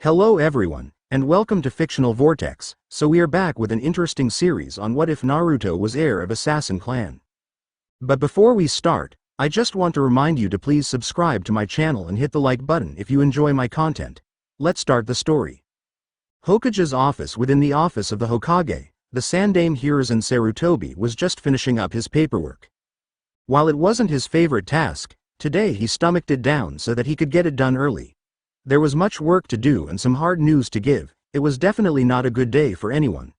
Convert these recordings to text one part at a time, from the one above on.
Hello everyone, and welcome to Fictional Vortex. So we are back with an interesting series on what if Naruto was heir of Assassin Clan. But before we start, I just want to remind you to please subscribe to my channel and hit the like button if you enjoy my content. Let's start the story. Hokage's office within the office of the Hokage, the Sandaime Hiruzen Sarutobi was just finishing up his paperwork. While it wasn't his favorite task, today he stomached it down so that he could get it done early. There was much work to do and some hard news to give. It was definitely not a good day for anyone.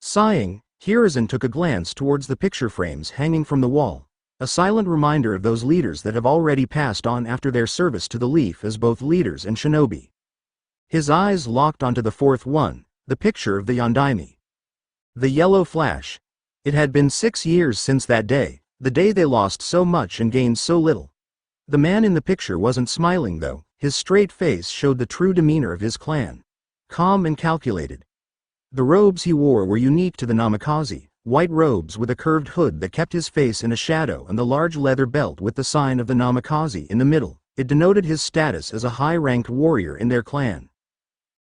Sighing, Hiruzen took a glance towards the picture frames hanging from the wall, a silent reminder of those leaders that have already passed on after their service to the Leaf as both leaders and shinobi. His eyes locked onto the fourth one, the picture of the Yondaime. The yellow flash. It had been 6 years since that day, the day they lost so much and gained so little. The man in the picture wasn't smiling though. His straight face showed the true demeanor of his clan. Calm and calculated. The robes he wore were unique to the Namikaze, white robes with a curved hood that kept his face in a shadow and the large leather belt with the sign of the Namikaze in the middle. It denoted his status as a high-ranked warrior in their clan.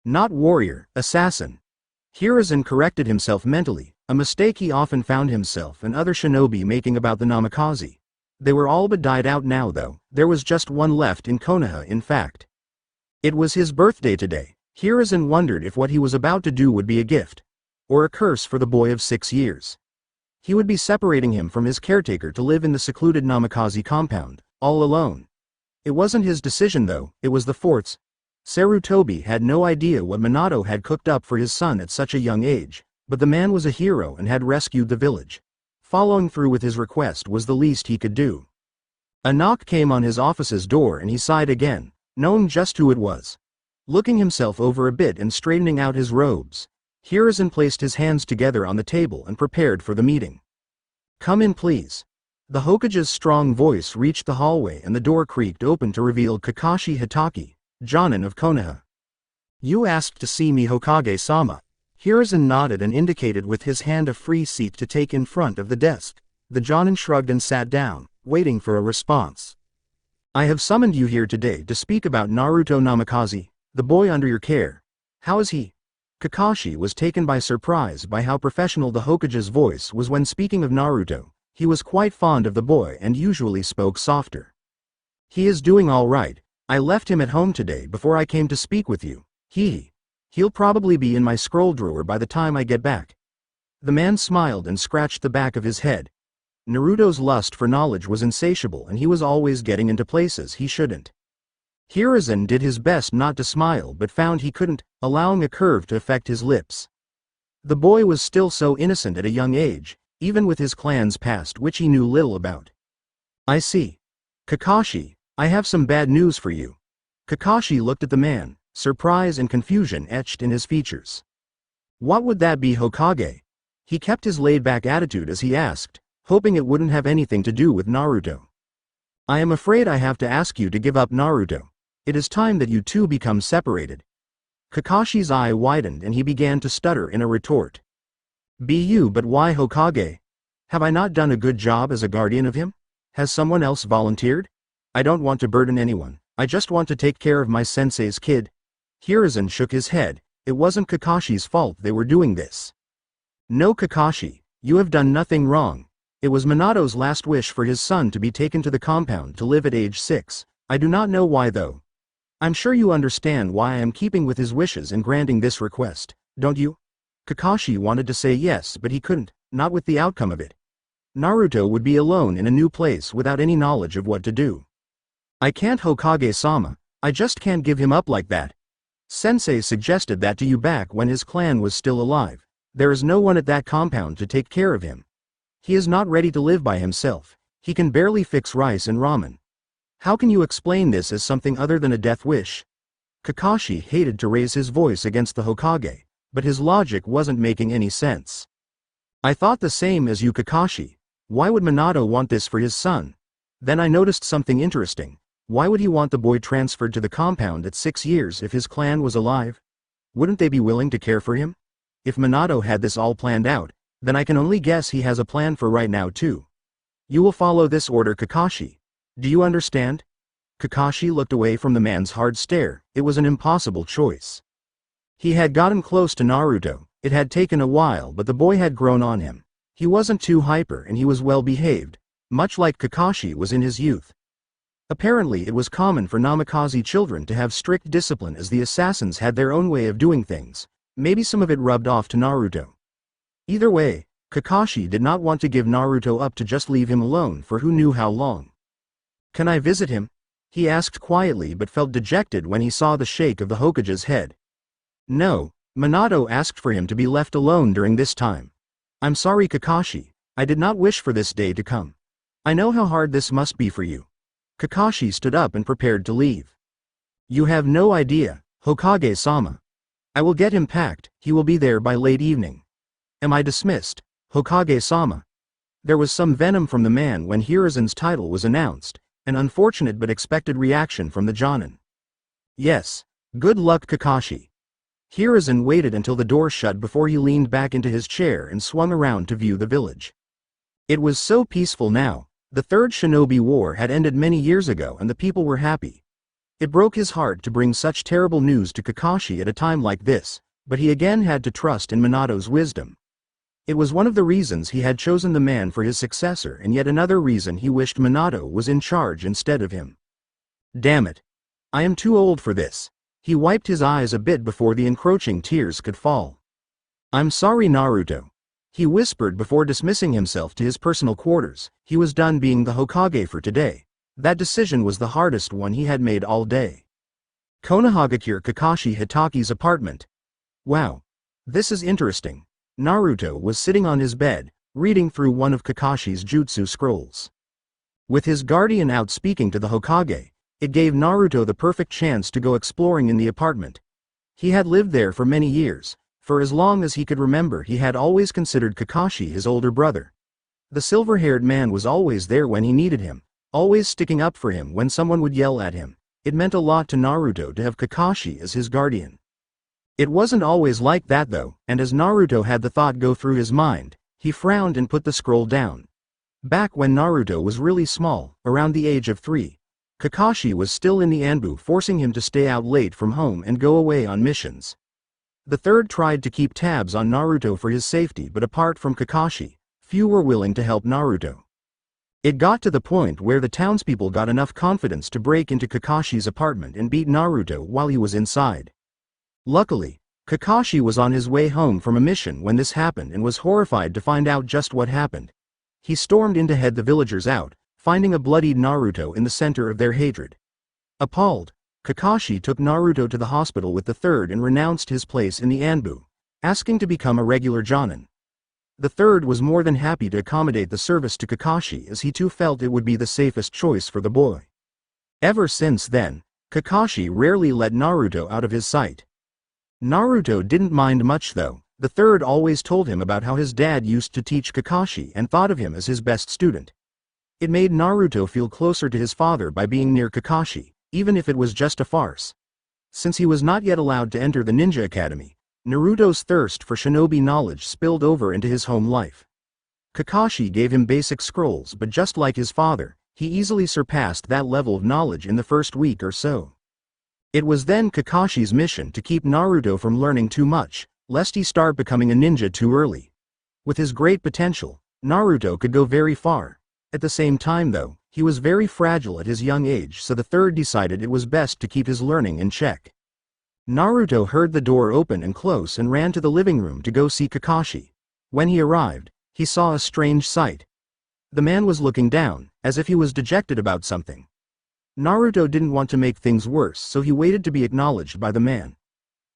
Not warrior, assassin. Hiruzen corrected himself mentally, a mistake he often found himself and other shinobi making about the Namikaze. They were all but died out now though, there was just one left in Konoha in fact. It was his birthday today. Hiruzen wondered if what he was about to do would be a gift, or a curse for the boy of 6 years. He would be separating him from his caretaker to live in the secluded Namikaze compound, all alone. It wasn't his decision though, it was the fort's. Sarutobi had no idea what Minato had cooked up for his son at such a young age, but the man was a hero and had rescued the village. Following through with his request was the least he could do. A knock came on his office's door and he sighed again, knowing just who it was. Looking himself over a bit and straightening out his robes, Hiruzen placed his hands together on the table and prepared for the meeting. "Come in please." The Hokage's strong voice reached the hallway and the door creaked open to reveal Kakashi Hitaki, Jonin of Konoha. "You asked to see me, Hokage-sama." Hiruzen nodded and indicated with his hand a free seat to take in front of the desk. The Jonin shrugged and sat down, waiting for a response. "I have summoned you here today to speak about Naruto Namikaze, the boy under your care. How is he?" Kakashi was taken by surprise by how professional the Hokage's voice was when speaking of Naruto. He was quite fond of the boy and usually spoke softer. "He is doing all right. I left him at home today before I came to speak with you. He'll probably be in my scroll drawer by the time I get back." The man smiled and scratched the back of his head. Naruto's lust for knowledge was insatiable and he was always getting into places he shouldn't. Hiruzen did his best not to smile but found he couldn't, allowing a curve to affect his lips. The boy was still so innocent at a young age, even with his clan's past which he knew little about. "I see. Kakashi, I have some bad news for you." Kakashi looked at the man, surprise and confusion etched in his features. "What would that be, Hokage?" He kept his laid-back attitude as he asked, hoping it wouldn't have anything to do with Naruto. "I am afraid I have to ask you to give up Naruto. It is time that you two become separated." Kakashi's eye widened and he began to stutter in a retort. But why, Hokage? Have I not done a good job as a guardian of him? Has someone else volunteered? I don't want to burden anyone, I just want to take care of my sensei's kid." Hiruzen shook his head. It wasn't Kakashi's fault they were doing this. "No, Kakashi, you have done nothing wrong. It was Minato's last wish for his son to be taken to the compound to live at age 6. I do not know why though. I'm sure you understand why I am keeping with his wishes and granting this request, don't you?" Kakashi wanted to say yes but he couldn't, not with the outcome of it. Naruto would be alone in a new place without any knowledge of what to do. "I can't, Hokage-sama, I just can't give him up like that. Sensei suggested that to you back when his clan was still alive. There is no one at that compound to take care of him. He is not ready to live by himself. He can barely fix rice and ramen. How can you explain this as something other than a death wish?" Kakashi hated to raise his voice against the Hokage, but his logic wasn't making any sense. "I thought the same as you, Kakashi. Why would Minato want this for his son? Then I noticed something interesting. Why would he want the boy transferred to the compound at 6 years if his clan was alive? Wouldn't they be willing to care for him? If Minato had this all planned out, then I can only guess he has a plan for right now too. You will follow this order, Kakashi. Do you understand?" Kakashi looked away from the man's hard stare. It was an impossible choice. He had gotten close to Naruto. It had taken a while, but the boy had grown on him. He wasn't too hyper and he was well behaved, much like Kakashi was in his youth. Apparently it was common for Namikaze children to have strict discipline, as the assassins had their own way of doing things. Maybe some of it rubbed off to Naruto. Either way, Kakashi did not want to give Naruto up to just leave him alone for who knew how long. "Can I visit him?" he asked quietly, but felt dejected when he saw the shake of the Hokage's head. "No," Minato asked for him to be left alone during this time. "I'm sorry, Kakashi. I did not wish for this day to come. I know how hard this must be for you." Kakashi stood up and prepared to leave. "You have no idea, Hokage-sama. I will get him packed, he will be there by late evening." "Am I dismissed, Hokage-sama?" There was some venom from the man when Hiruzen's title was announced, an unfortunate but expected reaction from the Jonin. "Yes. Good luck, Kakashi." Hiruzen waited until the door shut before he leaned back into his chair and swung around to view the village. It was so peaceful now. The Third Shinobi War had ended many years ago and the people were happy. It broke his heart to bring such terrible news to Kakashi at a time like this, but he again had to trust in Minato's wisdom. It was one of the reasons he had chosen the man for his successor, and yet another reason he wished Minato was in charge instead of him. "Damn it. I am too old for this." He wiped his eyes a bit before the encroaching tears could fall. "I'm sorry, Naruto," he whispered before dismissing himself to his personal quarters. He was done being the Hokage for today. That decision was the hardest one he had made all day. Konohagakure Kakashi Hitaki's apartment. Wow. This is interesting. Naruto was sitting on his bed, reading through one of Kakashi's jutsu scrolls. With his guardian out speaking to the Hokage, it gave Naruto the perfect chance to go exploring in the apartment. He had lived there for many years. For as long as he could remember, he had always considered Kakashi his older brother. The silver-haired man was always there when he needed him, always sticking up for him when someone would yell at him. It meant a lot to Naruto to have Kakashi as his guardian. It wasn't always like that though, and as Naruto had the thought go through his mind, he frowned and put the scroll down. Back when Naruto was really small, around the age of 3, Kakashi was still in the Anbu, forcing him to stay out late from home and go away on missions. The third tried to keep tabs on Naruto for his safety, but apart from Kakashi, few were willing to help Naruto. It got to the point where the townspeople got enough confidence to break into Kakashi's apartment and beat Naruto while he was inside. Luckily, Kakashi was on his way home from a mission when this happened and was horrified to find out just what happened. He stormed in to head the villagers out, finding a bloodied Naruto in the center of their hatred. Appalled, Kakashi took Naruto to the hospital with the third and renounced his place in the Anbu, asking to become a regular Jonin. The third was more than happy to accommodate the service to Kakashi, as he too felt it would be the safest choice for the boy. Ever since then, Kakashi rarely let Naruto out of his sight. Naruto didn't mind much though. The third always told him about how his dad used to teach Kakashi and thought of him as his best student. It made Naruto feel closer to his father by being near Kakashi, even if it was just a farce. Since he was not yet allowed to enter the ninja academy, Naruto's thirst for shinobi knowledge spilled over into his home life. Kakashi gave him basic scrolls, but just like his father, he easily surpassed that level of knowledge in the first week or so. It was then Kakashi's mission to keep Naruto from learning too much, lest he start becoming a ninja too early. With his great potential, Naruto could go very far. At the same time though, he was very fragile at his young age, so the third decided it was best to keep his learning in check. Naruto heard the door open and close and ran to the living room to go see Kakashi. When he arrived, he saw a strange sight. The man was looking down, as if he was dejected about something. Naruto didn't want to make things worse, so he waited to be acknowledged by the man.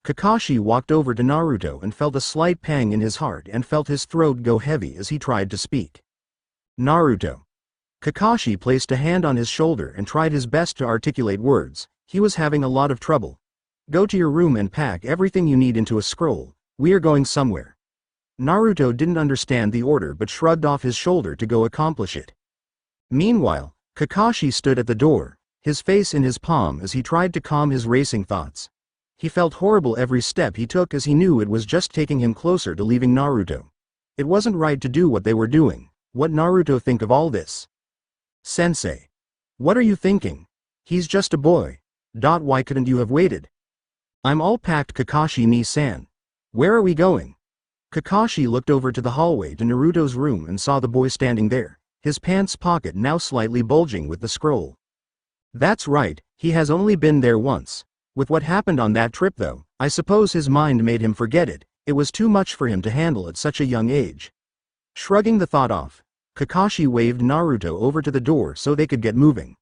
Kakashi walked over to Naruto and felt a slight pang in his heart and felt his throat go heavy as he tried to speak. "Naruto." Kakashi placed a hand on his shoulder and tried his best to articulate words. He was having a lot of trouble. "Go to your room and pack everything you need into a scroll. We are going somewhere." Naruto didn't understand the order but shrugged off his shoulder to go accomplish it. Meanwhile, Kakashi stood at the door, his face in his palm as he tried to calm his racing thoughts. He felt horrible every step he took, as he knew it was just taking him closer to leaving Naruto. It wasn't right to do what they were doing. What Naruto think of all this? "Sensei. What are you thinking? He's just a boy. Why couldn't you have waited?" I'm all packed, Kakashi-ni-san. Where are we going? Kakashi looked over to the hallway to Naruto's room and saw the boy standing there, his pants pocket now slightly bulging with the scroll. That's right, he has only been there once. With what happened on that trip though, I suppose his mind made him forget it. It was too much for him to handle at such a young age. Shrugging the thought off, Kakashi waved Naruto over to the door so they could get moving.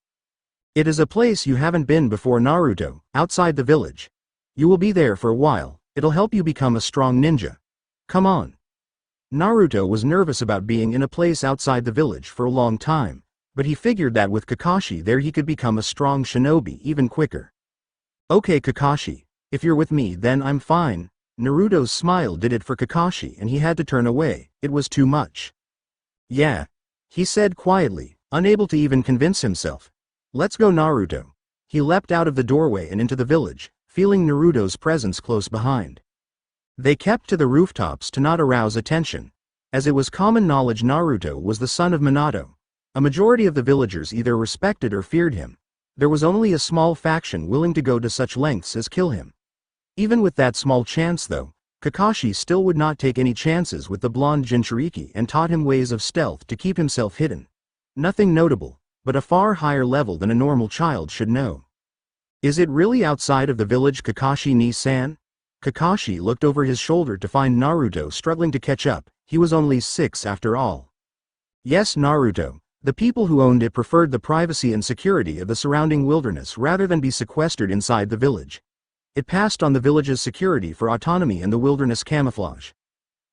It is a place you haven't been before, Naruto, outside the village. You will be there for a while, it'll help you become a strong ninja. Come on. Naruto was nervous about being in a place outside the village for a long time, but he figured that with Kakashi there he could become a strong shinobi even quicker. Okay Kakashi, if you're with me then I'm fine. Naruto's smile did it for Kakashi and he had to turn away, it was too much. Yeah. He said quietly, unable to even convince himself. Let's go Naruto. He leapt out of the doorway and into the village, feeling Naruto's presence close behind. They kept to the rooftops to not arouse attention. As it was common knowledge Naruto was the son of Minato. A majority of the villagers either respected or feared him. There was only a small faction willing to go to such lengths as kill him. Even with that small chance though, Kakashi still would not take any chances with the blonde Jinchuriki and taught him ways of stealth to keep himself hidden. Nothing notable, but a far higher level than a normal child should know. Is it really outside of the village, Kakashi-ni-san? Kakashi looked over his shoulder to find Naruto struggling to catch up. He was only 6 after all. Yes Naruto, the people who owned it preferred the privacy and security of the surrounding wilderness rather than be sequestered inside the village. It passed on the village's security for autonomy and the wilderness camouflage.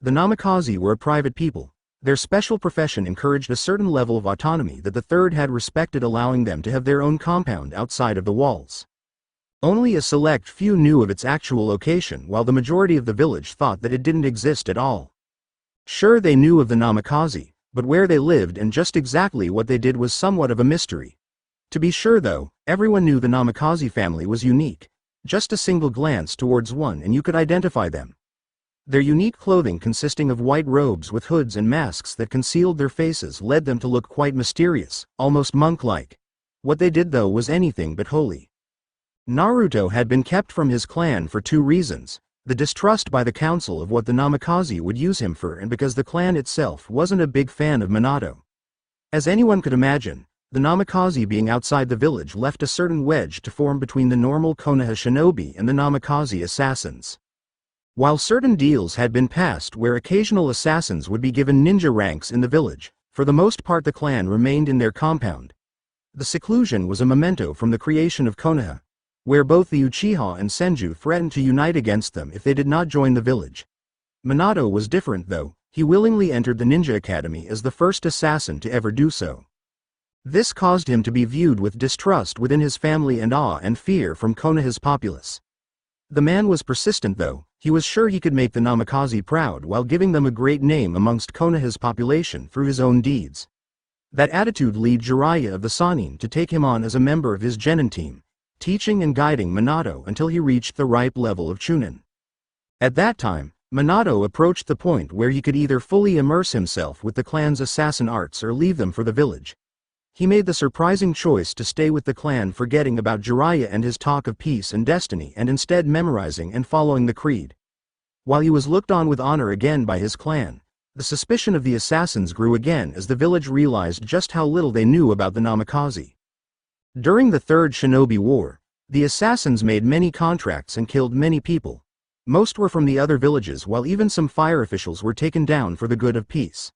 The Namikaze were a private people. Their special profession encouraged a certain level of autonomy that the Third had respected, allowing them to have their own compound outside of the walls. Only a select few knew of its actual location, while the majority of the village thought that it didn't exist at all. Sure, they knew of the Namikaze, but where they lived and just exactly what they did was somewhat of a mystery. To be sure though, everyone knew the Namikaze family was unique. Just a single glance towards one and you could identify them. Their unique clothing consisting of white robes with hoods and masks that concealed their faces led them to look quite mysterious, almost monk-like. What they did though was anything but holy. Naruto had been kept from his clan for 2 reasons, the distrust by the council of what the Namikaze would use him for and because the clan itself wasn't a big fan of Minato. As anyone could imagine, the Namikaze being outside the village left a certain wedge to form between the normal Konoha shinobi and the Namikaze assassins. While certain deals had been passed where occasional assassins would be given ninja ranks in the village, for the most part the clan remained in their compound. The seclusion was a memento from the creation of Konoha, where both the Uchiha and Senju threatened to unite against them if they did not join the village. Minato was different though, he willingly entered the ninja academy as the first assassin to ever do so. This caused him to be viewed with distrust within his family and awe and fear from Konoha's populace. The man was persistent though, he was sure he could make the Namikaze proud while giving them a great name amongst Konoha's population through his own deeds. That attitude led Jiraiya of the Sannin to take him on as a member of his genin team, teaching and guiding Minato until he reached the ripe level of Chunin. At that time, Minato approached the point where he could either fully immerse himself with the clan's assassin arts or leave them for the village. He made the surprising choice to stay with the clan, forgetting about Jiraiya and his talk of peace and destiny and instead memorizing and following the creed. While he was looked on with honor again by his clan, the suspicion of the assassins grew again as the village realized just how little they knew about the Namikaze. During the Third Shinobi War, the assassins made many contracts and killed many people. Most were from the other villages, while even some fire officials were taken down for the good of peace.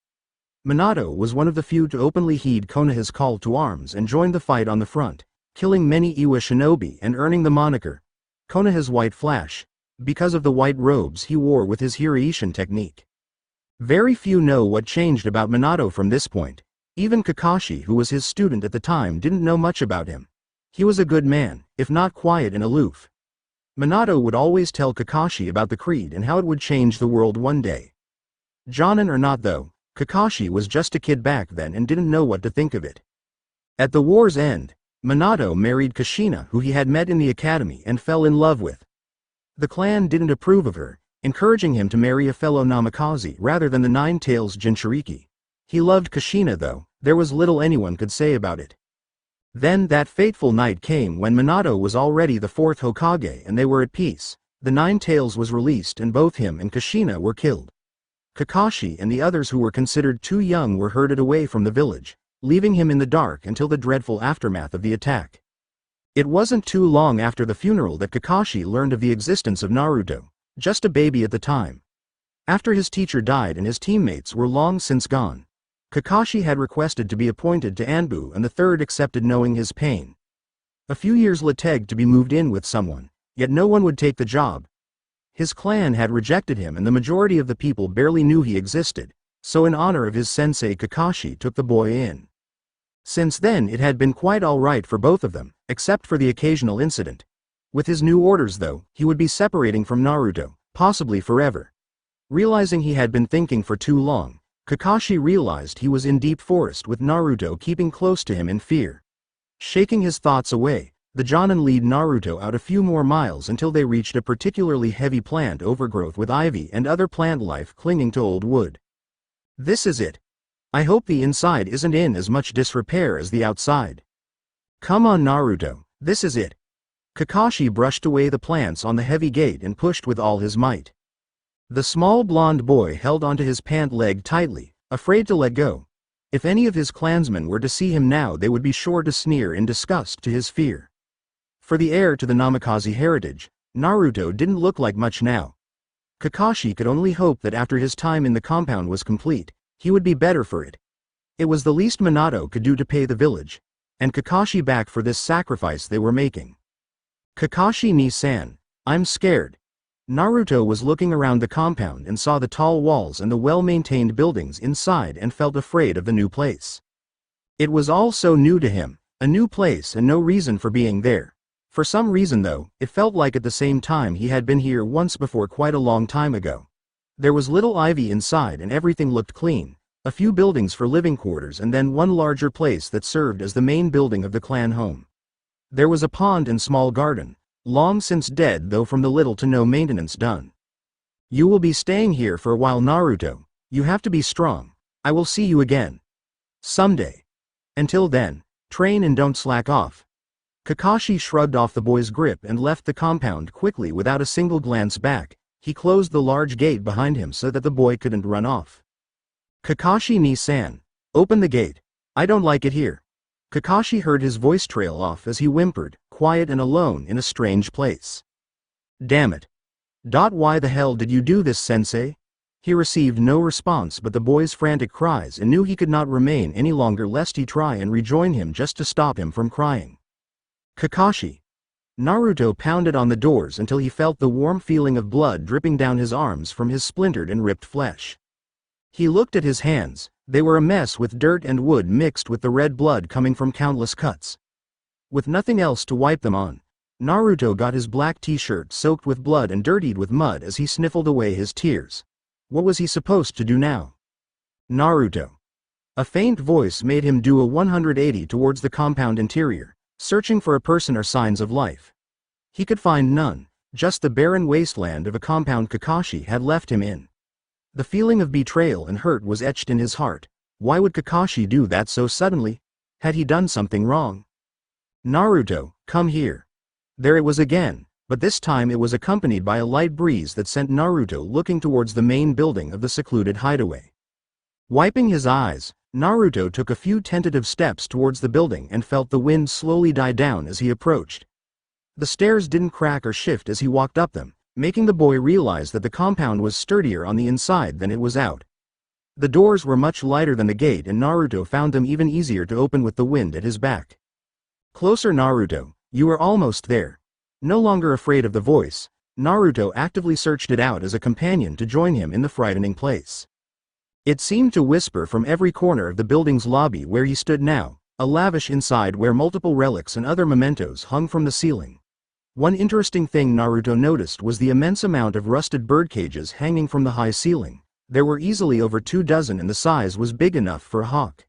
Minato was one of the few to openly heed Konoha's call to arms and joined the fight on the front, killing many Iwa shinobi and earning the moniker Konoha's White Flash, because of the white robes he wore with his Hiraishin technique. Very few know what changed about Minato from this point. Even Kakashi, who was his student at the time, didn't know much about him. He was a good man, if not quiet and aloof. Minato would always tell Kakashi about the creed and how it would change the world one day. Jonin or not though, Kakashi was just a kid back then and didn't know what to think of it. At the war's end, Minato married Kushina, who he had met in the academy and fell in love with. The clan didn't approve of her, encouraging him to marry a fellow Namikaze rather than the Nine-Tails Jinchuriki. He loved Kushina though, there was little anyone could say about it. Then that fateful night came when Minato was already the 4th Hokage and they were at peace, The Nine Tails was released and both him and Kushina were killed. Kakashi and the others who were considered too young were herded away from the village, leaving him in the dark until the dreadful aftermath of the attack. It wasn't too long after the funeral that Kakashi learned of the existence of Naruto, just a baby at the time. After his teacher died and his teammates were long since gone, Kakashi had requested to be appointed to Anbu and the third accepted knowing his pain. A few years later to be moved in with someone, yet no one would take the job. His clan had rejected him and the majority of the people barely knew he existed, so in honor of his sensei Kakashi took the boy in. Since then it had been quite alright for both of them, except for the occasional incident. With his new orders though, he would be separating from Naruto, possibly forever. Realizing he had been thinking for too long, Kakashi realized he was in deep forest with Naruto keeping close to him in fear. Shaking his thoughts away, the Jonin lead Naruto out a few more miles until they reached a particularly heavy plant overgrowth with ivy and other plant life clinging to old wood. This is it. I hope the inside isn't in as much disrepair as the outside. Come on Naruto, this is it. Kakashi brushed away the plants on the heavy gate and pushed with all his might. The small blonde boy held onto his pant leg tightly, afraid to let go. If any of his clansmen were to see him now they would be sure to sneer in disgust to his fear. For the heir to the Namikaze heritage, Naruto didn't look like much now. Kakashi could only hope that after his time in the compound was complete, he would be better for it. It was the least Minato could do to pay the village, and Kakashi back for this sacrifice they were making. Kakashi ni-san, I'm scared. Naruto was looking around the compound and saw the tall walls and the well-maintained buildings inside and felt afraid of the new place. It was all so new to him, a new place and no reason for being there. For some reason though, it felt like at the same time he had been here once before quite a long time ago. There was little ivy inside and everything looked clean, a few buildings for living quarters and then one larger place that served as the main building of the clan home. There was a pond and small garden, long since dead though from the little to no maintenance done. You will be staying here for a while Naruto, you have to be strong, I will see you again. Someday. Until then, train and don't slack off. Kakashi shrugged off the boy's grip and left the compound quickly without a single glance back. He closed the large gate behind him so that the boy couldn't run off. Kakashi ni-san, open the gate. I don't like it here. Kakashi heard his voice trail off as he whimpered, quiet and alone in a strange place. Damn it. Why the hell did you do this, sensei? He received no response but the boy's frantic cries and knew he could not remain any longer lest he try and rejoin him just to stop him from crying. Kakashi. Naruto pounded on the doors until he felt the warm feeling of blood dripping down his arms from his splintered and ripped flesh. He looked at his hands, they were a mess with dirt and wood mixed with the red blood coming from countless cuts. With nothing else to wipe them on, Naruto got his black t-shirt soaked with blood and dirtied with mud as he sniffled away his tears. What was he supposed to do now? Naruto. A faint voice made him do a 180 towards the compound interior, searching for a person or signs of life. He could find none, just the barren wasteland of a compound Kakashi had left him in. The feeling of betrayal and hurt was etched in his heart. Why would Kakashi do that so suddenly? Had he done something wrong? Naruto, come here. There it was again, but this time it was accompanied by a light breeze that sent Naruto looking towards the main building of the secluded hideaway. Wiping his eyes, Naruto took a few tentative steps towards the building and felt the wind slowly die down as he approached. The stairs didn't crack or shift as he walked up them, making the boy realize that the compound was sturdier on the inside than it was out. The doors were much lighter than the gate and Naruto found them even easier to open with the wind at his back. Closer Naruto, you are almost there. No longer afraid of the voice, Naruto actively searched it out as a companion to join him in the frightening place. It seemed to whisper from every corner of the building's lobby where he stood now, a lavish inside where multiple relics and other mementos hung from the ceiling. One interesting thing Naruto noticed was the immense amount of rusted bird cages hanging from the high ceiling. There were easily over 24 and the size was big enough for a hawk.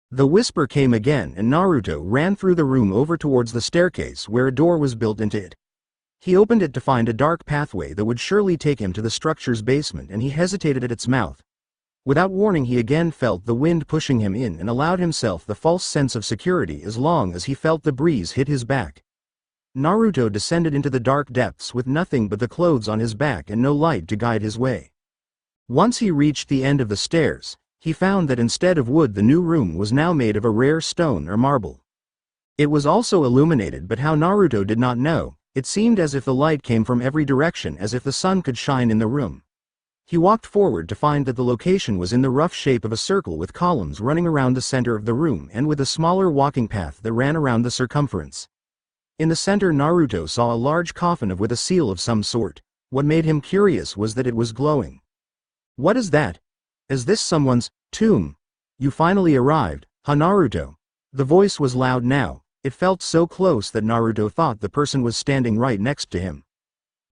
The whisper came again and Naruto ran through the room over towards the staircase where a door was built into it. He opened it to find a dark pathway that would surely take him to the structure's basement and he hesitated at its mouth. Without warning he again felt the wind pushing him in and allowed himself the false sense of security as long as he felt the breeze hit his back. Naruto descended into the dark depths with nothing but the clothes on his back and no light to guide his way. Once he reached the end of the stairs, he found that instead of wood the new room was now made of a rare stone or marble. It was also illuminated, but how Naruto did not know. It seemed as if the light came from every direction, as if the sun could shine in the room. He walked forward to find that the location was in the rough shape of a circle with columns running around the center of the room and with a smaller walking path that ran around the circumference. In the center, Naruto saw a large coffin with a seal of some sort. What made him curious was that it was glowing. "What is that? Is this someone's tomb? You finally arrived, huh, Naruto?" The voice was loud now. It felt so close that Naruto thought the person was standing right next to him.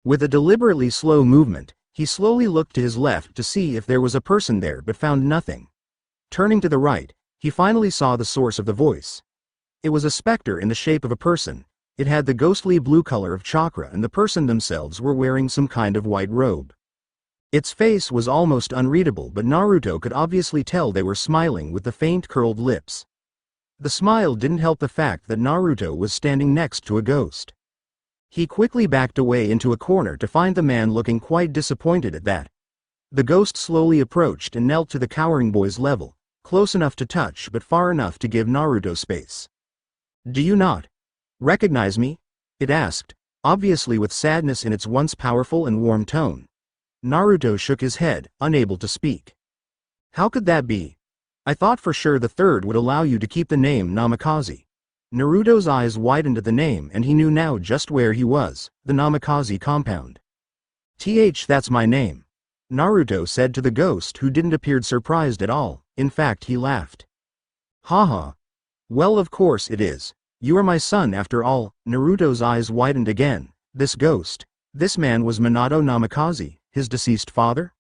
With a deliberately slow movement, he slowly looked to his left to see if there was a person there, but found nothing. Turning to the right, he finally saw the source of the voice. It was a specter in the shape of a person. It had the ghostly blue color of chakra, and the person themselves were wearing some kind of white robe. Its face was almost unreadable, but Naruto could obviously tell they were smiling with the faint curled lips. The smile didn't help the fact that Naruto was standing next to a ghost. He quickly backed away into a corner to find the man looking quite disappointed at that. The ghost slowly approached and knelt to the cowering boy's level, close enough to touch but far enough to give Naruto space. "Do you not recognize me?" it asked, obviously with sadness in its once powerful and warm tone. Naruto shook his head, unable to speak. "How could that be? I thought for sure the third would allow you to keep the name Namikaze." Naruto's eyes widened at the name, and he knew now just where he was, the Namikaze compound. That's my name," Naruto said to the ghost, who didn't appear surprised at all. In fact, he laughed. "Haha. Well, of course it is. You are my son after all." Naruto's eyes widened again. This man was Minato Namikaze, his deceased father?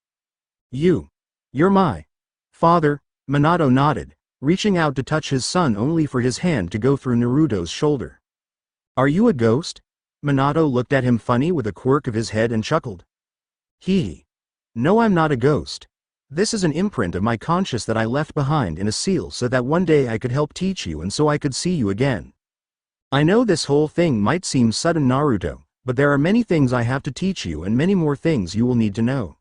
You're my father?" Minato nodded, reaching out to touch his son only for his hand to go through Naruto's shoulder. "Are you a ghost?" Minato looked at him funny with a quirk of his head and chuckled. "No, I'm not a ghost. This is an imprint of my conscious that I left behind in a seal so that one day I could help teach you and so I could see you again. I know this whole thing might seem sudden, Naruto, but there are many things I have to teach you and many more things you will need to know.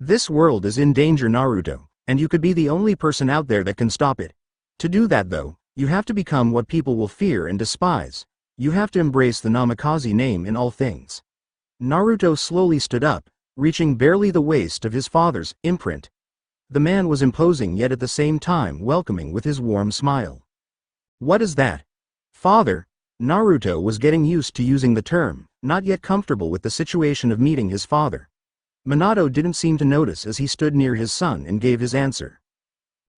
This world is in danger, Naruto, and you could be the only person out there that can stop it. To do that though, you have to become what people will fear and despise. You have to embrace the Namikaze name in all things." Naruto slowly stood up, reaching barely the waist of his father's imprint. The man was imposing yet at the same time welcoming with his warm smile. "What is that, father?" Naruto was getting used to using the term, not yet comfortable with the situation of meeting his father. Minato didn't seem to notice as he stood near his son and gave his answer.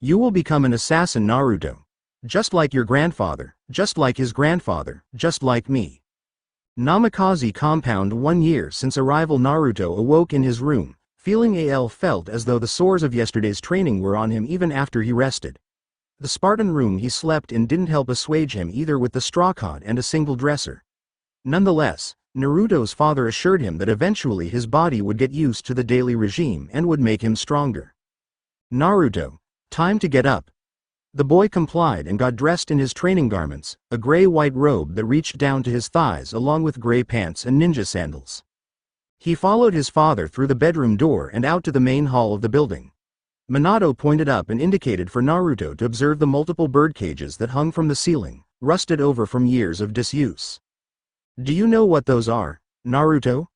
"You will become an assassin, Naruto. Just like your grandfather, just like his grandfather, just like me." Namikaze compound. 1 year since arrival. Naruto awoke in his room, feeling felt as though the sores of yesterday's training were on him even after he rested. The Spartan room he slept in didn't help assuage him either, with the straw cot and a single dresser. Nonetheless, Naruto's father assured him that eventually his body would get used to the daily regime and would make him stronger. "Naruto, time to get up." The boy complied and got dressed in his training garments, a gray-white robe that reached down to his thighs along with gray pants and ninja sandals. He followed his father through the bedroom door and out to the main hall of the building. Minato pointed up and indicated for Naruto to observe the multiple bird cages that hung from the ceiling, rusted over from years of disuse. "Do you know what those are, Naruto?"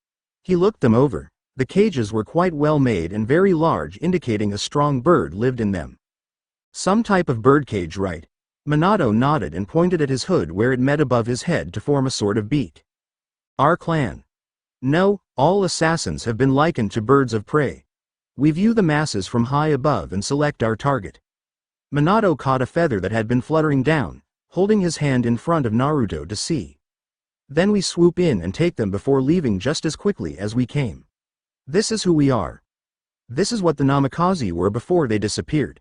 He looked them over. The cages were quite well made and very large, indicating a strong bird lived in them. "Some type of birdcage, right?" Minato nodded and pointed at his hood where it met above his head to form a sort of beak. "Our clan. No, all assassins have been likened to birds of prey. We view the masses from high above and select our target." Minato caught a feather that had been fluttering down, holding his hand in front of Naruto to see. "Then we swoop in and take them before leaving just as quickly as we came. This is who we are. This is what the Namikaze were before they disappeared."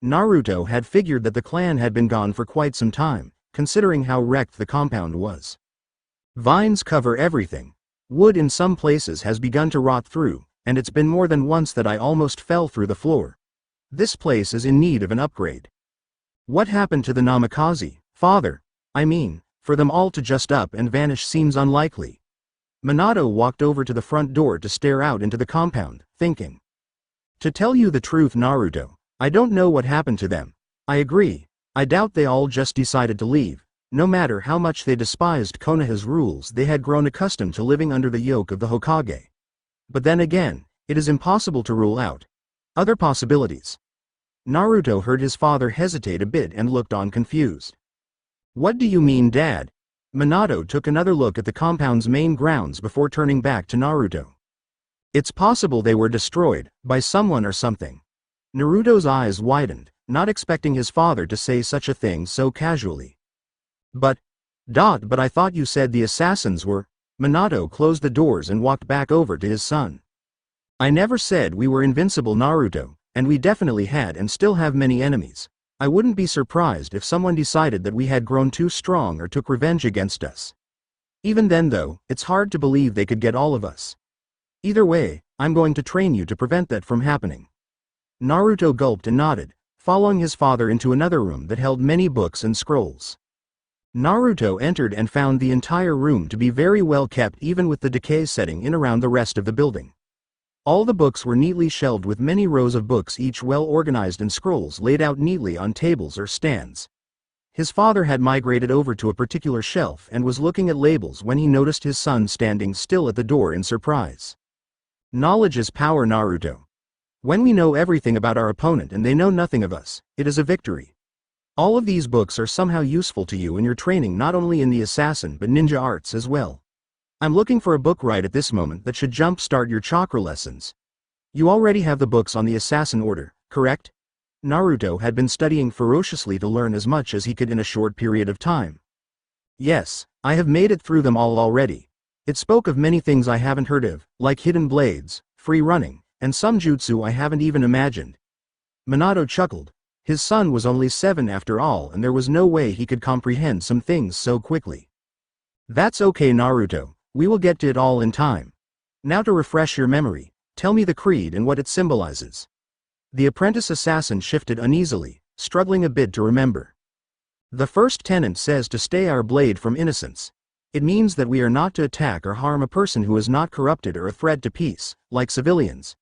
Naruto had figured that the clan had been gone for quite some time, considering how wrecked the compound was. "Vines cover everything. Wood in some places has begun to rot through, and it's been more than once that I almost fell through the floor. This place is in need of an upgrade." "What happened to the Namikaze, father? I mean, For them all to just up and vanish seems unlikely. Minato walked over to the front door to stare out into the compound, thinking. To tell you the truth, Naruto, I don't know what happened to them. I agree. I doubt they all just decided to leave. No matter how much they despised Konoha's rules, they had grown accustomed to living under the yoke of the Hokage. But then again, it is impossible to rule out other possibilities. Naruto heard his father hesitate a bit and looked on confused. What do you mean, Dad? Minato took another look at the compound's main grounds before turning back to Naruto. It's possible they were destroyed by someone or something. Naruto's eyes widened, not expecting his father to say such a thing so casually. But I thought you said the assassins were. Minato closed the doors and walked back over to his son. I never said we were invincible, Naruto, and we definitely had and still have many enemies. I wouldn't be surprised if someone decided that we had grown too strong or took revenge against us. Even then though, it's hard to believe they could get all of us. Either way, I'm going to train you to prevent that from happening. Naruto gulped and nodded, following his father into another room that held many books and scrolls. Naruto entered and found the entire room to be very well kept, even with the decay setting in around the rest of the building. All the books were neatly shelved with many rows of books, each well organized, and scrolls laid out neatly on tables or stands. His father had migrated over to a particular shelf and was looking at labels when he noticed his son standing still at the door in surprise. Knowledge is power, Naruto. When we know everything about our opponent and they know nothing of us, it is a victory. All of these books are somehow useful to you in your training, not only in the assassin but ninja arts as well. I'm looking for a book right at this moment that should jumpstart your chakra lessons. You already have the books on the assassin order, correct? Naruto had been studying ferociously to learn as much as he could in a short period of time. Yes, I have made it through them all already. It spoke of many things I haven't heard of, like hidden blades, free running, and some jutsu I haven't even imagined. Minato chuckled. His son was only 7 after all, and there was no way he could comprehend some things so quickly. That's okay, Naruto, we will get to it all in time. Now to refresh your memory, tell me the creed and what it symbolizes. The apprentice assassin shifted uneasily, struggling a bit to remember. The first tenet says to stay our blade from innocence. It means that we are not to attack or harm a person who is not corrupted or a threat to peace, like civilians.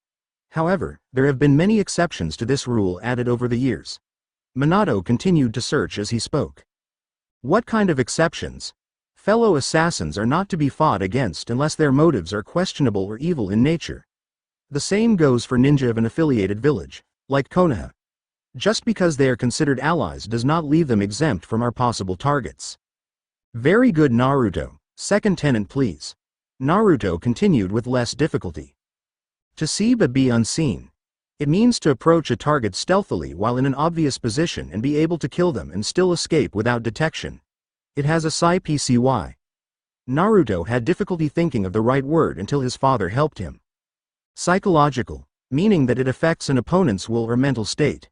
However, there have been many exceptions to this rule added over the years. Minato continued to search as he spoke. What kind of exceptions? Fellow assassins are not to be fought against unless their motives are questionable or evil in nature. The same goes for ninja of an affiliated village, like Konoha. Just because they are considered allies does not leave them exempt from our possible targets. Very good, Naruto. Second tenet, please. Naruto continued with less difficulty. To see but be unseen. It means to approach a target stealthily while in an obvious position and be able to kill them and still escape without detection. It has a psy-psy. Naruto had difficulty thinking of the right word until his father helped him. Psychological, meaning that it affects an opponent's will or mental state.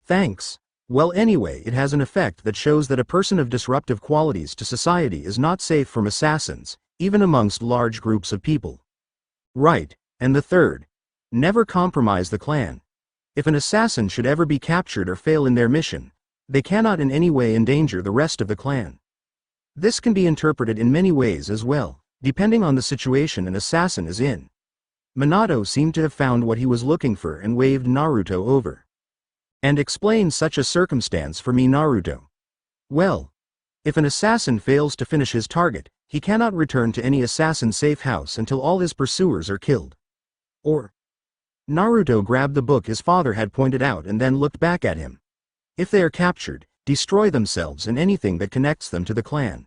Thanks. Well, anyway, it has an effect that shows that a person of disruptive qualities to society is not safe from assassins, even amongst large groups of people. Right. And the third, never compromise the clan. If an assassin should ever be captured or fail in their mission, they cannot in any way endanger the rest of the clan. This can be interpreted in many ways as well, depending on the situation an assassin is in. Minato seemed to have found what he was looking for and waved Naruto over. And explain such a circumstance for me, Naruto. Well, if an assassin fails to finish his target, he cannot return to any assassin safe house until all his pursuers are killed. Or, Naruto grabbed the book his father had pointed out and then looked back at him. If they are captured, destroy themselves and anything that connects them to the clan.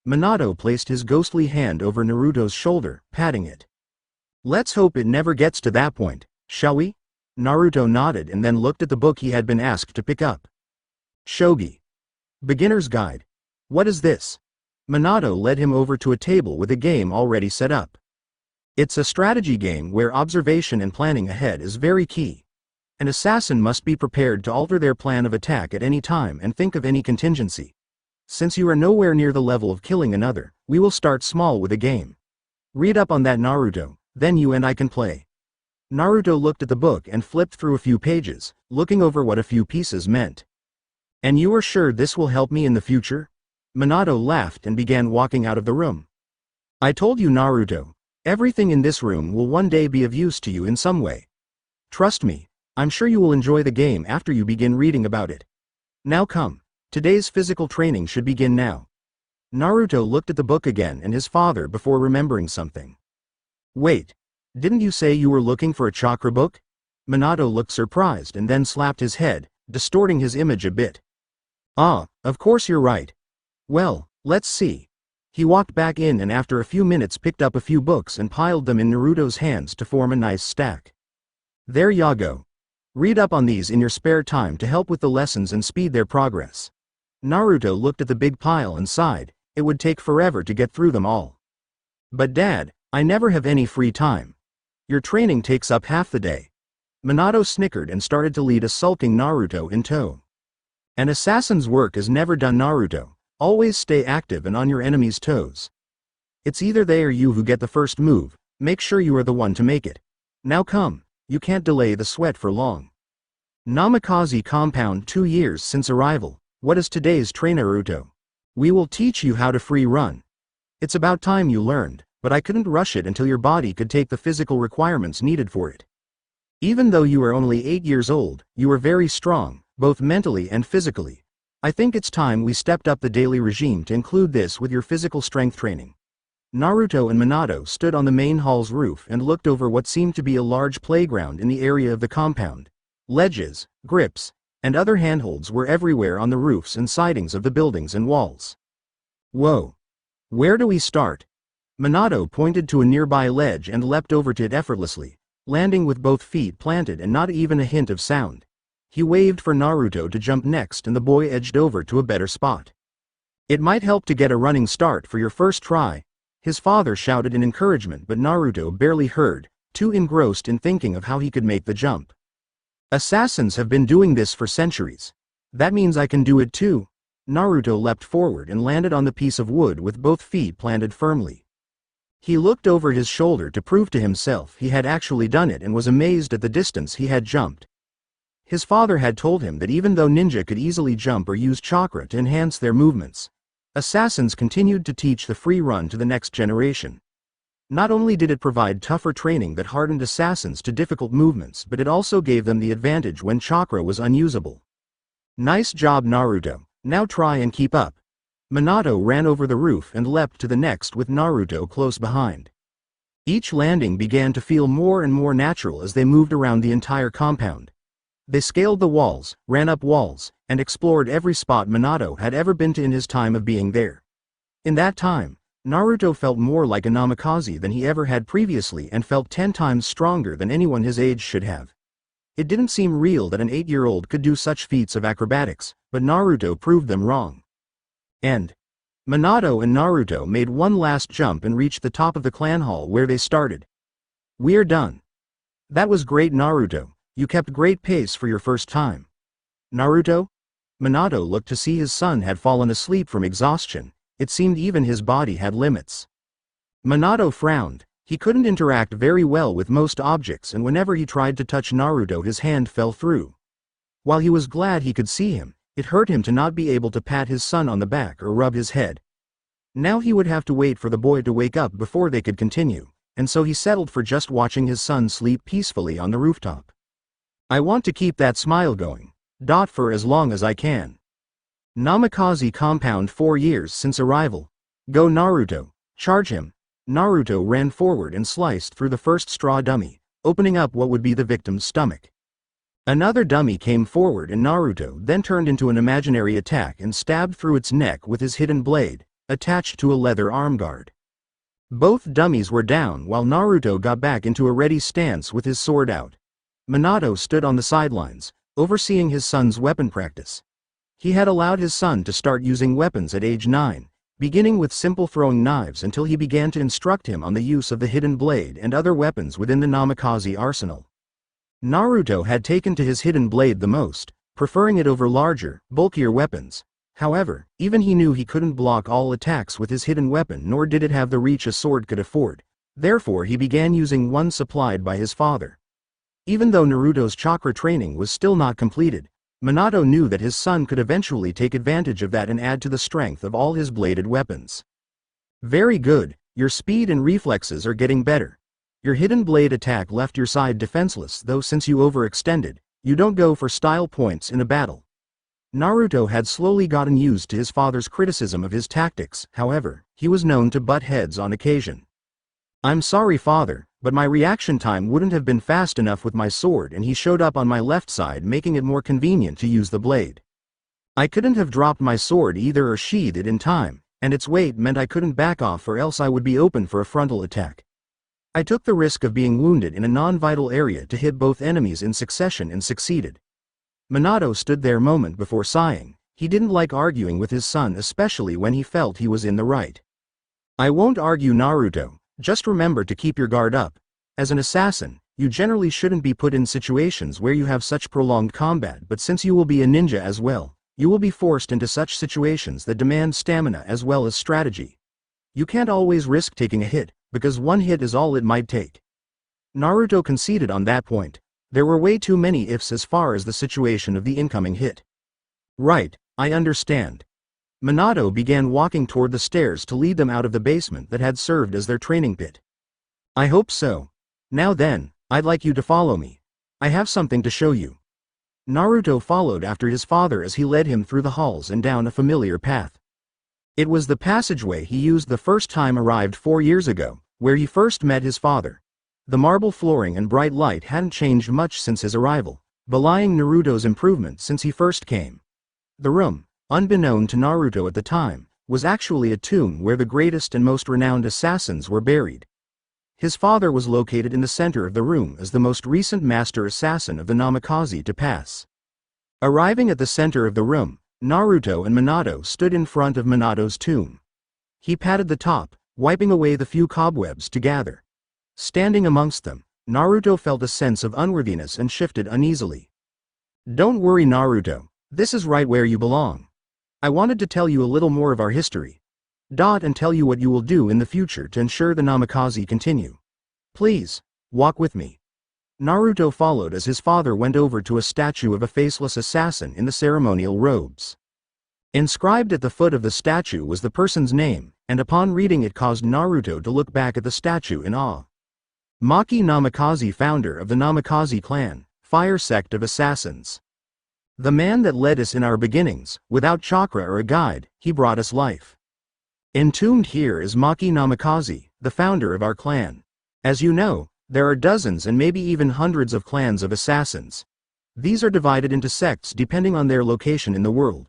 Minato placed his ghostly hand over Naruto's shoulder, patting it. Let's hope it never gets to that point, shall we? Naruto nodded and then looked at the book he had been asked to pick up. Shogi. Beginner's Guide. What is this? Minato led him over to a table with a game already set up. It's a strategy game where observation and planning ahead is very key. An assassin must be prepared to alter their plan of attack at any time and think of any contingency. Since you are nowhere near the level of killing another, we will start small with a game. Read up on that, Naruto, then you and I can play. Naruto looked at the book and flipped through a few pages, looking over what a few pieces meant. And you are sure this will help me in the future? Minato laughed and began walking out of the room. I told you, Naruto. Everything in this room will one day be of use to you in some way. Trust me, I'm sure you will enjoy the game after you begin reading about it. Now come, today's physical training should begin now. Naruto looked at the book again and his father before remembering something. Wait, didn't you say you were looking for a chakra book? Minato looked surprised and then slapped his head, distorting his image a bit. Ah, of course you're right. Well, let's see. He walked back in and after a few minutes picked up a few books and piled them in Naruto's hands to form a nice stack. There ya go. Read up on these in your spare time to help with the lessons and speed their progress. Naruto looked at the big pile and sighed. It would take forever to get through them all. But Dad, I never have any free time. Your training takes up half the day. Minato snickered and started to lead a sulking Naruto in tow. An assassin's work is never done, Naruto. Always stay active and on your enemy's toes. It's either they or you who get the first move. Make sure you are the one to make it. Now come, you can't delay the sweat for long. Namikaze compound 2 years since arrival. What is today's train, Naruto? We will teach you how to free run. It's about time you learned, but I couldn't rush it until your body could take the physical requirements needed for it. Even though you are only 8 years old, you are very strong, both mentally and physically. I think it's time we stepped up the daily regime to include this with your physical strength training. Naruto and Minato stood on the main hall's roof and looked over what seemed to be a large playground in the area of the compound. Ledges, grips, and other handholds were everywhere on the roofs and sidings of the buildings and walls. Whoa! Where do we start? Minato pointed to a nearby ledge and leapt over to it effortlessly, landing with both feet planted and not even a hint of sound. He waved for Naruto to jump next and the boy edged over to a better spot. It might help to get a running start for your first try, his father shouted in encouragement, but Naruto barely heard, too engrossed in thinking of how he could make the jump. Assassins have been doing this for centuries. That means I can do it too. Naruto leapt forward and landed on the piece of wood with both feet planted firmly. He looked over his shoulder to prove to himself he had actually done it and was amazed at the distance he had jumped. His father had told him that even though ninja could easily jump or use chakra to enhance their movements, assassins continued to teach the free run to the next generation. Not only did it provide tougher training that hardened assassins to difficult movements, but it also gave them the advantage when chakra was unusable. Nice job, Naruto. Now try and keep up. Minato ran over the roof and leapt to the next with Naruto close behind. Each landing began to feel more and more natural as they moved around the entire compound. They scaled the walls, ran up walls, and explored every spot Minato had ever been to in his time of being there. In that time, Naruto felt more like a Namikaze than he ever had previously and felt 10 times stronger than anyone his age should have. It didn't seem real that an 8-year-old could do such feats of acrobatics, but Naruto proved them wrong. Minato and Naruto made one last jump and reached the top of the clan hall where they started. We're done. That was great, Naruto. You kept great pace for your first time. Naruto? Minato looked to see his son had fallen asleep from exhaustion. It seemed even his body had limits. Minato frowned. He couldn't interact very well with most objects, and whenever he tried to touch Naruto his hand fell through. While he was glad he could see him, it hurt him to not be able to pat his son on the back or rub his head. Now he would have to wait for the boy to wake up before they could continue, and so he settled for just watching his son sleep peacefully on the rooftop. I want to keep that smile going. For as long as I can. Namikaze compound 4 years since arrival. Go Naruto, charge him. Naruto ran forward and sliced through the first straw dummy, opening up what would be the victim's stomach. Another dummy came forward and Naruto then turned into an imaginary attack and stabbed through its neck with his hidden blade, attached to a leather arm guard. Both dummies were down while Naruto got back into a ready stance with his sword out. Minato stood on the sidelines, overseeing his son's weapon practice. He had allowed his son to start using weapons at age 9, beginning with simple throwing knives until he began to instruct him on the use of the hidden blade and other weapons within the Namikaze arsenal. Naruto had taken to his hidden blade the most, preferring it over larger, bulkier weapons. However, even he knew he couldn't block all attacks with his hidden weapon, nor did it have the reach a sword could afford. Therefore he began using one supplied by his father. Even though Naruto's chakra training was still not completed, Minato knew that his son could eventually take advantage of that and add to the strength of all his bladed weapons. Very good, your speed and reflexes are getting better. Your hidden blade attack left your side defenseless, though since you overextended, you don't go for style points in a battle. Naruto had slowly gotten used to his father's criticism of his tactics. However, he was known to butt heads on occasion. I'm sorry, father, but my reaction time wouldn't have been fast enough with my sword, and he showed up on my left side, making it more convenient to use the blade. I couldn't have dropped my sword either or sheathed it in time, and its weight meant I couldn't back off, or else I would be open for a frontal attack. I took the risk of being wounded in a non-vital area to hit both enemies in succession and succeeded. Minato stood there a moment before sighing. He didn't like arguing with his son, especially when he felt he was in the right. I won't argue, Naruto, just remember to keep your guard up. As an assassin, you generally shouldn't be put in situations where you have such prolonged combat, but since you will be a ninja as well, you will be forced into such situations that demand stamina as well as strategy. You can't always risk taking a hit, because one hit is all it might take. Naruto conceded on that point. There were way too many ifs as far as the situation of the incoming hit. Right, I understand. Minato began walking toward the stairs to lead them out of the basement that had served as their training pit. I hope so. Now then, I'd like you to follow me. I have something to show you. Naruto followed after his father as he led him through the halls and down a familiar path. It was the passageway he used the first time arrived 4 years ago, where he first met his father. The marble flooring and bright light hadn't changed much since his arrival, belying Naruto's improvement since he first came. The room, unbeknown to Naruto at the time, was actually a tomb where the greatest and most renowned assassins were buried. His father was located in the center of the room as the most recent master assassin of the Namikaze to pass. Arriving at the center of the room, Naruto and Minato stood in front of Minato's tomb. He patted the top, wiping away the few cobwebs to gather. Standing amongst them, Naruto felt a sense of unworthiness and shifted uneasily. Don't worry, Naruto, this is right where you belong. I wanted to tell you a little more of our history. And tell you what you will do in the future to ensure the Namikaze continue. Please, walk with me. Naruto followed as his father went over to a statue of a faceless assassin in the ceremonial robes. Inscribed at the foot of the statue was the person's name, and upon reading it caused Naruto to look back at the statue in awe. Maki Namikaze, founder of the Namikaze clan, fire sect of assassins. The man that led us in our beginnings, without chakra or a guide, he brought us life. Entombed here is Maki Namikaze, the founder of our clan. As you know, there are dozens and maybe even hundreds of clans of assassins. These are divided into sects depending on their location in the world.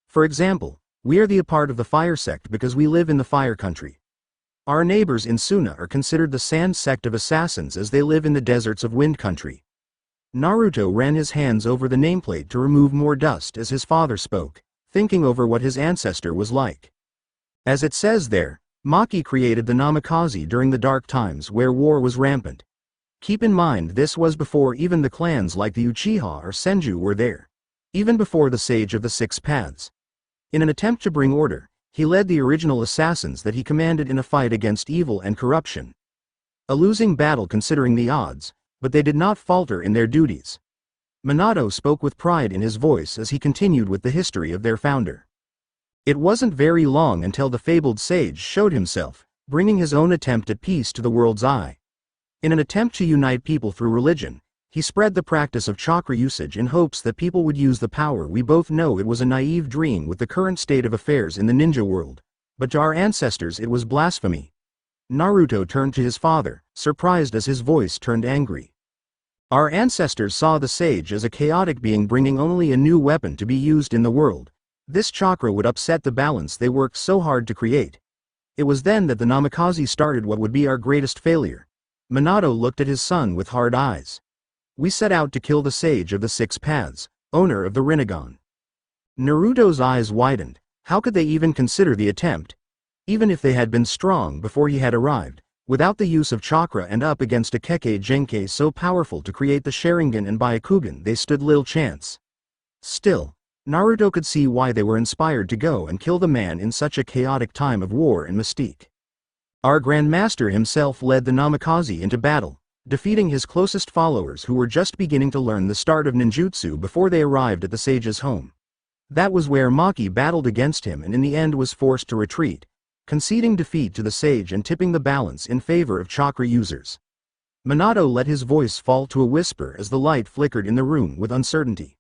For example, we are a part of the fire sect because we live in the fire country. Our neighbors in Suna are considered the sand sect of assassins as they live in the deserts of wind country. Naruto ran his hands over the nameplate to remove more dust as his father spoke, thinking over what his ancestor was like. As it says there, Maki created the Namikaze during the dark times where war was rampant. Keep in mind this was before even the clans like the Uchiha or Senju were there. Even before the Sage of the Six Paths. In an attempt to bring order, he led the original assassins that he commanded in a fight against evil and corruption. A losing battle considering the odds, but they did not falter in their duties. Minato spoke with pride in his voice as he continued with the history of their founder. It wasn't very long until the fabled sage showed himself, bringing his own attempt at peace to the world's eye. In an attempt to unite people through religion, he spread the practice of chakra usage in hopes that people would use the power. We both know it was a naive dream with the current state of affairs in the ninja world, but to our ancestors it was blasphemy. Naruto turned to his father, surprised as his voice turned angry. Our ancestors saw the sage as a chaotic being bringing only a new weapon to be used in the world. This chakra would upset the balance they worked so hard to create. It was then that the Namikaze started what would be our greatest failure. Minato looked at his son with hard eyes. We set out to kill the Sage of the Six Paths, owner of the Rinnegan. Naruto's eyes widened. How could they even consider the attempt? Even if they had been strong before he had arrived, without the use of chakra and up against a Kekkei Genkai so powerful to create the Sharingan and Byakugan, they stood little chance. Still, Naruto could see why they were inspired to go and kill the man in such a chaotic time of war and mystique. Our Grandmaster himself led the Namikaze into battle. defeating his closest followers who were just beginning to learn the start of ninjutsu before they arrived at the sage's home. That was where Maki battled against him and in the end was forced to retreat, conceding defeat to the sage and tipping the balance in favor of chakra users. Minato let his voice fall to a whisper as the light flickered in the room with uncertainty.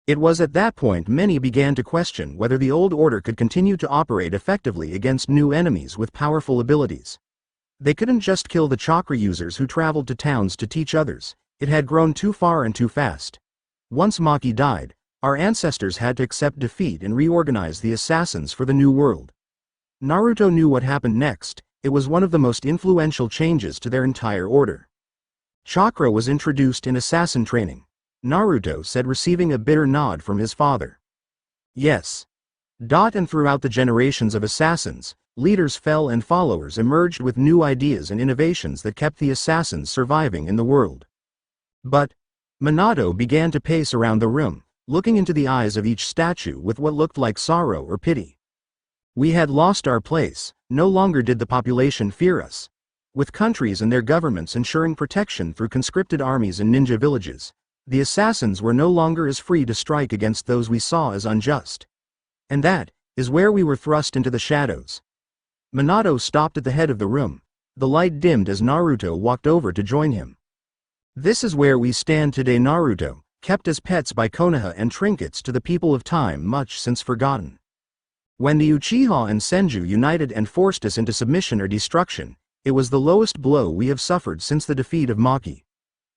It was at that point many began to question whether the old order could continue to operate effectively against new enemies with powerful abilities. They couldn't just kill the chakra users who traveled to towns to teach others. It had grown too far and too fast. Once Maki died, our ancestors had to accept defeat and reorganize the assassins for the new world. Naruto knew what happened next. It was one of the most influential changes to their entire order. Chakra was introduced in assassin training, Naruto said, receiving a bitter nod from his father. Yes. And throughout the generations of assassins, leaders fell and followers emerged with new ideas and innovations that kept the assassins surviving in the world. But Minato began to pace around the room, looking into the eyes of each statue with what looked like sorrow or pity. We had lost our place. No longer did the population fear us. With countries and their governments ensuring protection through conscripted armies and ninja villages, the assassins were no longer as free to strike against those we saw as unjust. And that is where we were thrust into the shadows. Minato stopped at the head of the room. The light dimmed as Naruto walked over to join him. This is where we stand today, Naruto, kept as pets by Konoha and trinkets to the people of time much since forgotten. When the Uchiha and Senju united and forced us into submission or destruction, it was the lowest blow we have suffered since the defeat of Maki.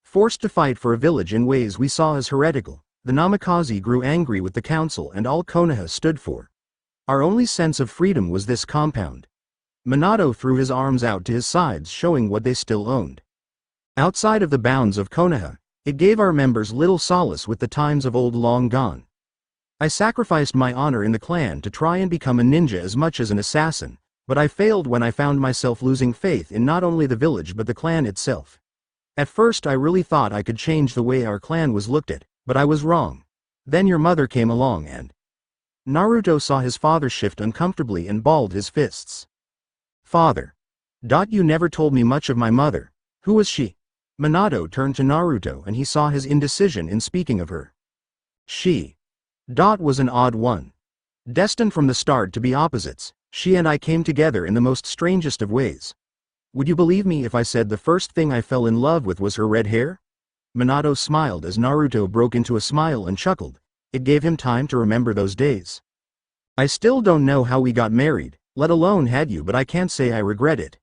Forced to fight for a village in ways we saw as heretical, the Namikaze grew angry with the council and all Konoha stood for. Our only sense of freedom was this compound. Minato threw his arms out to his sides, showing what they still owned. Outside of the bounds of Konoha, it gave our members little solace with the times of old long gone. I sacrificed my honor in the clan to try and become a ninja as much as an assassin, but I failed when I found myself losing faith in not only the village but the clan itself. At first I really thought I could change the way our clan was looked at, but I was wrong. Then your mother came along and... Naruto saw his father shift uncomfortably and balled his fists. Father. You never told me much of my mother. Who was she? Minato turned to Naruto and he saw his indecision in speaking of her. She. Was an odd one. Destined from the start to be opposites, she and I came together in the most strangest of ways. Would you believe me if I said the first thing I fell in love with was her red hair? Minato smiled as Naruto broke into a smile and chuckled. It gave him time to remember those days. I still don't know how we got married, let alone had you, but I can't say I regret it.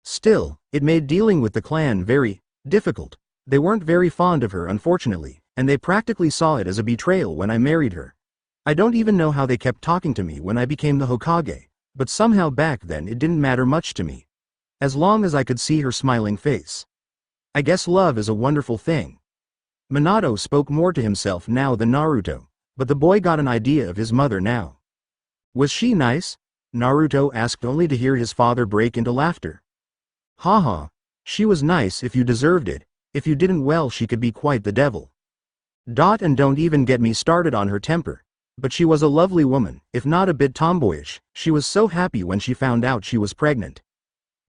Still, it made dealing with the clan very difficult. They weren't very fond of her, unfortunately, and they practically saw it as a betrayal when I married her. I don't even know how they kept talking to me when I became the Hokage, but somehow back then it didn't matter much to me. As long as I could see her smiling face. I guess love is a wonderful thing. Minato spoke more to himself now than Naruto, but the boy got an idea of his mother now. Was she nice? Naruto asked, only to hear his father break into laughter. Haha, she was nice if you deserved it. If you didn't, well, she could be quite the devil. And don't even get me started on her temper. But she was a lovely woman, if not a bit tomboyish. She was so happy when she found out she was pregnant.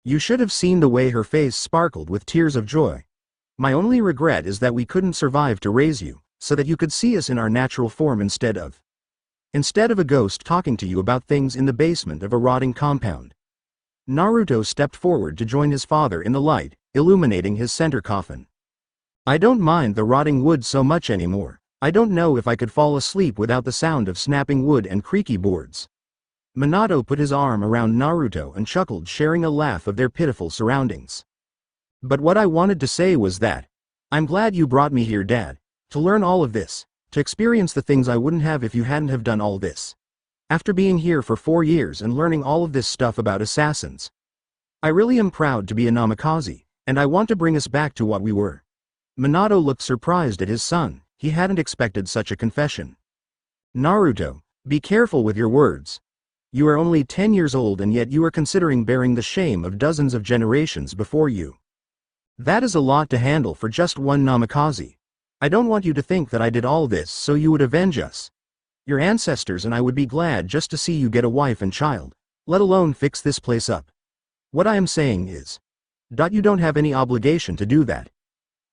You should have seen the way her face sparkled with tears of joy. My only regret is that we couldn't survive to raise you, so that you could see us in our natural form instead of a ghost talking to you about things in the basement of a rotting compound. Naruto stepped forward to join his father in the light, illuminating his center coffin. I don't mind the rotting wood so much anymore. I don't know if I could fall asleep without the sound of snapping wood and creaky boards. Minato put his arm around Naruto and chuckled, sharing a laugh of their pitiful surroundings. But what I wanted to say was that, I'm glad you brought me here, Dad, to learn all of this, to experience the things I wouldn't have if you hadn't have done all this. After being here for 4 years and learning all of this stuff about assassins, I really am proud to be a Namikaze, and I want to bring us back to what we were. Minato looked surprised at his son. He hadn't expected such a confession. Naruto, be careful with your words. You are only 10 years old and yet you are considering bearing the shame of dozens of generations before you. That is a lot to handle for just one Namikaze. I don't want you to think that I did all this so you would avenge us. Your ancestors and I would be glad just to see you get a wife and child, let alone fix this place up. What I am saying is, You don't have any obligation to do that.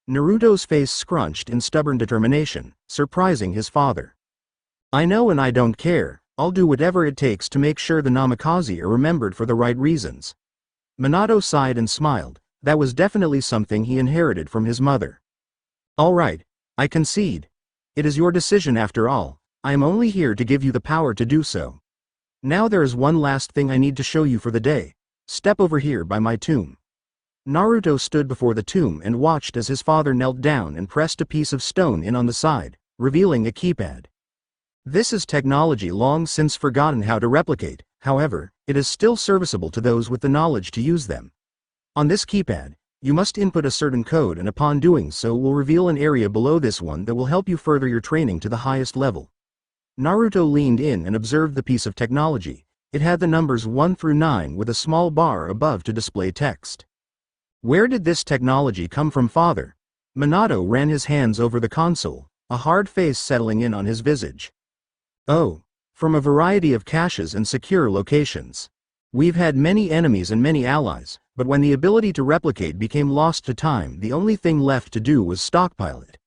Naruto's face scrunched in stubborn determination, surprising his father. I know and I don't care, I'll do whatever it takes to make sure the Namikaze are remembered for the right reasons. Minato sighed and smiled, that was definitely something he inherited from his mother. Alright, I concede. It is your decision after all, I am only here to give you the power to do so. Now there is one last thing I need to show you for the day. Step over here by my tomb. Naruto stood before the tomb and watched as his father knelt down and pressed a piece of stone in on the side, revealing a keypad. This is technology long since forgotten how to replicate, however, it is still serviceable to those with the knowledge to use them. On this keypad, you must input a certain code and upon doing so will reveal an area below this one that will help you further your training to the highest level. Naruto leaned in and observed the piece of technology. It had the numbers 1 through 9 with a small bar above to display text. Where did this technology come from, father? Minato ran his hands over the console, a hard face settling in on his visage. Oh, from a variety of caches and secure locations. We've had many enemies and many allies, but when the ability to replicate became lost to time, the only thing left to do was stockpile it.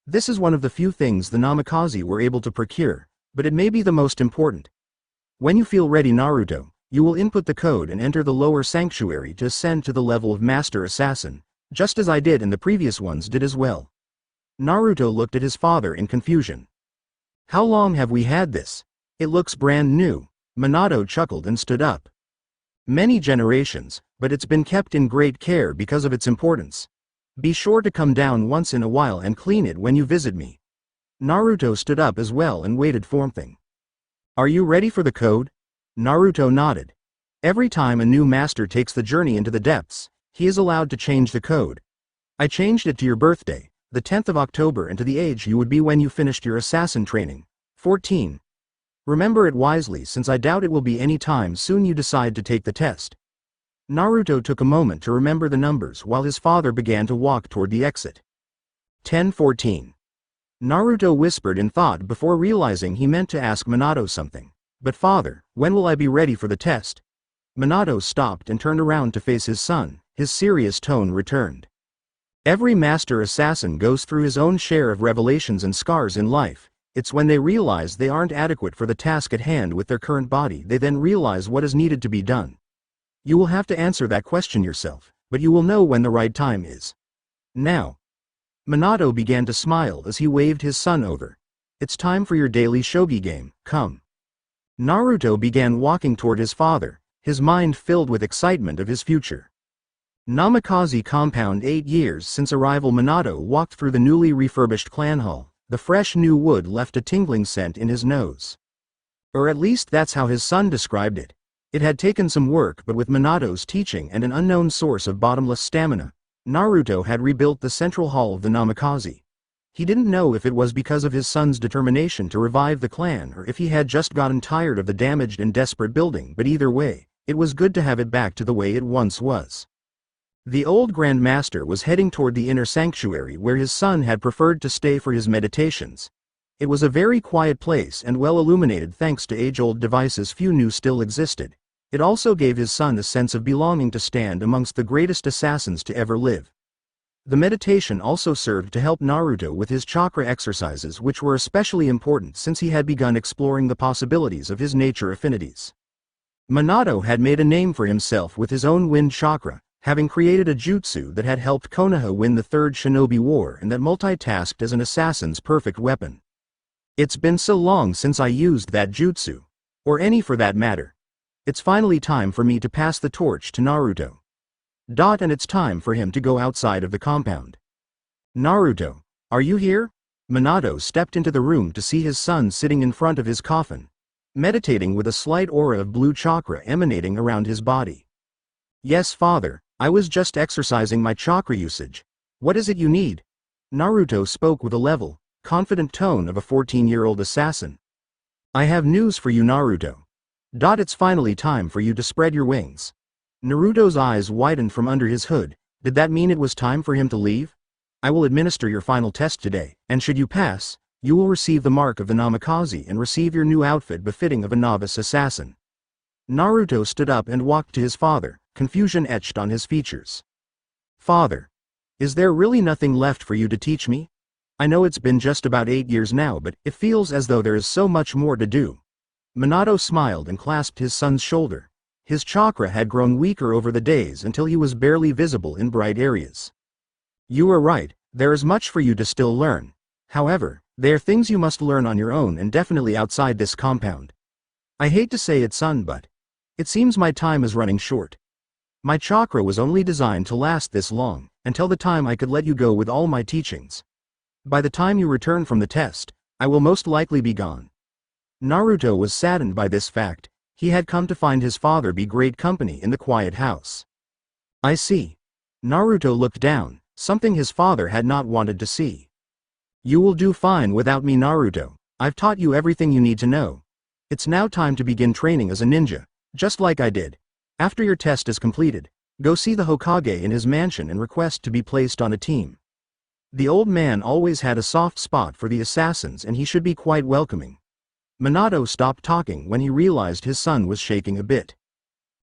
This is one of the few things the Namikaze were able to procure, but it may be the most important. When you feel ready, Naruto, you will input the code and enter the lower sanctuary to ascend to the level of Master Assassin, just as I did and the previous ones did as well. Naruto looked at his father in confusion. How long have we had this? It looks brand new. Minato chuckled and stood up. Many generations, but it's been kept in great care because of its importance. Be sure to come down once in a while and clean it when you visit me. Naruto stood up as well and waited for something. Are you ready for the code? Naruto nodded. Every time a new master takes the journey into the depths, he is allowed to change the code. I changed it to your birthday, the 10th of October, and to the age you would be when you finished your assassin training, 14. Remember it wisely since I doubt it will be any time soon you decide to take the test. Naruto took a moment to remember the numbers while his father began to walk toward the exit. 10-14. Naruto whispered in thought before realizing he meant to ask Minato something. But father, when will I be ready for the test? Minato stopped and turned around to face his son, his serious tone returned. Every master assassin goes through his own share of revelations and scars in life. It's when they realize they aren't adequate for the task at hand with their current body they then realize what is needed to be done. You will have to answer that question yourself, but you will know when the right time is. Now. Minato began to smile as he waved his son over. It's time for your daily shogi game, come. Naruto began walking toward his father, his mind filled with excitement of his future. Namikaze compound. 8 years since arrival. Minato walked through the newly refurbished clan hall. The fresh new wood left a tingling scent in his nose. Or at least that's how his son described it. It had taken some work, but with Minato's teaching and an unknown source of bottomless stamina, Naruto had rebuilt the central hall of the Namikaze. He didn't know if it was because of his son's determination to revive the clan or if he had just gotten tired of the damaged and desperate building, but either way, it was good to have it back to the way it once was. The old Grand Master was heading toward the inner sanctuary where his son had preferred to stay for his meditations. It was a very quiet place and well illuminated thanks to age-old devices few knew still existed. It also gave his son a sense of belonging to stand amongst the greatest assassins to ever live. The meditation also served to help Naruto with his chakra exercises, which were especially important since he had begun exploring the possibilities of his nature affinities. Minato had made a name for himself with his own wind chakra, having created a jutsu that had helped Konoha win the Third Shinobi War and that multitasked as an assassin's perfect weapon. It's been so long since I used that jutsu. Or any for that matter. It's finally time for me to pass the torch to Naruto. And it's time for him to go outside of the compound. Naruto, are you here? Minato stepped into the room to see his son sitting in front of his coffin, meditating with a slight aura of blue chakra emanating around his body. Yes, father, I was just exercising my chakra usage. What is it you need? Naruto spoke with a level, confident tone of a 14-year-old assassin. I have news for you, Naruto. It's finally time for you to spread your wings. Naruto's eyes widened from under his hood. Did that mean it was time for him to leave? I will administer your final test today, and should you pass, you will receive the mark of the Namikaze and receive your new outfit befitting of a novice assassin. Naruto stood up and walked to his father, confusion etched on his features. Father, is there really nothing left for you to teach me? I know it's been just about 8 years now, but it feels as though there is so much more to do. Minato smiled and clasped his son's shoulder. His chakra had grown weaker over the days until he was barely visible in bright areas. You are right, there is much for you to still learn. However, there are things you must learn on your own and definitely outside this compound. I hate to say it, son, but it seems my time is running short. My chakra was only designed to last this long, until the time I could let you go with all my teachings. By the time you return from the test, I will most likely be gone. Naruto was saddened by this fact. He had come to find his father be great company in the quiet house. I see. Naruto looked down, something his father had not wanted to see. You will do fine without me, Naruto. I've taught you everything you need to know. It's now time to begin training as a ninja, just like I did. After your test is completed, go see the Hokage in his mansion and request to be placed on a team. The old man always had a soft spot for the assassins and he should be quite welcoming. Minato stopped talking when he realized his son was shaking a bit.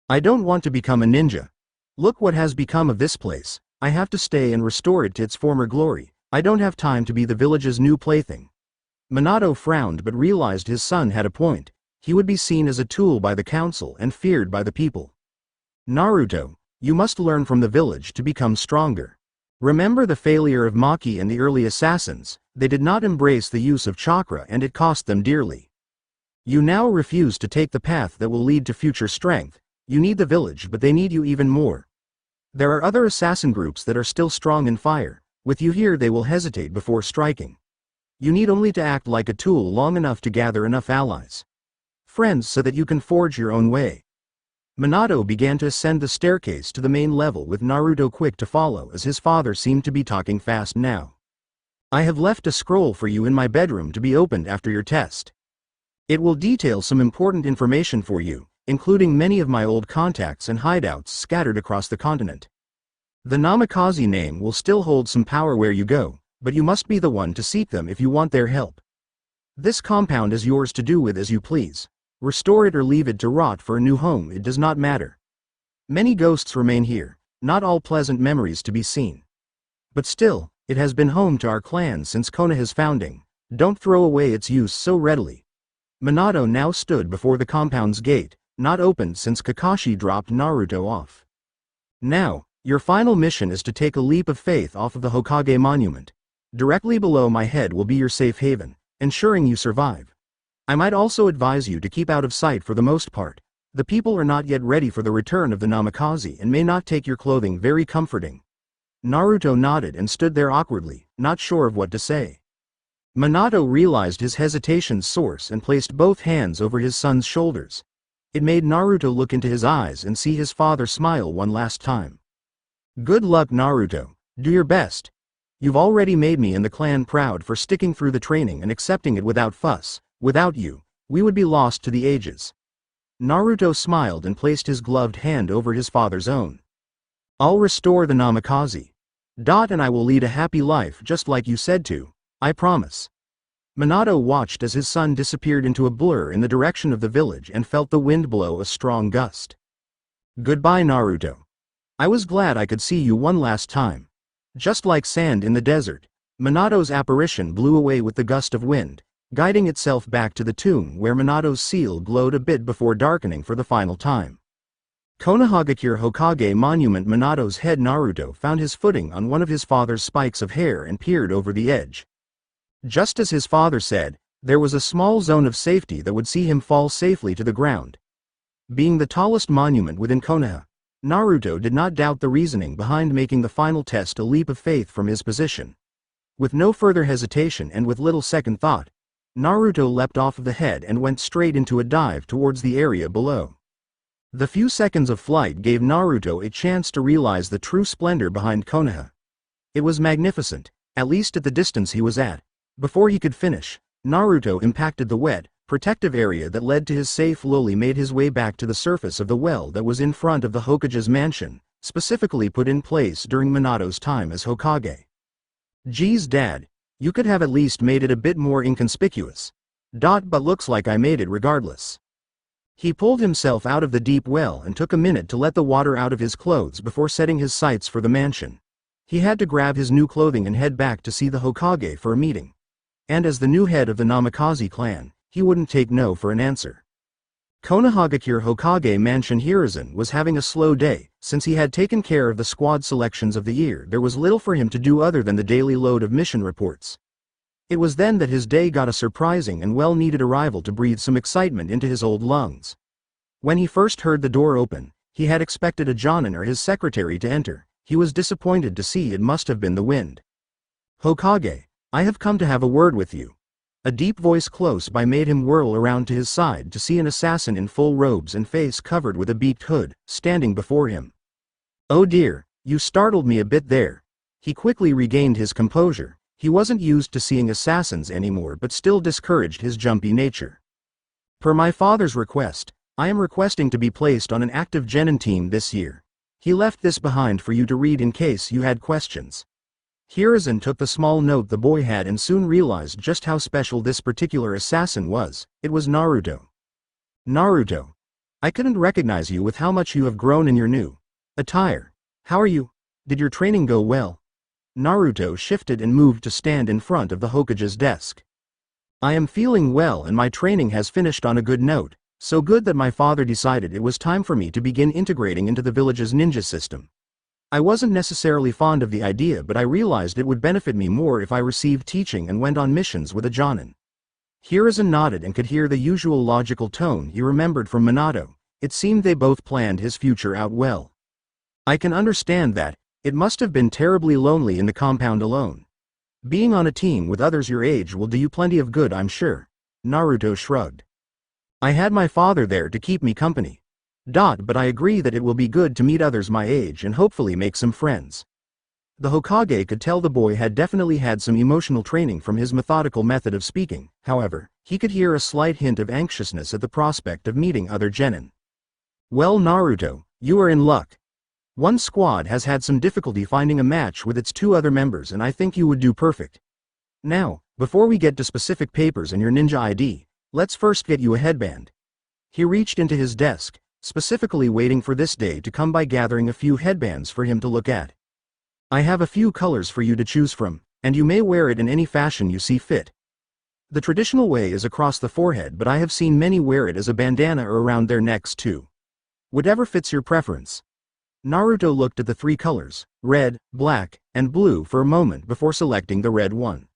I don't want to become a ninja. Look what has become of this place. I have to stay and restore it to its former glory. I don't have time to be the village's new plaything. Minato frowned but realized his son had a point. He would be seen as a tool by the council and feared by the people. Naruto, you must learn from the village to become stronger. Remember the failure of Maki and the early assassins. They did not embrace the use of chakra and it cost them dearly. You now refuse to take the path that will lead to future strength. You need the village, but they need you even more. There are other assassin groups that are still strong in fire. With you here they will hesitate before striking. You need only to act like a tool long enough to gather enough allies. Friends, so that you can forge your own way. Minato began to ascend the staircase to the main level with Naruto quick to follow as his father seemed to be talking fast now. I have left a scroll for you in my bedroom to be opened after your test. It will detail some important information for you, including many of my old contacts and hideouts scattered across the continent. The Namikaze name will still hold some power where you go, but you must be the one to seek them if you want their help. This compound is yours to do with as you please. Restore it or leave it to rot for a new home, it does not matter. Many ghosts remain here, not all pleasant memories to be seen. But still, it has been home to our clan since Konoha's founding. Don't throw away its use so readily. Minato now stood before the compound's gate, not opened since Kakashi dropped Naruto off. Now, your final mission is to take a leap of faith off of the Hokage monument. Directly below my head will be your safe haven, ensuring you survive. I might also advise you to keep out of sight for the most part. The people are not yet ready for the return of the Namikaze and may not take your clothing very comforting. Naruto nodded and stood there awkwardly, not sure of what to say. Minato realized his hesitation's source and placed both hands over his son's shoulders. It made Naruto look into his eyes and see his father smile one last time. Good luck, Naruto. Do your best. You've already made me and the clan proud for sticking through the training and accepting it without fuss. Without you, we would be lost to the ages. Naruto smiled and placed his gloved hand over his father's own. I'll restore the Namikaze. And I will lead a happy life just like you said to. I promise. Minato watched as his son disappeared into a blur in the direction of the village and felt the wind blow a strong gust. Goodbye, Naruto. I was glad I could see you one last time. Just like sand in the desert, Minato's apparition blew away with the gust of wind, guiding itself back to the tomb where Minato's seal glowed a bit before darkening for the final time. Konohagakure Hokage Monument. Minato's head. Naruto found his footing on one of his father's spikes of hair and peered over the edge. Just as his father said, there was a small zone of safety that would see him fall safely to the ground. Being the tallest monument within Konoha, Naruto did not doubt the reasoning behind making the final test a leap of faith from his position. With no further hesitation and with little second thought, Naruto leapt off of the head and went straight into a dive towards the area below. The few seconds of flight gave Naruto a chance to realize the true splendor behind Konoha. It was magnificent, at least at the distance he was at. Before he could finish, Naruto impacted the wet, protective area that led to his safe. Slowly made his way back to the surface of the well that was in front of the Hokage's mansion, specifically put in place during Minato's time as Hokage. Geez, Dad, you could have at least made it a bit more inconspicuous. But looks like I made it regardless. He pulled himself out of the deep well and took a minute to let the water out of his clothes before setting his sights for the mansion. He had to grab his new clothing and head back to see the Hokage for a meeting. And as the new head of the Namikaze clan, he wouldn't take no for an answer. Konohagakure Hokage Mansion Hiruzen was having a slow day. Since he had taken care of the squad selections of the year, there was little for him to do other than the daily load of mission reports. It was then that his day got a surprising and well-needed arrival to breathe some excitement into his old lungs. When he first heard the door open, he had expected a Jonin or his secretary to enter. He was disappointed to see it must have been the wind. "Hokage, I have come to have a word with you." A deep voice close by made him whirl around to his side to see an assassin in full robes and face covered with a beaked hood, standing before him. "Oh dear, you startled me a bit there." He quickly regained his composure. He wasn't used to seeing assassins anymore but still discouraged his jumpy nature. "Per my father's request, I am requesting to be placed on an active genin team this year. He left this behind for you to read in case you had questions." Hiruzen took the small note the boy had and soon realized just how special this particular assassin was. It was Naruto. "Naruto, I couldn't recognize you with how much you have grown in your new attire. How are you? Did your training go well?" Naruto shifted and moved to stand in front of the Hokage's desk. "I am feeling well and my training has finished on a good note, so good that my father decided it was time for me to begin integrating into the village's ninja system. I wasn't necessarily fond of the idea, but I realized it would benefit me more if I received teaching and went on missions with a Jonin." Hiruzen nodded and could hear the usual logical tone he remembered from Minato. It seemed they both planned his future out well. "I can understand that. It must have been terribly lonely in the compound alone. Being on a team with others your age will do you plenty of good, I'm sure." Naruto shrugged. "I had my father there to keep me company. But I agree that it will be good to meet others my age and hopefully make some friends." The Hokage could tell the boy had definitely had some emotional training from his methodical method of speaking. However, he could hear a slight hint of anxiousness at the prospect of meeting other genin. "Well Naruto, you are in luck. One squad has had some difficulty finding a match with its two other members and I think you would do perfect. Now, before we get to specific papers and your ninja ID, let's first get you a headband." He reached into his desk, specifically waiting for this day to come by gathering a few headbands for him to look at. "I have a few colors for you to choose from, and you may wear it in any fashion you see fit. The traditional way is across the forehead, but I have seen many wear it as a bandana or around their necks too. Whatever fits your preference." Naruto looked at the three colors, red, black, and blue for a moment before selecting the red one.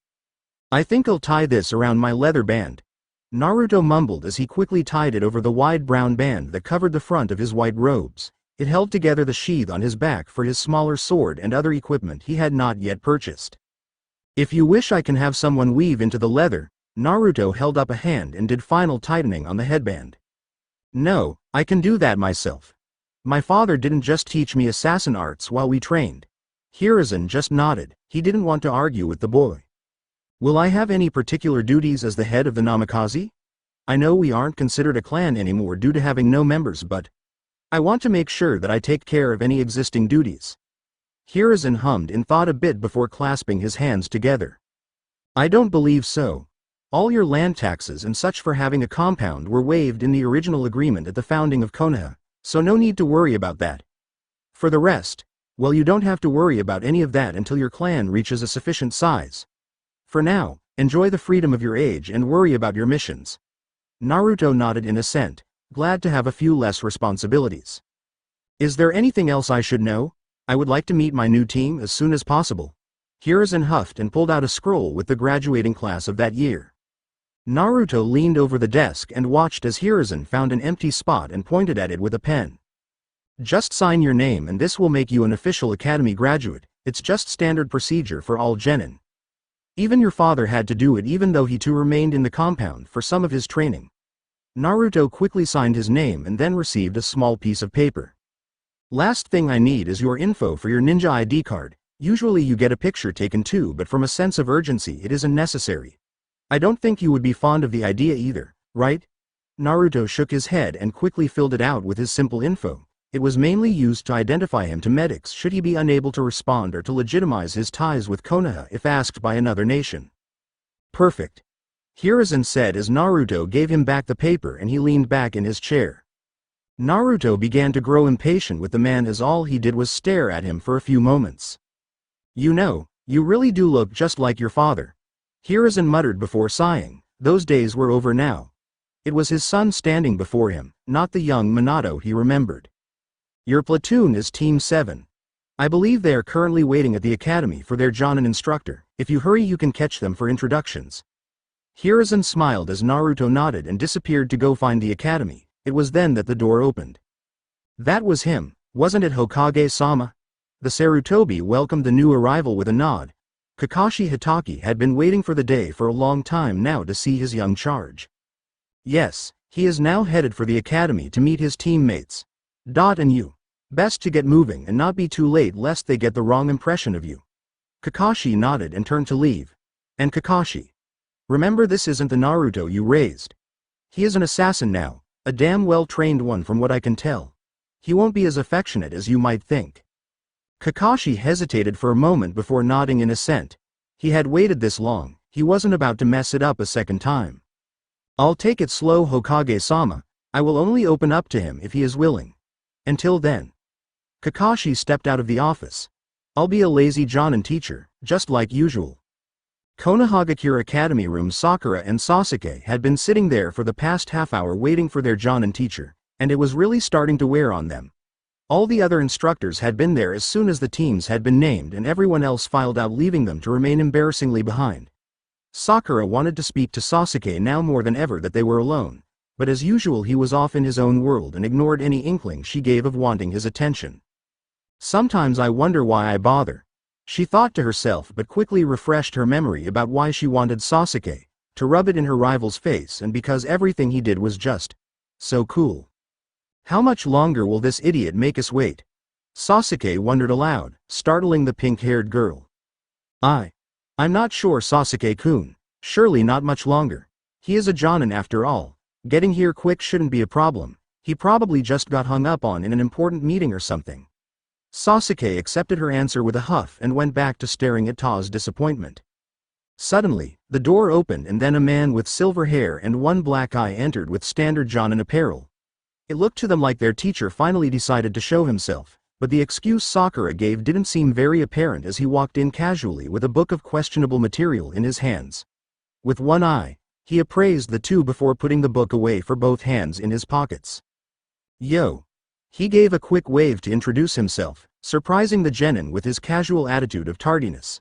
"I think I'll tie this around my leather band." Naruto mumbled as he quickly tied it over the wide brown band that covered the front of his white robes. It held together the sheath on his back for his smaller sword and other equipment he had not yet purchased. "If you wish I can have someone weave into the leather." Naruto held up a hand and did final tightening on the headband. "No, I can do that myself. My father didn't just teach me assassin arts while we trained." Hiruzen just nodded. He didn't want to argue with the boy. "Will I have any particular duties as the head of the Namikaze? I know we aren't considered a clan anymore due to having no members, but I want to make sure that I take care of any existing duties." Hiruzen hummed in thought a bit before clasping his hands together. "I don't believe so. All your land taxes and such for having a compound were waived in the original agreement at the founding of Konoha, so no need to worry about that. For the rest, well, you don't have to worry about any of that until your clan reaches a sufficient size. For now, enjoy the freedom of your age and worry about your missions." Naruto nodded in assent, glad to have a few less responsibilities. "Is there anything else I should know? I would like to meet my new team as soon as possible." Hiruzen huffed and pulled out a scroll with the graduating class of that year. Naruto leaned over the desk and watched as Hiruzen found an empty spot and pointed at it with a pen. "Just sign your name and this will make you an official academy graduate. It's just standard procedure for all genin. Even your father had to do it even though he too remained in the compound for some of his training." Naruto quickly signed his name and then received a small piece of paper. "Last thing I need is your info for your ninja ID card. Usually you get a picture taken too, but from a sense of urgency it isn't necessary. I don't think you would be fond of the idea either, right?" Naruto shook his head and quickly filled it out with his simple info. It was mainly used to identify him to medics should he be unable to respond or to legitimize his ties with Konoha if asked by another nation. "Perfect," Hiruzen said as Naruto gave him back the paper and he leaned back in his chair. Naruto began to grow impatient with the man as all he did was stare at him for a few moments. You really do look just like your father. Hiruzen muttered before sighing. Those days were over now. It was his son standing before him, not the young Minato he remembered. Your platoon is Team 7. I believe they are currently waiting at the academy for their Jonin instructor. If you hurry you can catch them for introductions. Hiruzen smiled as Naruto nodded and disappeared to go find the academy. It was then that the door opened. That was him, wasn't it, Hokage-sama? The Sarutobi welcomed the new arrival with a nod. Kakashi Hitaki had been waiting for the day for a long time now to see his young charge. Yes, he is now headed for the academy to meet his teammates. And you. Best to get moving and not be too late lest they get the wrong impression of you. Kakashi nodded and turned to leave. And Kakashi. Remember, this isn't the Naruto you raised. He is an assassin now, a damn well-trained one from what I can tell. He won't be as affectionate as you might think. Kakashi hesitated for a moment before nodding in assent. He had waited this long, he wasn't about to mess it up a second time. I'll take it slow, Hokage-sama. I will only open up to him if he is willing. Until then. Kakashi stepped out of the office. I'll be a lazy Jonin teacher, just like usual. Konohagakure Academy room. Sakura and Sasuke had been sitting there for the past half hour waiting for their Jonin teacher, and it was really starting to wear on them. All the other instructors had been there as soon as the teams had been named and everyone else filed out, leaving them to remain embarrassingly behind. Sakura wanted to speak to Sasuke now more than ever that they were alone, but as usual he was off in his own world and ignored any inkling she gave of wanting his attention. Sometimes I wonder why I bother, she thought to herself, but quickly refreshed her memory about why she wanted Sasuke to rub it in her rival's face, and because everything he did was just so cool. How much longer will this idiot make us wait? Sasuke wondered aloud, startling the pink-haired girl. I'm not sure, Sasuke-kun. Surely not much longer. He is a Jonin after all. Getting here quick shouldn't be a problem. He probably just got hung up on in an important meeting or something. Sasuke accepted her answer with a huff and went back to staring at Ta's disappointment. Suddenly, the door opened and then a man with silver hair and one black eye entered with standard Jonin apparel. It looked to them like their teacher finally decided to show himself, but the excuse Sakura gave didn't seem very apparent as he walked in casually with a book of questionable material in his hands. With one eye, he appraised the two before putting the book away for both hands in his pockets. Yo! He gave a quick wave to introduce himself, surprising the genin with his casual attitude of tardiness.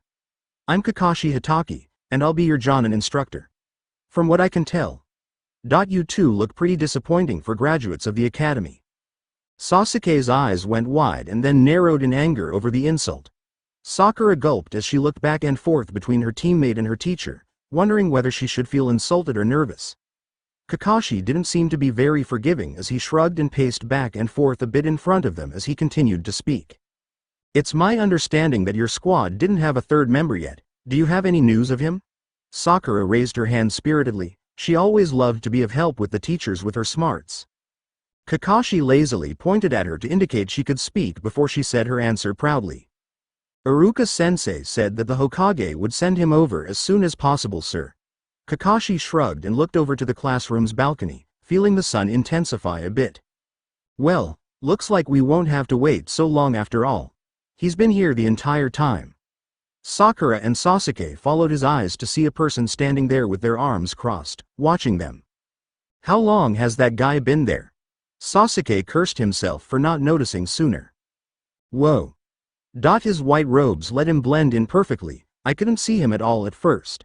I'm Kakashi Hitaki, and I'll be your Jonin instructor. From what I can tell. You two look pretty disappointing for graduates of the academy. Sasuke's eyes went wide and then narrowed in anger over the insult. Sakura gulped as she looked back and forth between her teammate and her teacher, wondering whether she should feel insulted or nervous. Kakashi didn't seem to be very forgiving as he shrugged and paced back and forth a bit in front of them as he continued to speak. It's my understanding that your squad didn't have a third member yet. Do you have any news of him? Sakura raised her hand spiritedly. She always loved to be of help with the teachers with her smarts. Kakashi lazily pointed at her to indicate she could speak before she said her answer proudly. Iruka-sensei said that the Hokage would send him over as soon as possible, sir. Kakashi shrugged and looked over to the classroom's balcony, feeling the sun intensify a bit. Well, looks like we won't have to wait so long after all. He's been here the entire time. Sakura and Sasuke followed his eyes to see a person standing there with their arms crossed, watching them. How long has that guy been there? Sasuke cursed himself for not noticing sooner. Whoa. His white robes let him blend in perfectly. I couldn't see him at all at first.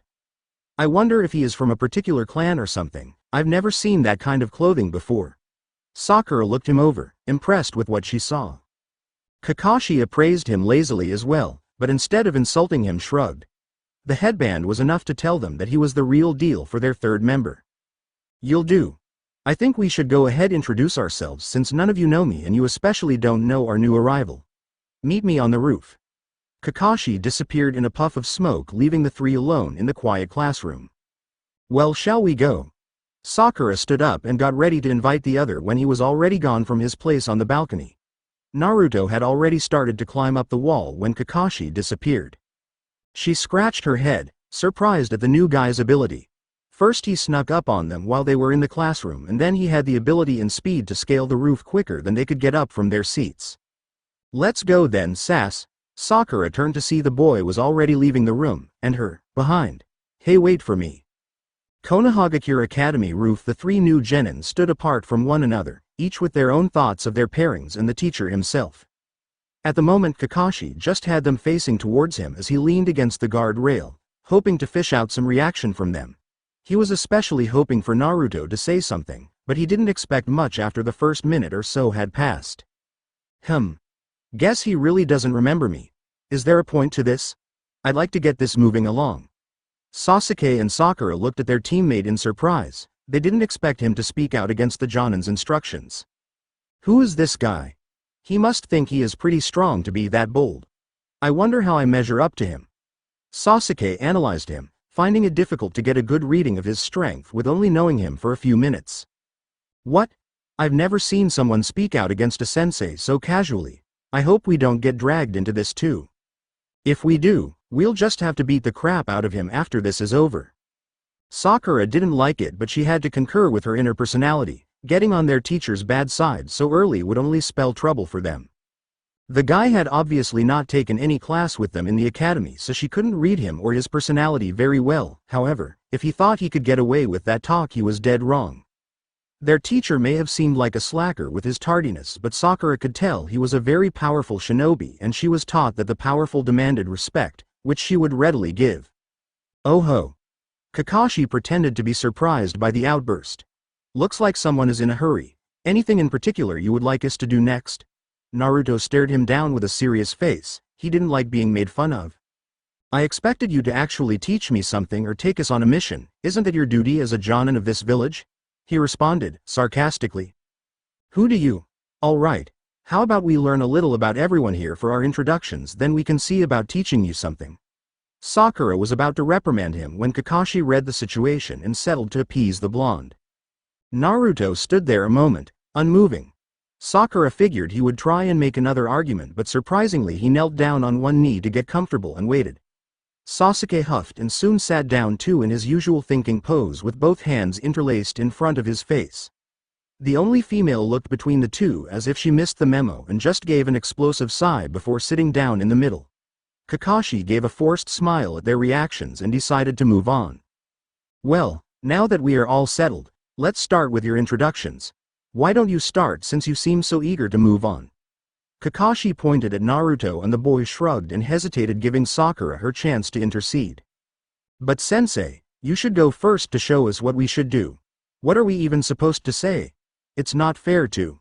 I wonder if he is from a particular clan or something. I've never seen that kind of clothing before. Sakura looked him over, impressed with what she saw. Kakashi appraised him lazily as well, but instead of insulting him shrugged. The headband was enough to tell them that he was the real deal for their third member. You'll do. I think we should go ahead introduce ourselves since none of you know me and you especially don't know our new arrival. Meet me on the roof. Kakashi disappeared in a puff of smoke, leaving the three alone in the quiet classroom. Well, shall we go? Sakura stood up and got ready to invite the other when he was already gone from his place on the balcony. Naruto had already started to climb up the wall when Kakashi disappeared. She scratched her head, surprised at the new guy's ability. First he snuck up on them while they were in the classroom, and then he had the ability and speed to scale the roof quicker than they could get up from their seats. Let's go then, Sass. Sakura turned to see the boy was already leaving the room, and her, behind. Hey, wait for me. Konohagakure Academy roof. The three new genin stood apart from one another, each with their own thoughts of their pairings and the teacher himself. At the moment Kakashi just had them facing towards him as he leaned against the guard rail, hoping to fish out some reaction from them. He was especially hoping for Naruto to say something, but he didn't expect much after the first minute or so had passed. Guess he really doesn't remember me. Is there a point to this? I'd like to get this moving along. Sasuke and Sakura looked at their teammate in surprise. They didn't expect him to speak out against the Jonin's instructions. Who is this guy? He must think he is pretty strong to be that bold. I wonder how I measure up to him. Sasuke analyzed him, finding it difficult to get a good reading of his strength with only knowing him for a few minutes. What? I've never seen someone speak out against a sensei so casually. I hope we don't get dragged into this too. If we do, we'll just have to beat the crap out of him after this is over. Sakura didn't like it, but she had to concur with her inner personality. Getting on their teacher's bad side so early would only spell trouble for them. The guy had obviously not taken any class with them in the academy, so she couldn't read him or his personality very well. However, if he thought he could get away with that talk, he was dead wrong. Their teacher may have seemed like a slacker with his tardiness, but Sakura could tell he was a very powerful shinobi, and she was taught that the powerful demanded respect, which she would readily give. Oh ho! Kakashi pretended to be surprised by the outburst. Looks like someone is in a hurry. Anything in particular you would like us to do next? Naruto stared him down with a serious face. He didn't like being made fun of. I expected you to actually teach me something or take us on a mission. Isn't that your duty as a Jonin of this village? He responded, sarcastically. Who do you? All right. How about we learn a little about everyone here for our introductions, then we can see about teaching you something. Sakura was about to reprimand him when Kakashi read the situation and settled to appease the blonde. Naruto stood there a moment, unmoving. Sakura figured he would try and make another argument, but surprisingly he knelt down on one knee to get comfortable and waited. Sasuke huffed and soon sat down too in his usual thinking pose with both hands interlaced in front of his face. The only female looked between the two as if she missed the memo and just gave an explosive sigh before sitting down in the middle. Kakashi gave a forced smile at their reactions and decided to move on. Well, now that we are all settled, let's start with your introductions. Why don't you start since you seem so eager to move on? Kakashi pointed at Naruto and the boy shrugged and hesitated, giving Sakura her chance to intercede. But sensei, you should go first to show us what we should do. What are we even supposed to say? It's not fair to.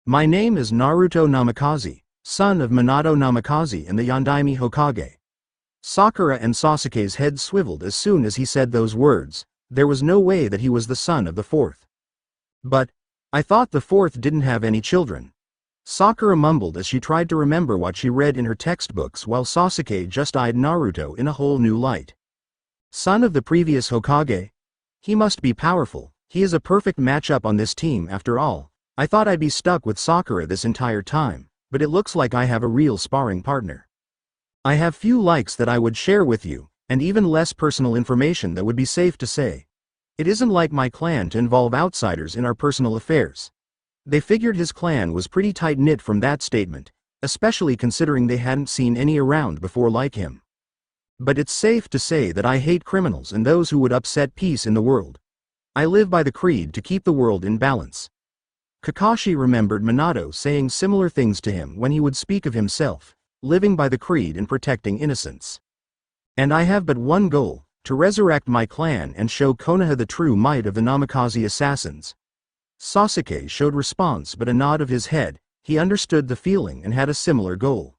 My name is Naruto Namikaze, son of Minato Namikaze and the Yondaime Hokage. Sakura and Sasuke's heads swiveled as soon as he said those words. There was no way that he was the son of the fourth. But, I thought the fourth didn't have any children. Sakura mumbled as she tried to remember what she read in her textbooks, while Sasuke just eyed Naruto in a whole new light. Son of the previous Hokage? He must be powerful. He is a perfect matchup on this team after all. I thought I'd be stuck with Sakura this entire time, but it looks like I have a real sparring partner. I have few likes that I would share with you, and even less personal information that would be safe to say. It isn't like my clan to involve outsiders in our personal affairs. They figured his clan was pretty tight-knit from that statement, especially considering they hadn't seen any around before like him. But it's safe to say that I hate criminals and those who would upset peace in the world. I live by the creed to keep the world in balance. Kakashi remembered Minato saying similar things to him when he would speak of himself, living by the creed and protecting innocence. And I have but one goal, to resurrect my clan and show Konoha the true might of the Namikaze assassins. Sasuke showed response but a nod of his head. He understood the feeling and had a similar goal.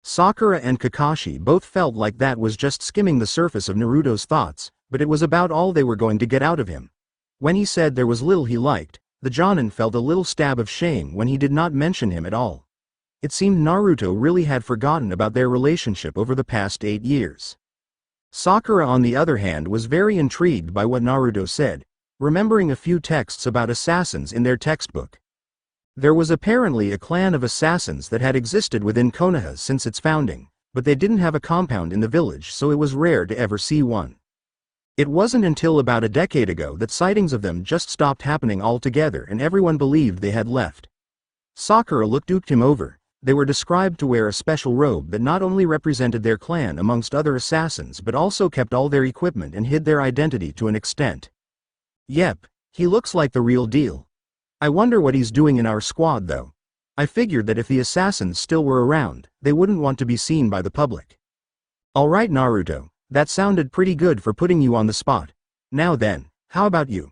Sakura and Kakashi both felt like that was just skimming the surface of Naruto's thoughts, but it was about all they were going to get out of him. When he said there was little he liked, the Jonin felt a little stab of shame when he did not mention him at all. It seemed Naruto really had forgotten about their relationship over the past 8 years. Sakura on the other hand was very intrigued by what Naruto said, remembering a few texts about assassins in their textbook. There was apparently a clan of assassins that had existed within Konoha since its founding, but they didn't have a compound in the village, so it was rare to ever see one. It wasn't until about a decade ago that sightings of them just stopped happening altogether and everyone believed they had left. Sakura looked him over. They were described to wear a special robe that not only represented their clan amongst other assassins but also kept all their equipment and hid their identity to an extent. Yep, he looks like the real deal. I wonder what he's doing in our squad though. I figured that if the assassins still were around, they wouldn't want to be seen by the public. Alright Naruto, that sounded pretty good for putting you on the spot. Now then, how about you?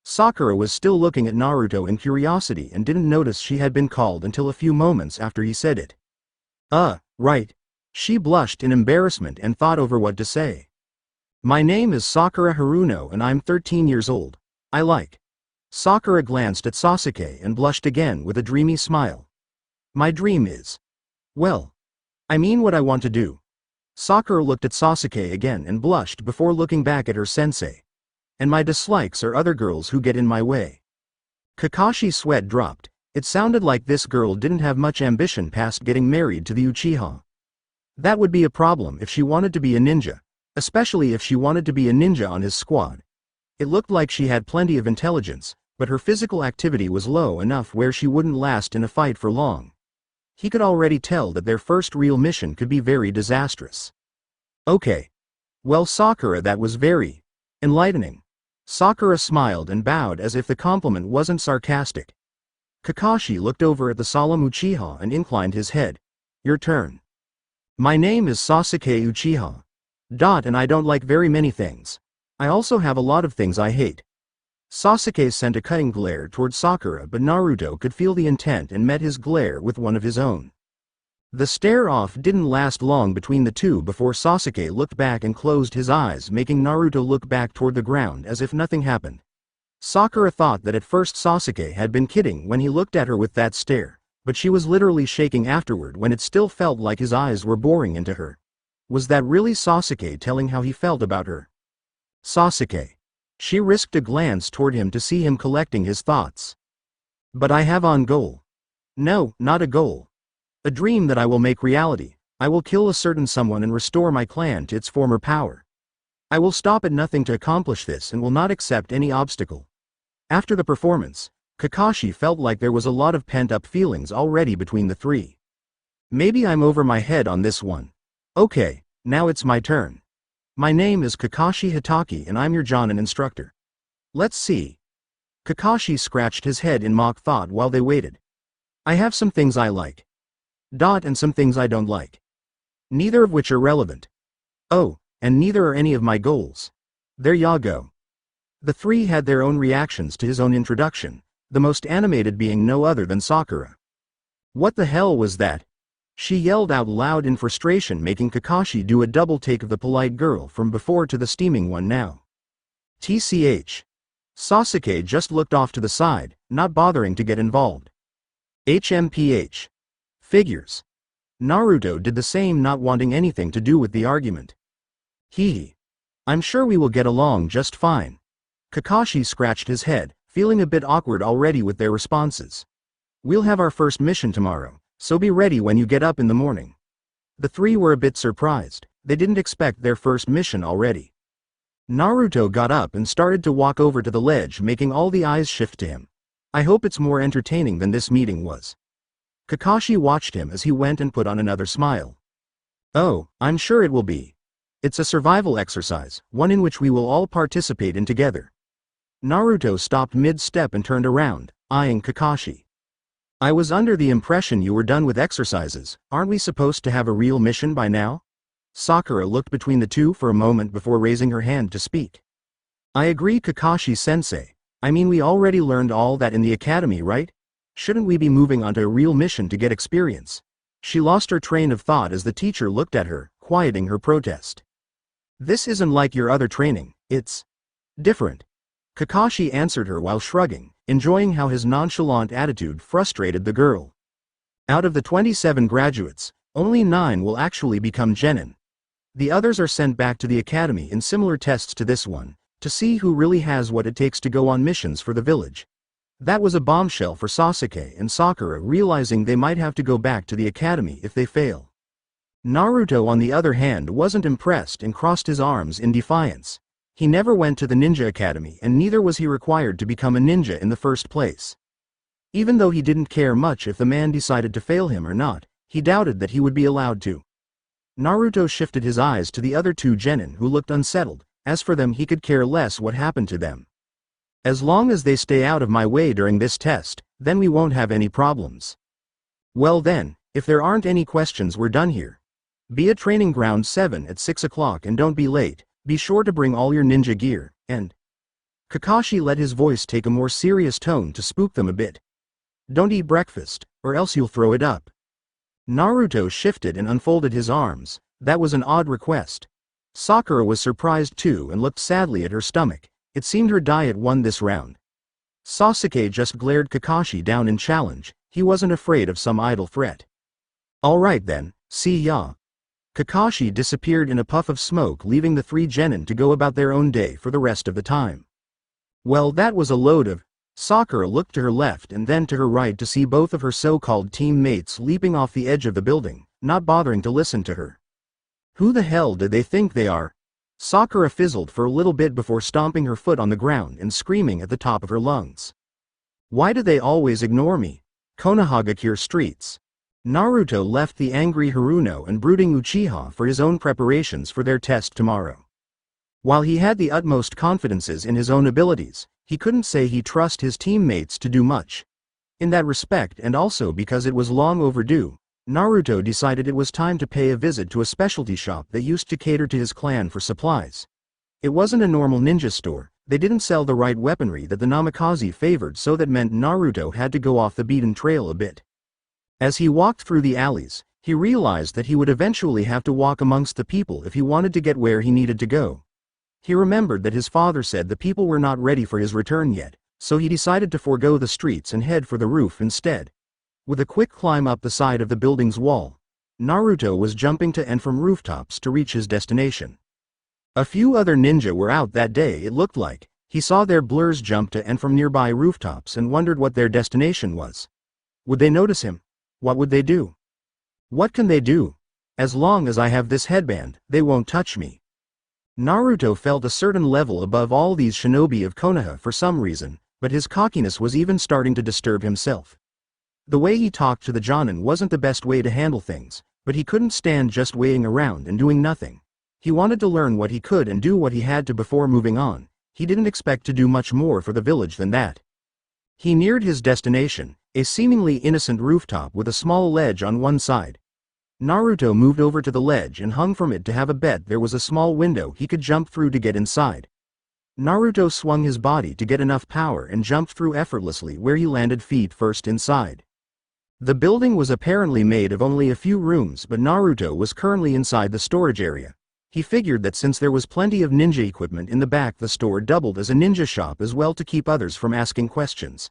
Sakura was still looking at Naruto in curiosity and didn't notice she had been called until a few moments after he said it. Right. She blushed in embarrassment and thought over what to say. My name is Sakura Haruno and I'm 13 years old. I like. Sakura glanced at Sasuke and blushed again with a dreamy smile. My dream is. Well. I mean what I want to do. Sakura looked at Sasuke again and blushed before looking back at her sensei. And my dislikes are other girls who get in my way. Kakashi's sweat dropped. It sounded like this girl didn't have much ambition past getting married to the Uchiha. That would be a problem if she wanted to be a ninja, especially if she wanted to be a ninja on his squad. It looked like she had plenty of intelligence, but her physical activity was low enough where she wouldn't last in a fight for long. He could already tell that their first real mission could be very disastrous. Okay. Well Sakura, that was very enlightening. Sakura smiled and bowed as if the compliment wasn't sarcastic. Kakashi looked over at the solemn Uchiha and inclined his head. Your turn. My name is Sasuke Uchiha. And I don't like very many things. I also have a lot of things I hate. Sasuke sent a cutting glare toward Sakura but Naruto could feel the intent and met his glare with one of his own. The stare-off didn't last long between the two before Sasuke looked back and closed his eyes, making Naruto look back toward the ground as if nothing happened. Sakura thought that at first Sasuke had been kidding when he looked at her with that stare, but she was literally shaking afterward when it still felt like his eyes were boring into her. Was that really Sasuke telling how he felt about her? Sasuke. She risked a glance toward him to see him collecting his thoughts. But I have on goal. No, not a goal. A dream that I will make reality. I will kill a certain someone and restore my clan to its former power. I will stop at nothing to accomplish this and will not accept any obstacle. After the performance, Kakashi felt like there was a lot of pent-up feelings already between the three. Maybe I'm over my head on this one. Okay, now it's my turn. My name is Kakashi Hitaki and I'm your Jonin instructor. Let's see. Kakashi scratched his head in mock thought while they waited. I have some things I like. And some things I don't like. Neither of which are relevant. Oh, and neither are any of my goals. There ya go. The three had their own reactions to his own introduction, the most animated being no other than Sakura. What the hell was that? She yelled out loud in frustration, making Kakashi do a double take of the polite girl from before to the steaming one now. TCH. Sasuke just looked off to the side, not bothering to get involved. HMPH. Figures. Naruto did the same, not wanting anything to do with the argument. Hee. I'm sure we will get along just fine. Kakashi scratched his head, feeling a bit awkward already with their responses. We'll have our first mission tomorrow, so be ready when you get up in the morning. The three were a bit surprised. They didn't expect their first mission already. Naruto got up and started to walk over to the ledge, making all the eyes shift to him. I hope it's more entertaining than this meeting was. Kakashi watched him as he went and put on another smile. Oh, I'm sure it will be. It's a survival exercise, one in which we will all participate in together. Naruto stopped mid-step and turned around, eyeing Kakashi. I was under the impression you were done with exercises. Aren't we supposed to have a real mission by now? Sakura looked between the two for a moment before raising her hand to speak. I agree, Kakashi-sensei. I mean, we already learned all that in the academy, right? Shouldn't we be moving on to a real mission to get experience? She lost her train of thought as the teacher looked at her, quieting her protest. This isn't like your other training, it's different. Kakashi answered her while shrugging, enjoying how his nonchalant attitude frustrated the girl. Out of the 27 graduates, only 9 will actually become genin. The others are sent back to the academy in similar tests to this one, to see who really has what it takes to go on missions for the village. That was a bombshell for Sasuke and Sakura, realizing they might have to go back to the academy if they fail. Naruto, on the other hand, wasn't impressed and crossed his arms in defiance. He never went to the ninja academy and neither was he required to become a ninja in the first place. Even though he didn't care much if the man decided to fail him or not, he doubted that he would be allowed to. Naruto shifted his eyes to the other two genin who looked unsettled. As for them, he could care less what happened to them. As long as they stay out of my way during this test, then we won't have any problems. Well then, if there aren't any questions, we're done here. Be at training ground 7 at 6 o'clock and don't be late. Be sure to bring all your ninja gear, and Kakashi let his voice take a more serious tone to spook them a bit. Don't eat breakfast, or else you'll throw it up. Naruto shifted and unfolded his arms. That was an odd request. Sakura was surprised too and looked sadly at her stomach. It seemed her diet won this round. Sasuke just glared Kakashi down in challenge. He wasn't afraid of some idle threat. Alright then, see ya. Kakashi disappeared in a puff of smoke, leaving the three genin to go about their own day for the rest of the time. Well, that was a load of... Sakura looked to her left and then to her right to see both of her so-called teammates leaping off the edge of the building, not bothering to listen to her. Who the hell did they think they are? Sakura fizzled for a little bit before stomping her foot on the ground and screaming at the top of her lungs. Why do they always ignore me? Konohagakure streets. Naruto left the angry Haruno and brooding Uchiha for his own preparations for their test tomorrow. While he had the utmost confidences in his own abilities, he couldn't say he trusted his teammates to do much. In that respect, and also because it was long overdue, Naruto decided it was time to pay a visit to a specialty shop that used to cater to his clan for supplies. It wasn't a normal ninja store. They didn't sell the right weaponry that the Namikaze favored, so that meant Naruto had to go off the beaten trail a bit. As he walked through the alleys, he realized that he would eventually have to walk amongst the people if he wanted to get where he needed to go. He remembered that his father said the people were not ready for his return yet, so he decided to forego the streets and head for the roof instead. With a quick climb up the side of the building's wall, Naruto was jumping to and from rooftops to reach his destination. A few other ninja were out that day, it looked like. He saw their blurs jump to and from nearby rooftops and wondered what their destination was. Would they notice him? What would they do? What can they do? As long as I have this headband, they won't touch me. Naruto felt a certain level above all these shinobi of Konoha for some reason, but his cockiness was even starting to disturb himself. The way he talked to the Jonin wasn't the best way to handle things, but he couldn't stand just waiting around and doing nothing. He wanted to learn what he could and do what he had to before moving on. He didn't expect to do much more for the village than that. He neared his destination, a seemingly innocent rooftop with a small ledge on one side. Naruto moved over to the ledge and hung from it to have a bet there was a small window he could jump through to get inside. Naruto swung his body to get enough power and jumped through effortlessly, where he landed feet first inside. The building was apparently made of only a few rooms, but Naruto was currently inside the storage area. He figured that since there was plenty of ninja equipment in the back, the store doubled as a ninja shop as well to keep others from asking questions.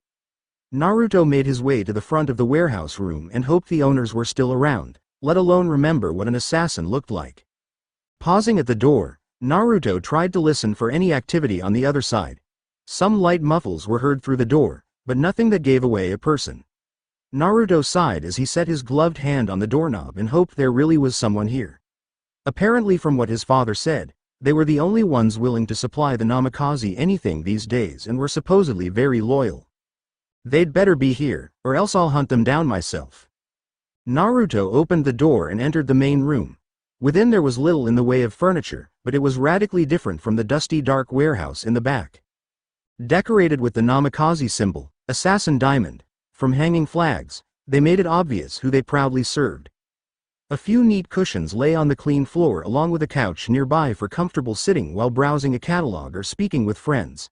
Naruto made his way to the front of the warehouse room and hoped the owners were still around, let alone remember what an assassin looked like. Pausing at the door, Naruto tried to listen for any activity on the other side. Some light muffles were heard through the door, but nothing that gave away a person. Naruto sighed as he set his gloved hand on the doorknob and hoped there really was someone here. Apparently, from what his father said, they were the only ones willing to supply the Namikaze anything these days and were supposedly very loyal. They'd better be here, or else I'll hunt them down myself. Naruto opened the door and entered the main room. Within there was little in the way of furniture, but it was radically different from the dusty dark warehouse in the back. Decorated with the Namikaze symbol, Assassin Diamond, from hanging flags, they made it obvious who they proudly served. A few neat cushions lay on the clean floor along with a couch nearby for comfortable sitting while browsing a catalog or speaking with friends.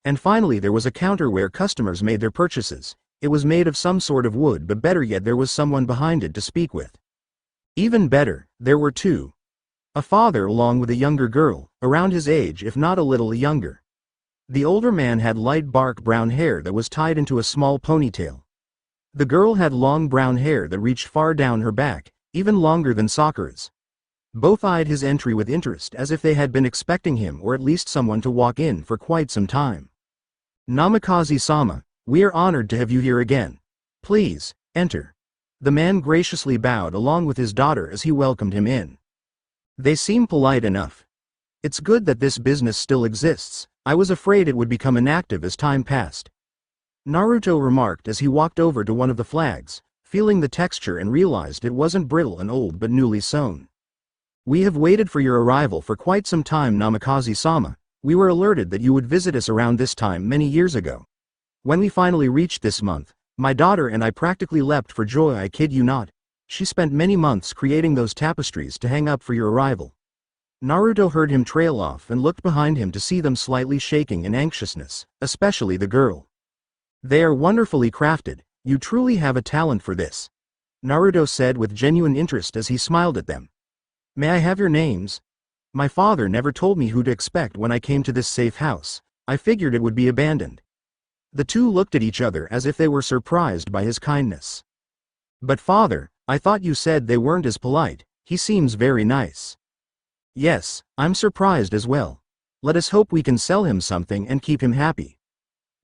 And finally there was a counter where customers made their purchases. It was made of some sort of wood, but better yet there was someone behind it to speak with. Even better, there were two. A father along with a younger girl, around his age if not a little younger. The older man had light dark brown hair that was tied into a small ponytail. The girl had long brown hair that reached far down her back, even longer than Sakura's. Both eyed his entry with interest as if they had been expecting him or at least someone to walk in for quite some time. Namikaze-sama, we are honored to have you here again. Please, enter. The man graciously bowed along with his daughter as he welcomed him in. They seem polite enough. It's good that this business still exists. I was afraid it would become inactive as time passed. Naruto remarked as he walked over to one of the flags, feeling the texture and realized it wasn't brittle and old but newly sewn. "We have waited for your arrival for quite some time, Namikaze-sama. We were alerted that you would visit us around this time many years ago. When we finally reached this month, my daughter and I practically leapt for joy, I kid you not. She spent many months creating those tapestries to hang up for your arrival." Naruto heard him trail off and looked behind him to see them slightly shaking in anxiousness, especially the girl. "They are wonderfully crafted, you truly have a talent for this," Naruto said with genuine interest as he smiled at them. "May I have your names? My father never told me who to expect when I came to this safe house. I figured it would be abandoned." The two looked at each other as if they were surprised by his kindness. "But father, I thought you said they weren't as polite. He seems very nice." "Yes, I'm surprised as well. Let us hope we can sell him something and keep him happy."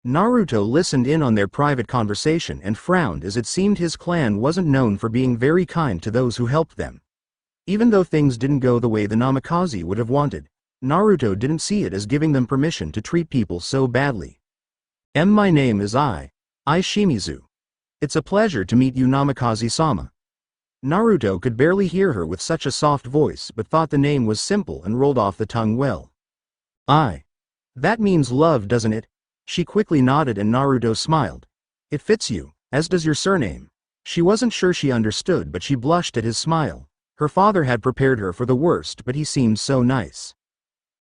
Naruto listened in on their private conversation and frowned as it seemed his clan wasn't known for being very kind to those who helped them. Even though things didn't go the way the Namikaze would have wanted, Naruto didn't see it as giving them permission to treat people so badly. My name is I Shimizu. It's a pleasure to meet you, Namikaze-sama." Naruto could barely hear her with such a soft voice but thought the name was simple and rolled off the tongue well. That means love, doesn't it?" She quickly nodded and Naruto smiled. "It fits you, as does your surname." She wasn't sure she understood but she blushed at his smile. Her father had prepared her for the worst but he seemed so nice.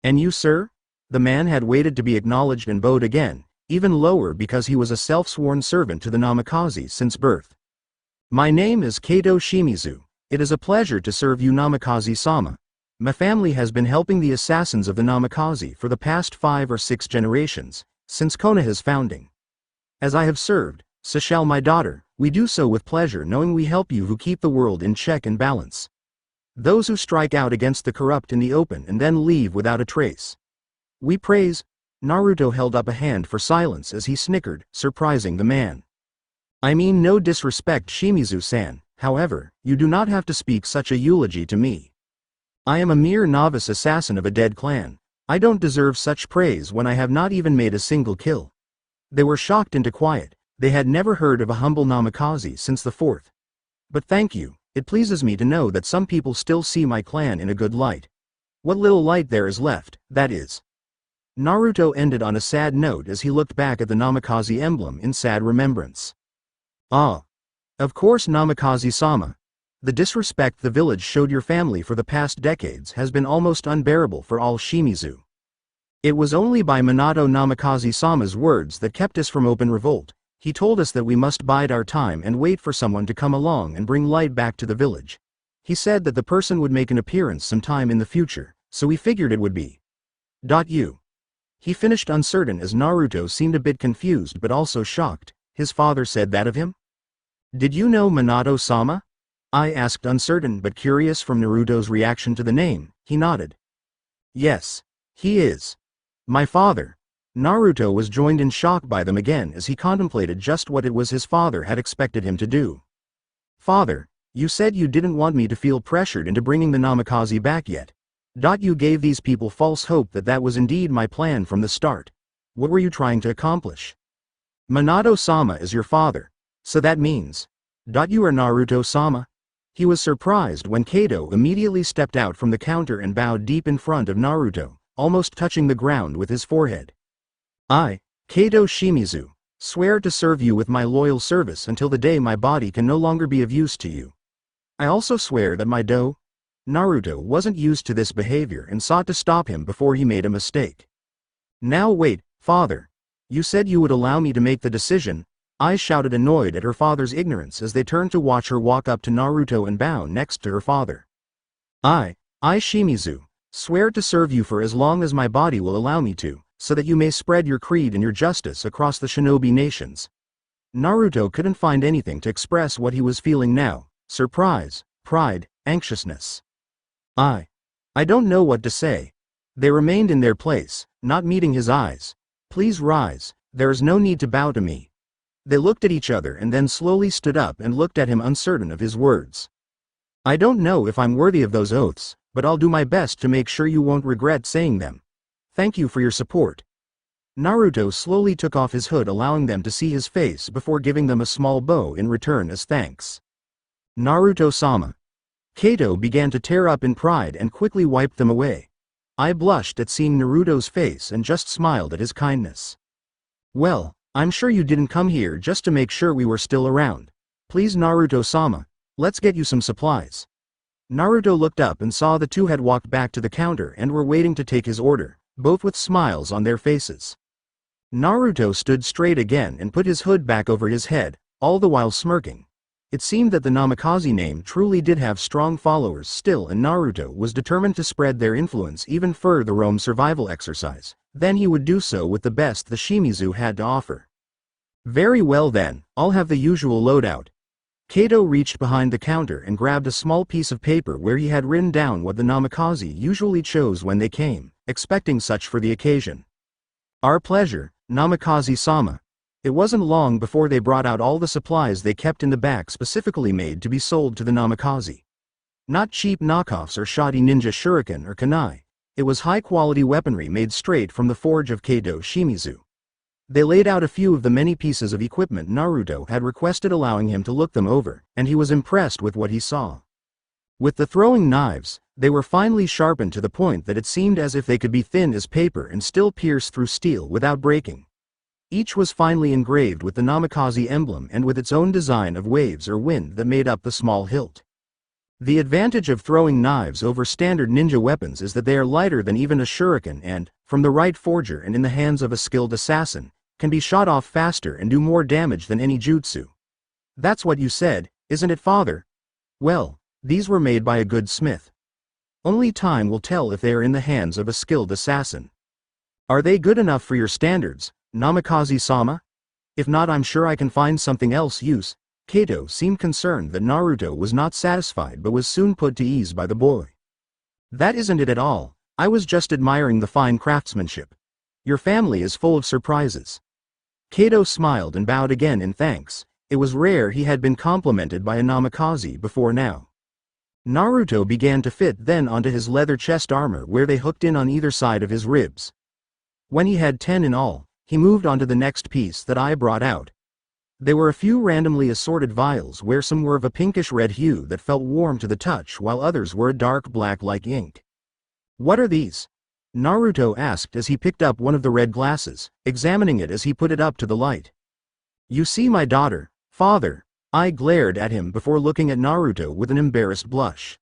"And you, sir?" The man had waited to be acknowledged and bowed again, even lower because he was a self-sworn servant to the Namikaze since birth. "My name is Kato Shimizu. It is a pleasure to serve you, Namikaze-sama. My family has been helping the assassins of the Namikaze for the past 5 or 6 generations, since Konoha's founding. As I have served, so shall my daughter. We do so with pleasure knowing we help you who keep the world in check and balance. Those who strike out against the corrupt in the open and then leave without a trace. We praise." Naruto held up a hand for silence as he snickered, surprising the man. "I mean no disrespect, Shimizu-san, however, you do not have to speak such a eulogy to me. I am a mere novice assassin of a dead clan. I don't deserve such praise when I have not even made a single kill." They were shocked into quiet. They had never heard of a humble Namikaze since the 4th. "But thank you, it pleases me to know that some people still see my clan in a good light. What little light there is left, that is." Naruto ended on a sad note as he looked back at the Namikaze emblem in sad remembrance. Of course, Namikaze-sama. The disrespect the village showed your family for the past decades has been almost unbearable for all Shimizu. It was only by Minato Namikaze-sama's words that kept us from open revolt. He told us that we must bide our time and wait for someone to come along and bring light back to the village. He said that the person would make an appearance sometime in the future, so we figured it would be. You. He finished uncertain as Naruto seemed a bit confused but also shocked. His father said that of him? "Did you know Minato-sama?" I asked, uncertain but curious from Naruto's reaction to the name. He nodded. "Yes. He is my father." Naruto was joined in shock by them again as he contemplated just what it was his father had expected him to do. "Father, you said you didn't want me to feel pressured into bringing the Namikaze back yet. You gave these people false hope that was indeed my plan from the start. What were you trying to accomplish?" "Minato-sama is your father. So that means. You are Naruto-sama?" He was surprised when Kato immediately stepped out from the counter and bowed deep in front of Naruto, almost touching the ground with his forehead. "I, Kato Shimizu, swear to serve you with my loyal service until the day my body can no longer be of use to you. I also swear that my Naruto wasn't used to this behavior and sought to stop him before he made a mistake. "Now wait, father. You said you would allow me to make the decision." I shouted, annoyed at her father's ignorance as they turned to watch her walk up to Naruto and bow next to her father. I Shimizu, swear to serve you for as long as my body will allow me to, so that you may spread your creed and your justice across the shinobi nations." Naruto couldn't find anything to express what he was feeling now: surprise, pride, anxiousness. I don't know what to say." They remained in their place, not meeting his eyes. "Please rise, there is no need to bow to me." They looked at each other and then slowly stood up and looked at him, uncertain of his words. "I don't know if I'm worthy of those oaths, but I'll do my best to make sure you won't regret saying them. Thank you for your support." Naruto slowly took off his hood, allowing them to see his face before giving them a small bow in return as thanks. Naruto-sama. Kato began to tear up in pride and quickly wiped them away. I blushed at seeing Naruto's face and just smiled at his kindness. Well, I'm sure you didn't come here just to make sure we were still around. Please Naruto-sama, let's get you some supplies. Naruto looked up and saw the two had walked back to the counter and were waiting to take his order, both with smiles on their faces. Naruto stood straight again and put his hood back over his head, all the while smirking. It seemed that the Namikaze name truly did have strong followers still, and Naruto was determined to spread their influence even further. Rome survival exercise, then he would do so with the best the Shimizu had to offer. Very well then, I'll have the usual loadout. Kato reached behind the counter and grabbed a small piece of paper where he had written down what the Namikaze usually chose when they came, expecting such for the occasion. Our pleasure, Namikaze-sama. It wasn't long before they brought out all the supplies they kept in the back specifically made to be sold to the Namikaze. Not cheap knockoffs or shoddy ninja shuriken or kunai. It was high-quality weaponry made straight from the forge of Kato Shimizu. They laid out a few of the many pieces of equipment Naruto had requested, allowing him to look them over, and he was impressed with what he saw. With the throwing knives, they were finely sharpened to the point that it seemed as if they could be thin as paper and still pierce through steel without breaking. Each was finely engraved with the Namikaze emblem and with its own design of waves or wind that made up the small hilt. The advantage of throwing knives over standard ninja weapons is that they are lighter than even a shuriken and, from the right forger and in the hands of a skilled assassin, can be shot off faster and do more damage than any jutsu. That's what you said, isn't it, father? Well, these were made by a good smith. Only time will tell if they are in the hands of a skilled assassin. Are they good enough for your standards, Namikaze-sama? If not, I'm sure I can find something else use. Kato seemed concerned that Naruto was not satisfied but was soon put to ease by the boy. That isn't it at all, I was just admiring the fine craftsmanship. Your family is full of surprises. Kato smiled and bowed again in thanks. It was rare he had been complimented by a Namikaze before now. Naruto began to fit then onto his leather chest armor where they hooked in on either side of his ribs. When he had 10 in all, he moved on to the next piece that I brought out. There were a few randomly assorted vials where some were of a pinkish red hue that felt warm to the touch while others were a dark black like ink. What are these? Naruto asked as he picked up one of the red glasses, examining it as he put it up to the light. You see, my daughter, father. I glared at him before looking at Naruto with an embarrassed blush.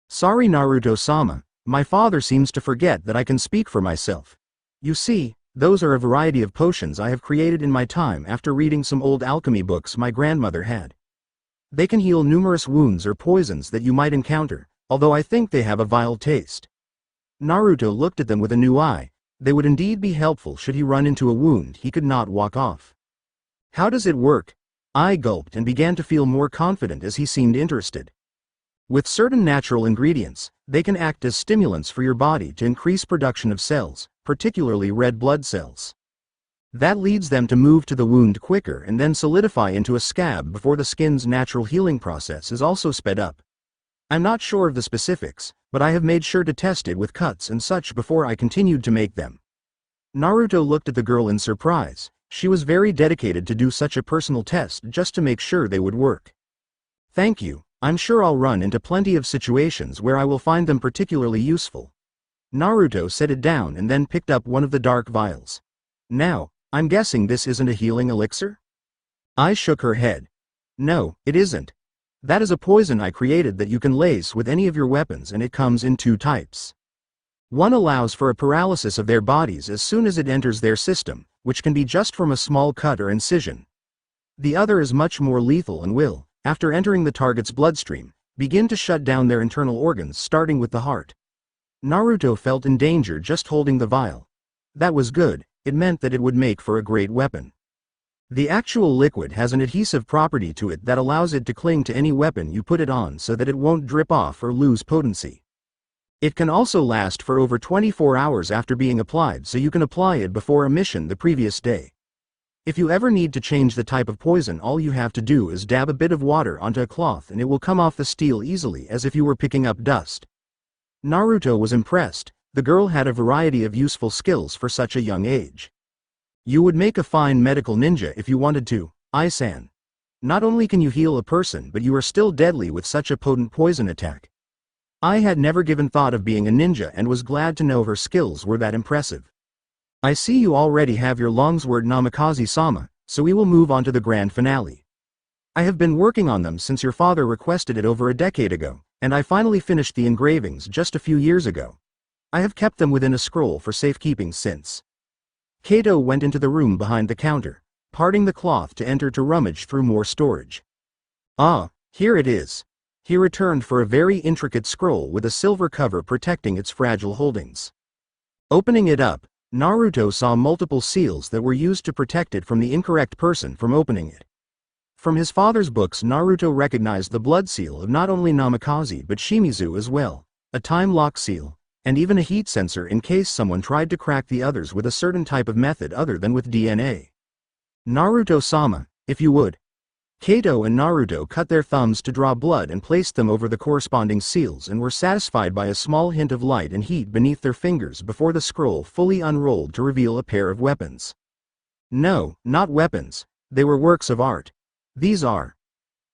Sorry Naruto-sama, my father seems to forget that I can speak for myself. You see, those are a variety of potions I have created in my time after reading some old alchemy books my grandmother had. They can heal numerous wounds or poisons that you might encounter, although I think they have a vile taste. Naruto looked at them with a new eye. They would indeed be helpful should he run into a wound he could not walk off. How does it work? I gulped and began to feel more confident as he seemed interested. With certain natural ingredients, they can act as stimulants for your body to increase production of cells, particularly red blood cells. That leads them to move to the wound quicker and then solidify into a scab before the skin's natural healing process is also sped up. I'm not sure of the specifics, but I have made sure to test it with cuts and such before I continued to make them. Naruto looked at the girl in surprise. She was very dedicated to do such a personal test just to make sure they would work. Thank you, I'm sure I'll run into plenty of situations where I will find them particularly useful. Naruto set it down and then picked up one of the dark vials. Now, I'm guessing this isn't a healing elixir? I shook her head. No, it isn't. That is a poison I created that you can lace with any of your weapons, and it comes in 2 types. One allows for a paralysis of their bodies as soon as it enters their system, which can be just from a small cut or incision. The other is much more lethal and will, after entering the target's bloodstream, begin to shut down their internal organs starting with the heart. Naruto felt in danger just holding the vial. That was good, it meant that it would make for a great weapon. The actual liquid has an adhesive property to it that allows it to cling to any weapon you put it on so that it won't drip off or lose potency. It can also last for over 24 hours after being applied, so you can apply it before a mission the previous day. If you ever need to change the type of poison, all you have to do is dab a bit of water onto a cloth and it will come off the steel easily as if you were picking up dust. Naruto was impressed. The girl had a variety of useful skills for such a young age. You would make a fine medical ninja if you wanted to, Ai-san. Not only can you heal a person but you are still deadly with such a potent poison attack. I had never given thought of being a ninja and was glad to know her skills were that impressive. I see you already have your longsword Namikaze-sama, so we will move on to the grand finale. I have been working on them since your father requested it over a decade ago, and I finally finished the engravings just a few years ago. I have kept them within a scroll for safekeeping since. Kato went into the room behind the counter, parting the cloth to enter to rummage through more storage. Ah, here it is. He returned for a very intricate scroll with a silver cover protecting its fragile holdings. Opening it up, Naruto saw multiple seals that were used to protect it from the incorrect person from opening it. From his father's books, Naruto recognized the blood seal of not only Namikaze but Shimizu as well, a time lock seal, and even a heat sensor in case someone tried to crack the others with a certain type of method other than with DNA. Naruto-sama, if you would. Kato and Naruto cut their thumbs to draw blood and placed them over the corresponding seals and were satisfied by a small hint of light and heat beneath their fingers before the scroll fully unrolled to reveal a pair of weapons. No, not weapons, they were works of art. These are.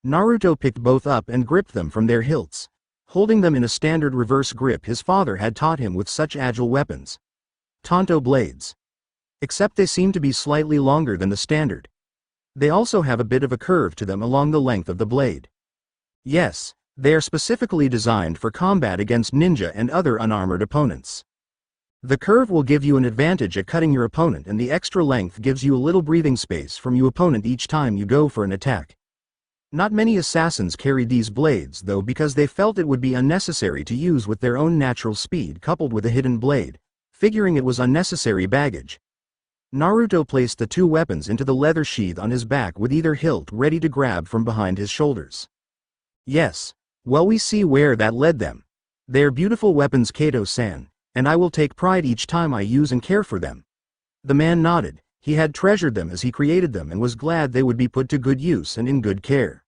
Naruto picked both up and gripped them from their hilts, holding them in a standard reverse grip his father had taught him with such agile weapons. Tanto blades. Except they seem to be slightly longer than the standard. They also have a bit of a curve to them along the length of the blade. Yes, they are specifically designed for combat against ninja and other unarmored opponents. The curve will give you an advantage at cutting your opponent and the extra length gives you a little breathing space from your opponent each time you go for an attack. Not many assassins carried these blades though because they felt it would be unnecessary to use with their own natural speed coupled with a hidden blade, figuring it was unnecessary baggage. Naruto placed the two weapons into the leather sheath on his back with either hilt ready to grab from behind his shoulders. Yes, well we see where that led them. They're beautiful weapons, Kato-san, and I will take pride each time I use and care for them. The man nodded, he had treasured them as he created them and was glad they would be put to good use and in good care.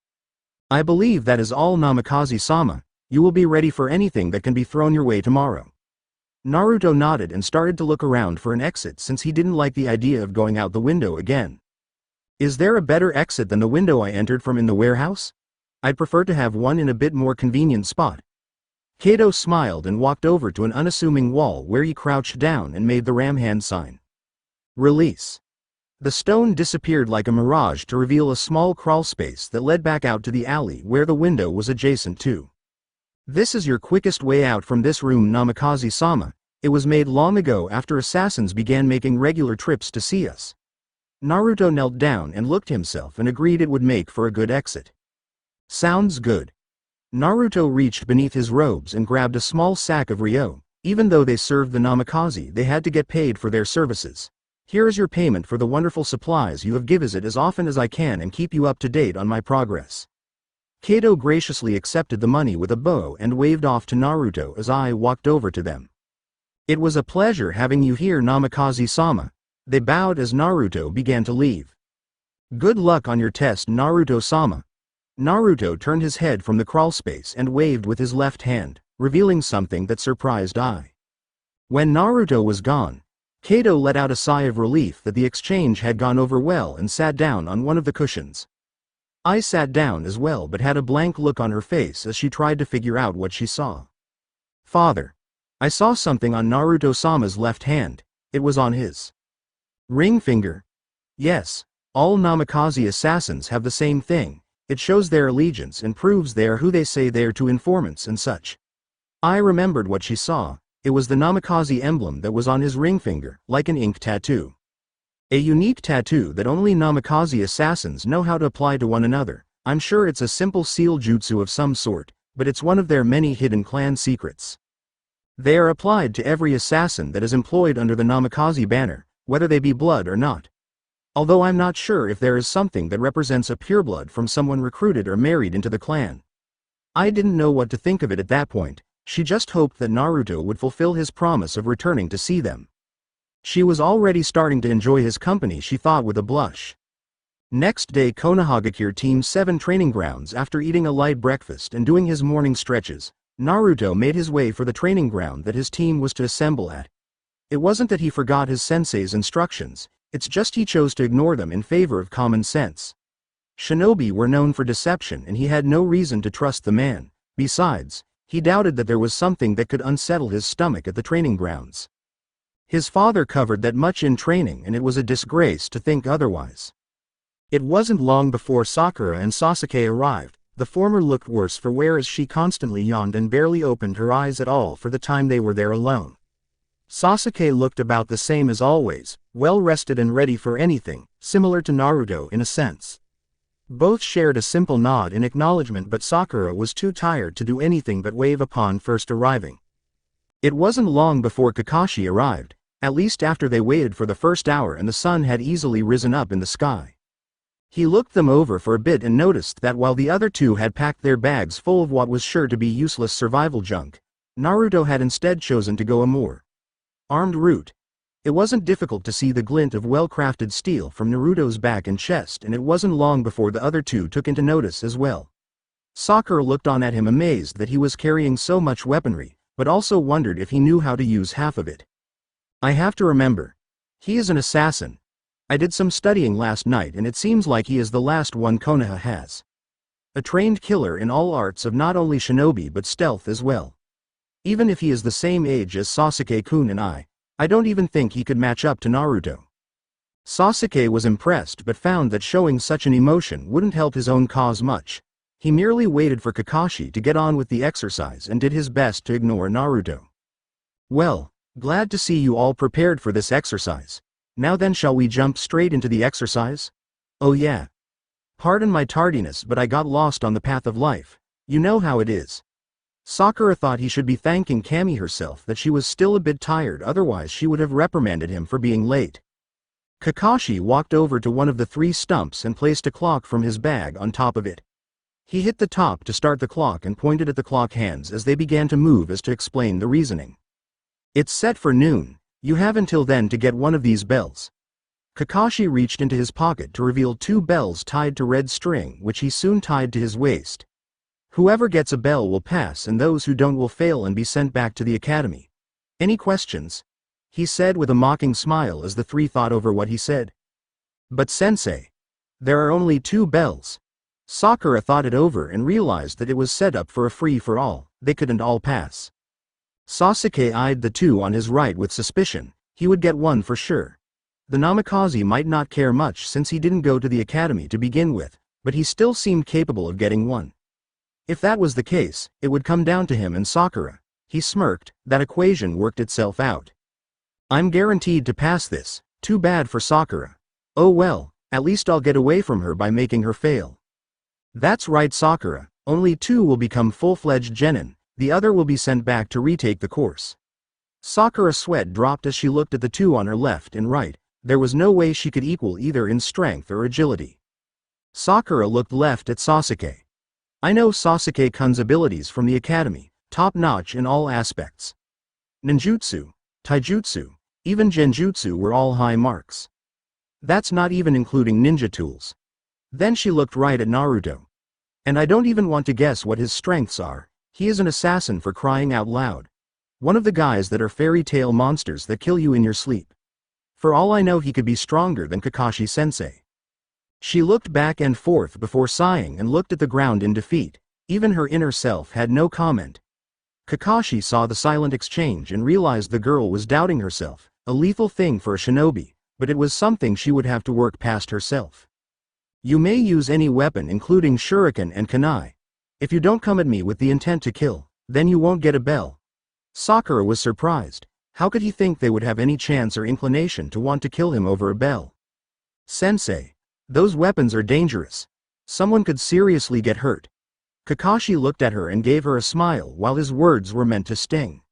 I believe that is all, Namikaze-sama, you will be ready for anything that can be thrown your way tomorrow. Naruto nodded and started to look around for an exit since he didn't like the idea of going out the window again. Is there a better exit than the window I entered from in the warehouse? I'd prefer to have one in a bit more convenient spot. Kato smiled and walked over to an unassuming wall where he crouched down and made the ram hand sign. Release. The stone disappeared like a mirage to reveal a small crawl space that led back out to the alley where the window was adjacent to. This is your quickest way out from this room, Namikaze-sama. It was made long ago after assassins began making regular trips to see us. Naruto knelt down and looked himself and agreed it would make for a good exit. Sounds good. Naruto reached beneath his robes and grabbed a small sack of ryo. Even though they served the Namikaze, they had to get paid for their services. Here is your payment for the wonderful supplies you have given it as often as I can and keep you up to date on my progress. Kato graciously accepted the money with a bow and waved off to Naruto as I walked over to them. It was a pleasure having you here, Namikaze-sama. They bowed as Naruto began to leave. Good luck on your test, Naruto-sama. Naruto turned his head from the crawlspace and waved with his left hand, revealing something that surprised I. When Naruto was gone, Kato let out a sigh of relief that the exchange had gone over well and sat down on one of the cushions. I sat down as well but had a blank look on her face as she tried to figure out what she saw. Father. I saw something on Naruto-sama's left hand. It was on his ring finger. Yes, all Namikaze assassins have the same thing. It shows their allegiance and proves they are who they say they are to informants and such. I remembered what she saw. It was the Namikaze emblem that was on his ring finger, like an ink tattoo. A unique tattoo that only Namikaze assassins know how to apply to one another. I'm sure it's a simple seal jutsu of some sort, but it's one of their many hidden clan secrets. They are applied to every assassin that is employed under the Namikaze banner, whether they be blood or not. Although I'm not sure if there is something that represents a pureblood from someone recruited or married into the clan. I didn't know what to think of it at that point. She just hoped that Naruto would fulfill his promise of returning to see them. She was already starting to enjoy his company, she thought with a blush. Next day, Konohagakure Team 7 training grounds. After eating a light breakfast and doing his morning stretches, Naruto made his way for the training ground that his team was to assemble at. It wasn't that he forgot his sensei's instructions, It's just he chose to ignore them in favor of common sense. Shinobi were known for deception and he had no reason to trust the man. Besides, he doubted that there was something that could unsettle his stomach at the training grounds. His father covered that much in training and it was a disgrace to think otherwise. It wasn't long before Sakura and Sasuke arrived. The former looked worse for wear as she constantly yawned and barely opened her eyes at all for the time they were there alone. Sasuke looked about the same as always, well rested and ready for anything, similar to Naruto in a sense. Both shared a simple nod in acknowledgement, but Sakura was too tired to do anything but wave upon first arriving. It wasn't long before Kakashi arrived, at least after they waited for the first hour and the sun had easily risen up in the sky. He looked them over for a bit and noticed that while the other two had packed their bags full of what was sure to be useless survival junk, Naruto had instead chosen to go a more armed route. It wasn't difficult to see the glint of well-crafted steel from Naruto's back and chest, and it wasn't long before the other two took into notice as well. Sakura looked on at him amazed that he was carrying so much weaponry, but also wondered if he knew how to use half of it. I have to remember. He is an assassin. I did some studying last night and it seems like he is the last one Konoha has. A trained killer in all arts of not only shinobi but stealth as well. Even if he is the same age as Sasuke-kun and I don't even think he could match up to Naruto. Sasuke was impressed but found that showing such an emotion wouldn't help his own cause much. He merely waited for Kakashi to get on with the exercise and did his best to ignore Naruto. Well, glad to see you all prepared for this exercise. Now then, shall we jump straight into the exercise? Oh yeah. Pardon my tardiness, but I got lost on the path of life. You know how it is. Sakura thought he should be thanking Kami herself that she was still a bit tired, otherwise she would have reprimanded him for being late. Kakashi walked over to one of the three stumps and placed a clock from his bag on top of it. He hit the top to start the clock and pointed at the clock hands as they began to move as to explain the reasoning. It's set for noon. You have until then to get one of these bells. Kakashi reached into his pocket to reveal two bells tied to red string, which he soon tied to his waist. Whoever gets a bell will pass and those who don't will fail and be sent back to the academy. Any questions? He said with a mocking smile as the three thought over what he said. But sensei, there are only two bells. Sakura thought it over and realized that it was set up for a free-for-all, they couldn't all pass. Sasuke eyed the two on his right with suspicion. He would get one for sure. The Namikaze might not care much since he didn't go to the academy to begin with, but he still seemed capable of getting one. If that was the case, it would come down to him and Sakura. He smirked. That equation worked itself out. I'm guaranteed to pass this. Too bad for Sakura. Oh well, at least I'll get away from her by making her fail. That's right, Sakura. Only two will become full-fledged genin. The other will be sent back to retake the course. Sakura's sweat dropped as she looked at the two on her left and right. There was no way she could equal either in strength or agility. Sakura looked left at Sasuke. I know Sasuke-kun's abilities from the academy, top-notch in all aspects. Ninjutsu, taijutsu, even genjutsu were all high marks. That's not even including ninja tools. Then she looked right at Naruto. And I don't even want to guess what his strengths are. He is an assassin, for crying out loud. One of the guys that are fairy tale monsters that kill you in your sleep. For all I know, he could be stronger than Kakashi-sensei. She looked back and forth before sighing and looked at the ground in defeat. Even her inner self had no comment. Kakashi saw the silent exchange and realized the girl was doubting herself, a lethal thing for a shinobi, but it was something she would have to work past herself. You may use any weapon including shuriken and kunai. If you don't come at me with the intent to kill, then you won't get a bell. Sakura was surprised. How could he think they would have any chance or inclination to want to kill him over a bell? Sensei. Those weapons are dangerous. Someone could seriously get hurt. Kakashi looked at her and gave her a smile while his words were meant to sting.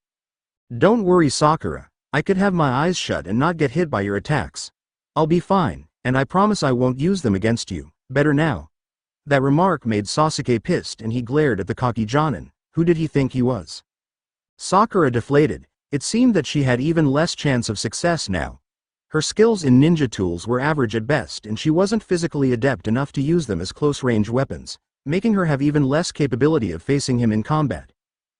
Don't worry, Sakura. I could have my eyes shut and not get hit by your attacks. I'll be fine, and I promise I won't use them against you. Better now. That remark made Sasuke pissed and he glared at the Kakijonin. Who did he think he was? Sakura deflated. It seemed that she had even less chance of success now. Her skills in ninja tools were average at best and she wasn't physically adept enough to use them as close-range weapons, making her have even less capability of facing him in combat.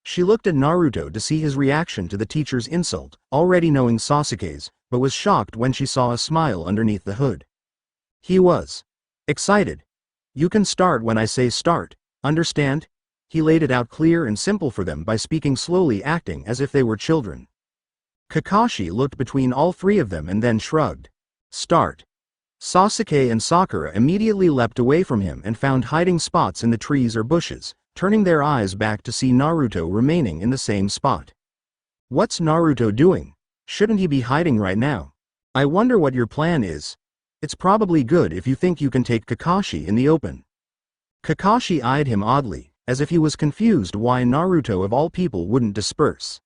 She looked at Naruto to see his reaction to the teacher's insult, already knowing Sasuke's, but was shocked when she saw a smile underneath the hood. He was excited. "You can start when I say start, understand?" He laid it out clear and simple for them by speaking slowly, acting as if they were children. Kakashi looked between all three of them and then shrugged. "Start." Sasuke and Sakura immediately leapt away from him and found hiding spots in the trees or bushes, turning their eyes back to see Naruto remaining in the same spot. "What's Naruto doing? Shouldn't he be hiding right now? I wonder what your plan is. It's probably good if you think you can take Kakashi in the open." Kakashi eyed him oddly, as if he was confused why Naruto of all people wouldn't disperse.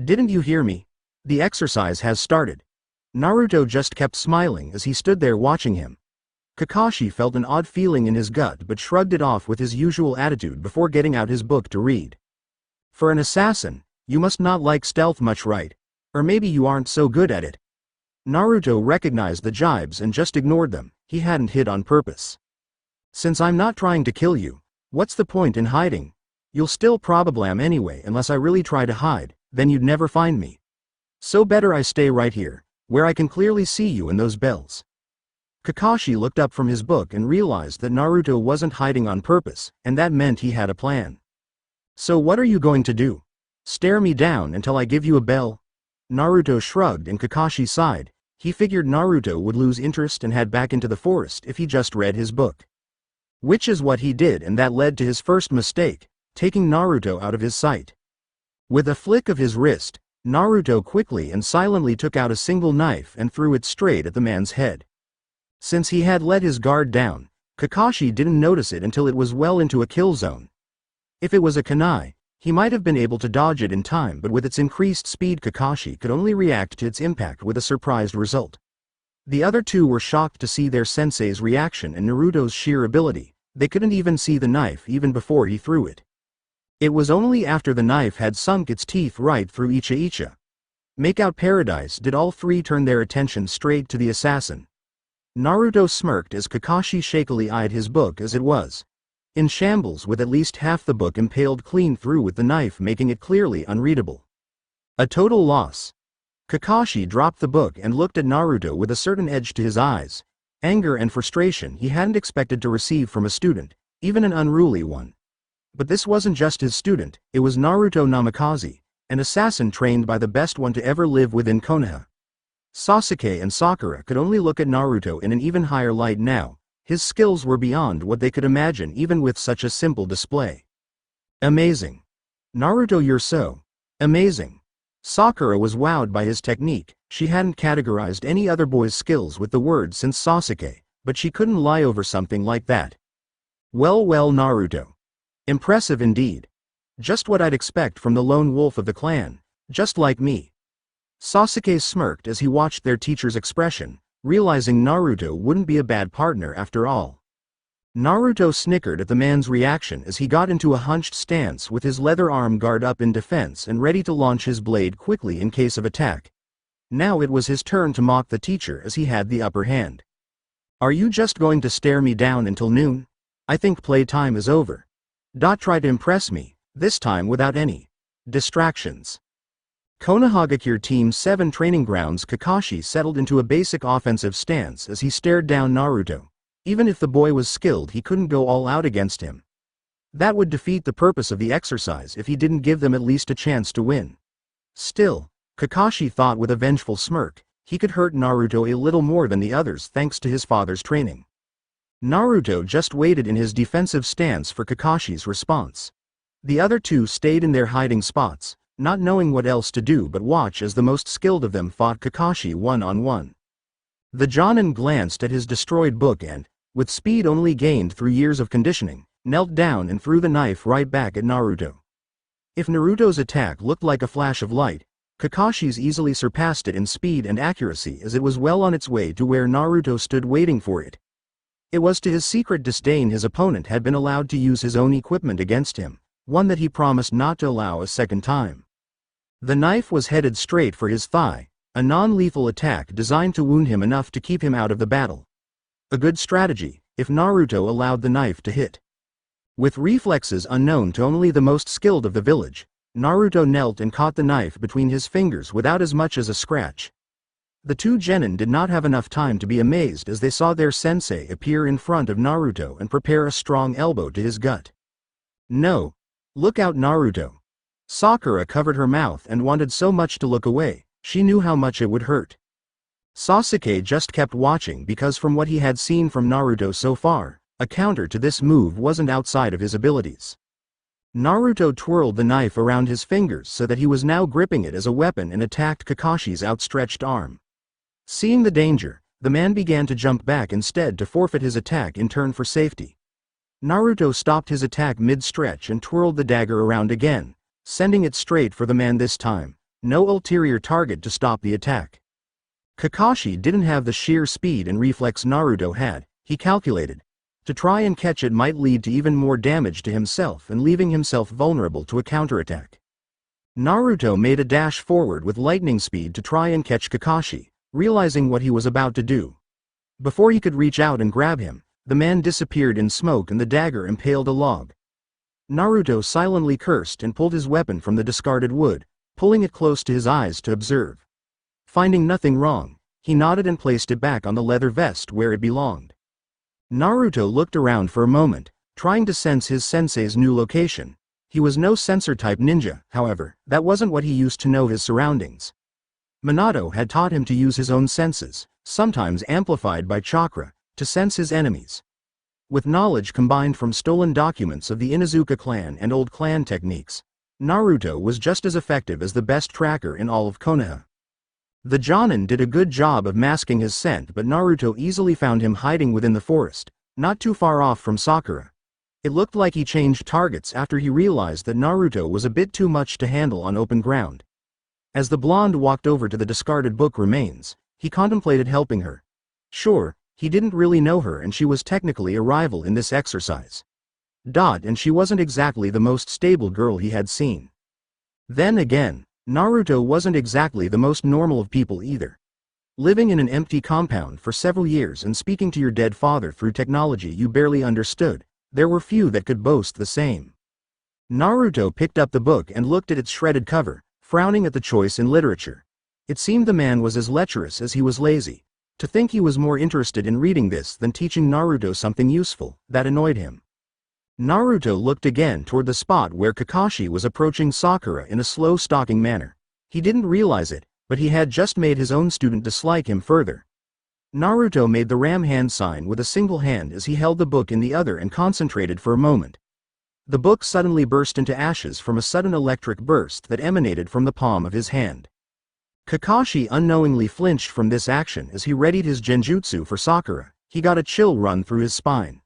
"Didn't you hear me? The exercise has started." Naruto just kept smiling as he stood there watching him. Kakashi felt an odd feeling in his gut but shrugged it off with his usual attitude before getting out his book to read. "For an assassin, you must not like stealth much, right? Or maybe you aren't so good at it." Naruto recognized the jibes and just ignored them. He hadn't hit on purpose. "Since I'm not trying to kill you, what's the point in hiding? You'll still probablam anyway unless I really try to hide, then you'd never find me. So better I stay right here, where I can clearly see you and those bells." Kakashi looked up from his book and realized that Naruto wasn't hiding on purpose, and that meant he had a plan. "So what are you going to do? Stare me down until I give you a bell?" Naruto shrugged and Kakashi sighed. He figured Naruto would lose interest and head back into the forest if he just read his book. Which is what he did, and that led to his first mistake, taking Naruto out of his sight. With a flick of his wrist, Naruto quickly and silently took out a single knife and threw it straight at the man's head. Since he had let his guard down, Kakashi didn't notice it until it was well into a kill zone. If it was a kunai, he might have been able to dodge it in time, but with its increased speed Kakashi could only react to its impact with a surprised result. The other two were shocked to see their sensei's reaction and Naruto's sheer ability. They couldn't even see the knife even before he threw it. It was only after the knife had sunk its teeth right through Icha. Make out paradise did all three turn their attention straight to the assassin. Naruto smirked as Kakashi shakily eyed his book as it was in shambles, with at least half the book impaled clean through with the knife, making it clearly unreadable. A total loss. Kakashi dropped the book and looked at Naruto with a certain edge to his eyes, anger and frustration he hadn't expected to receive from a student, even an unruly one. But this wasn't just his student, it was Naruto Namikaze, an assassin trained by the best one to ever live within Konoha. Sasuke and Sakura could only look at Naruto in an even higher light now. His skills were beyond what they could imagine even with such a simple display. "Amazing. Naruto, you're so amazing." Sakura was wowed by his technique. She hadn't categorized any other boy's skills with the word since Sasuke, but she couldn't lie over something like that. Well, Naruto. Impressive indeed. Just what I'd expect from the lone wolf of the clan, just like me. Sasuke smirked as he watched their teacher's expression, realizing Naruto wouldn't be a bad partner after all. Naruto snickered at the man's reaction as he got into a hunched stance with his leather arm guard up in defense and ready to launch his blade quickly in case of attack. Now it was his turn to mock the teacher as he had the upper hand. "Are you just going to stare me down until noon? I think playtime is over. Try to impress me, this time without any distractions." Konohagakure Team 7 training grounds. Kakashi settled into a basic offensive stance as he stared down Naruto. Even if the boy was skilled, he couldn't go all out against him. That would defeat the purpose of the exercise if he didn't give them at least a chance to win. Still, Kakashi thought with a vengeful smirk, he could hurt Naruto a little more than the others thanks to his father's training. Naruto just waited in his defensive stance for Kakashi's response. The other two stayed in their hiding spots, not knowing what else to do but watch as the most skilled of them fought Kakashi one-on-one. The Jonin glanced at his destroyed book and, with speed only gained through years of conditioning, knelt down and threw the knife right back at Naruto. If Naruto's attack looked like a flash of light, Kakashi's easily surpassed it in speed and accuracy as it was well on its way to where Naruto stood waiting for it. It was to his secret disdain his opponent had been allowed to use his own equipment against him, one that he promised not to allow a second time. The knife was headed straight for his thigh, a non-lethal attack designed to wound him enough to keep him out of the battle. A good strategy, if Naruto allowed the knife to hit. With reflexes unknown to only the most skilled of the village, Naruto knelt and caught the knife between his fingers without as much as a scratch. The two genin did not have enough time to be amazed as they saw their sensei appear in front of Naruto and prepare a strong elbow to his gut. No. Look out, Naruto. Sakura covered her mouth and wanted so much to look away, she knew how much it would hurt. Sasuke just kept watching because from what he had seen from Naruto so far, a counter to this move wasn't outside of his abilities. Naruto twirled the knife around his fingers so that he was now gripping it as a weapon and attacked Kakashi's outstretched arm. Seeing the danger, the man began to jump back instead to forfeit his attack in turn for safety. Naruto stopped his attack mid-stretch and twirled the dagger around again, sending it straight for the man this time, no ulterior target to stop the attack. Kakashi didn't have the sheer speed and reflex Naruto had, he calculated. To try and catch it might lead to even more damage to himself and leaving himself vulnerable to a counterattack. Naruto made a dash forward with lightning speed to try and catch Kakashi, realizing what he was about to do. Before he could reach out and grab him, the man disappeared in smoke and the dagger impaled a log. Naruto silently cursed and pulled his weapon from the discarded wood, pulling it close to his eyes to observe. Finding nothing wrong, he nodded and placed it back on the leather vest where it belonged. Naruto looked around for a moment, trying to sense his sensei's new location. He was no sensor-type ninja, however, that wasn't what he used to know his surroundings. Minato had taught him to use his own senses, sometimes amplified by chakra, to sense his enemies. With knowledge combined from stolen documents of the Inuzuka clan and old clan techniques, Naruto was just as effective as the best tracker in all of Konoha. The Jonin did a good job of masking his scent, but Naruto easily found him hiding within the forest, not too far off from Sakura. It looked like he changed targets after he realized that Naruto was a bit too much to handle on open ground. As the blonde walked over to the discarded book remains, he contemplated helping her. Sure, he didn't really know her and she was technically a rival in this exercise. And she wasn't exactly the most stable girl he had seen. Then again, Naruto wasn't exactly the most normal of people either. Living in an empty compound for several years and speaking to your dead father through technology you barely understood, there were few that could boast the same. Naruto picked up the book and looked at its shredded cover, frowning at the choice in literature. It seemed the man was as lecherous as he was lazy. To think he was more interested in reading this than teaching Naruto something useful, that annoyed him. Naruto looked again toward the spot where Kakashi was approaching Sakura in a slow stalking manner. He didn't realize it, but he had just made his own student dislike him further. Naruto made the ram hand sign with a single hand as he held the book in the other and concentrated for a moment. The book suddenly burst into ashes from a sudden electric burst that emanated from the palm of his hand. Kakashi unknowingly flinched from this action as he readied his genjutsu for Sakura. He got a chill run through his spine.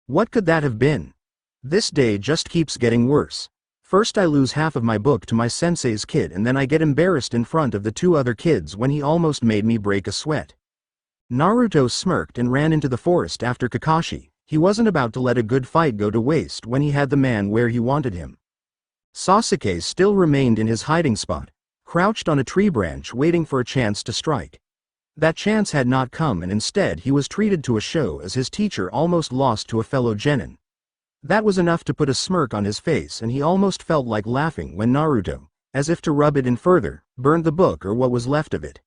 What could that have been? This day just keeps getting worse. First I lose half of my book to my sensei's kid and then I get embarrassed in front of the two other kids when he almost made me break a sweat. Naruto smirked and ran into the forest after Kakashi. He wasn't about to let a good fight go to waste when he had the man where he wanted him. Sasuke still remained in his hiding spot, crouched on a tree branch waiting for a chance to strike. That chance had not come and instead he was treated to a show as his teacher almost lost to a fellow genin. That was enough to put a smirk on his face and he almost felt like laughing when Naruto, as if to rub it in further, burned the book or what was left of it.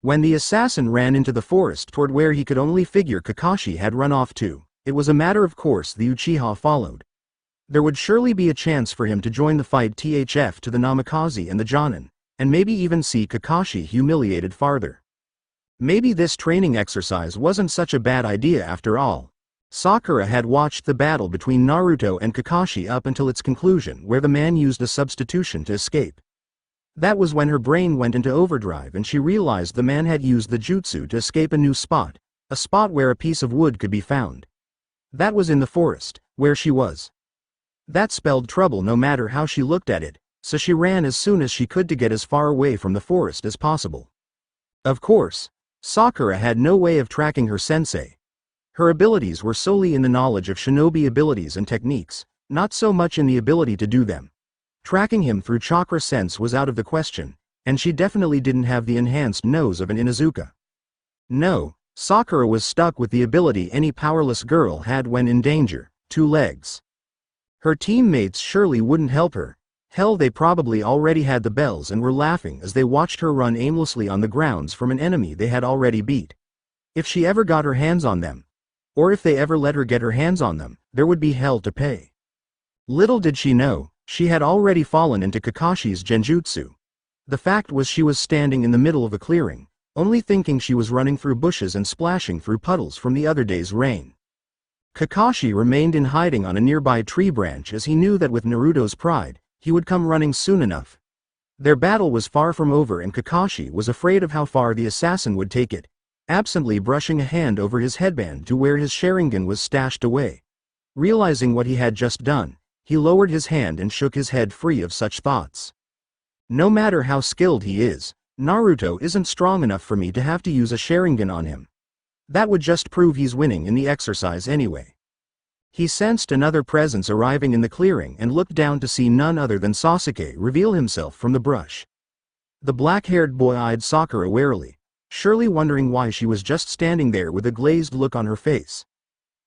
When the assassin ran into the forest toward where he could only figure Kakashi had run off to, it was a matter of course the Uchiha followed. There would surely be a chance for him to join the fight THF to the Namikaze and the Jonin, and maybe even see Kakashi humiliated farther. Maybe this training exercise wasn't such a bad idea after all. Sakura had watched the battle between Naruto and Kakashi up until its conclusion where the man used a substitution to escape. That was when her brain went into overdrive and she realized the man had used the jutsu to escape a new spot, a spot where a piece of wood could be found. That was in the forest, where she was. That spelled trouble no matter how she looked at it, so she ran as soon as she could to get as far away from the forest as possible. Of course, Sakura had no way of tracking her sensei. Her abilities were solely in the knowledge of shinobi abilities and techniques, not so much in the ability to do them. Tracking him through chakra sense was out of the question, and she definitely didn't have the enhanced nose of an Inuzuka. No, Sakura was stuck with the ability any powerless girl had when in danger, 2 legs. Her teammates surely wouldn't help her. Hell, they probably already had the bells and were laughing as they watched her run aimlessly on the grounds from an enemy they had already beat. If she ever got her hands on them, or if they ever let her get her hands on them, there would be hell to pay. Little did she know, she had already fallen into Kakashi's genjutsu. The fact was, she was standing in the middle of a clearing, only thinking she was running through bushes and splashing through puddles from the other day's rain. Kakashi remained in hiding on a nearby tree branch as he knew that with Naruto's pride, he would come running soon enough. Their battle was far from over and Kakashi was afraid of how far the assassin would take it, absently brushing a hand over his headband to where his Sharingan was stashed away. Realizing what he had just done, he lowered his hand and shook his head free of such thoughts. No matter how skilled he is, Naruto isn't strong enough for me to have to use a Sharingan on him. That would just prove he's winning in the exercise anyway. He sensed another presence arriving in the clearing and looked down to see none other than Sasuke reveal himself from the brush. The black-haired boy eyed Sakura warily, surely wondering why she was just standing there with a glazed look on her face.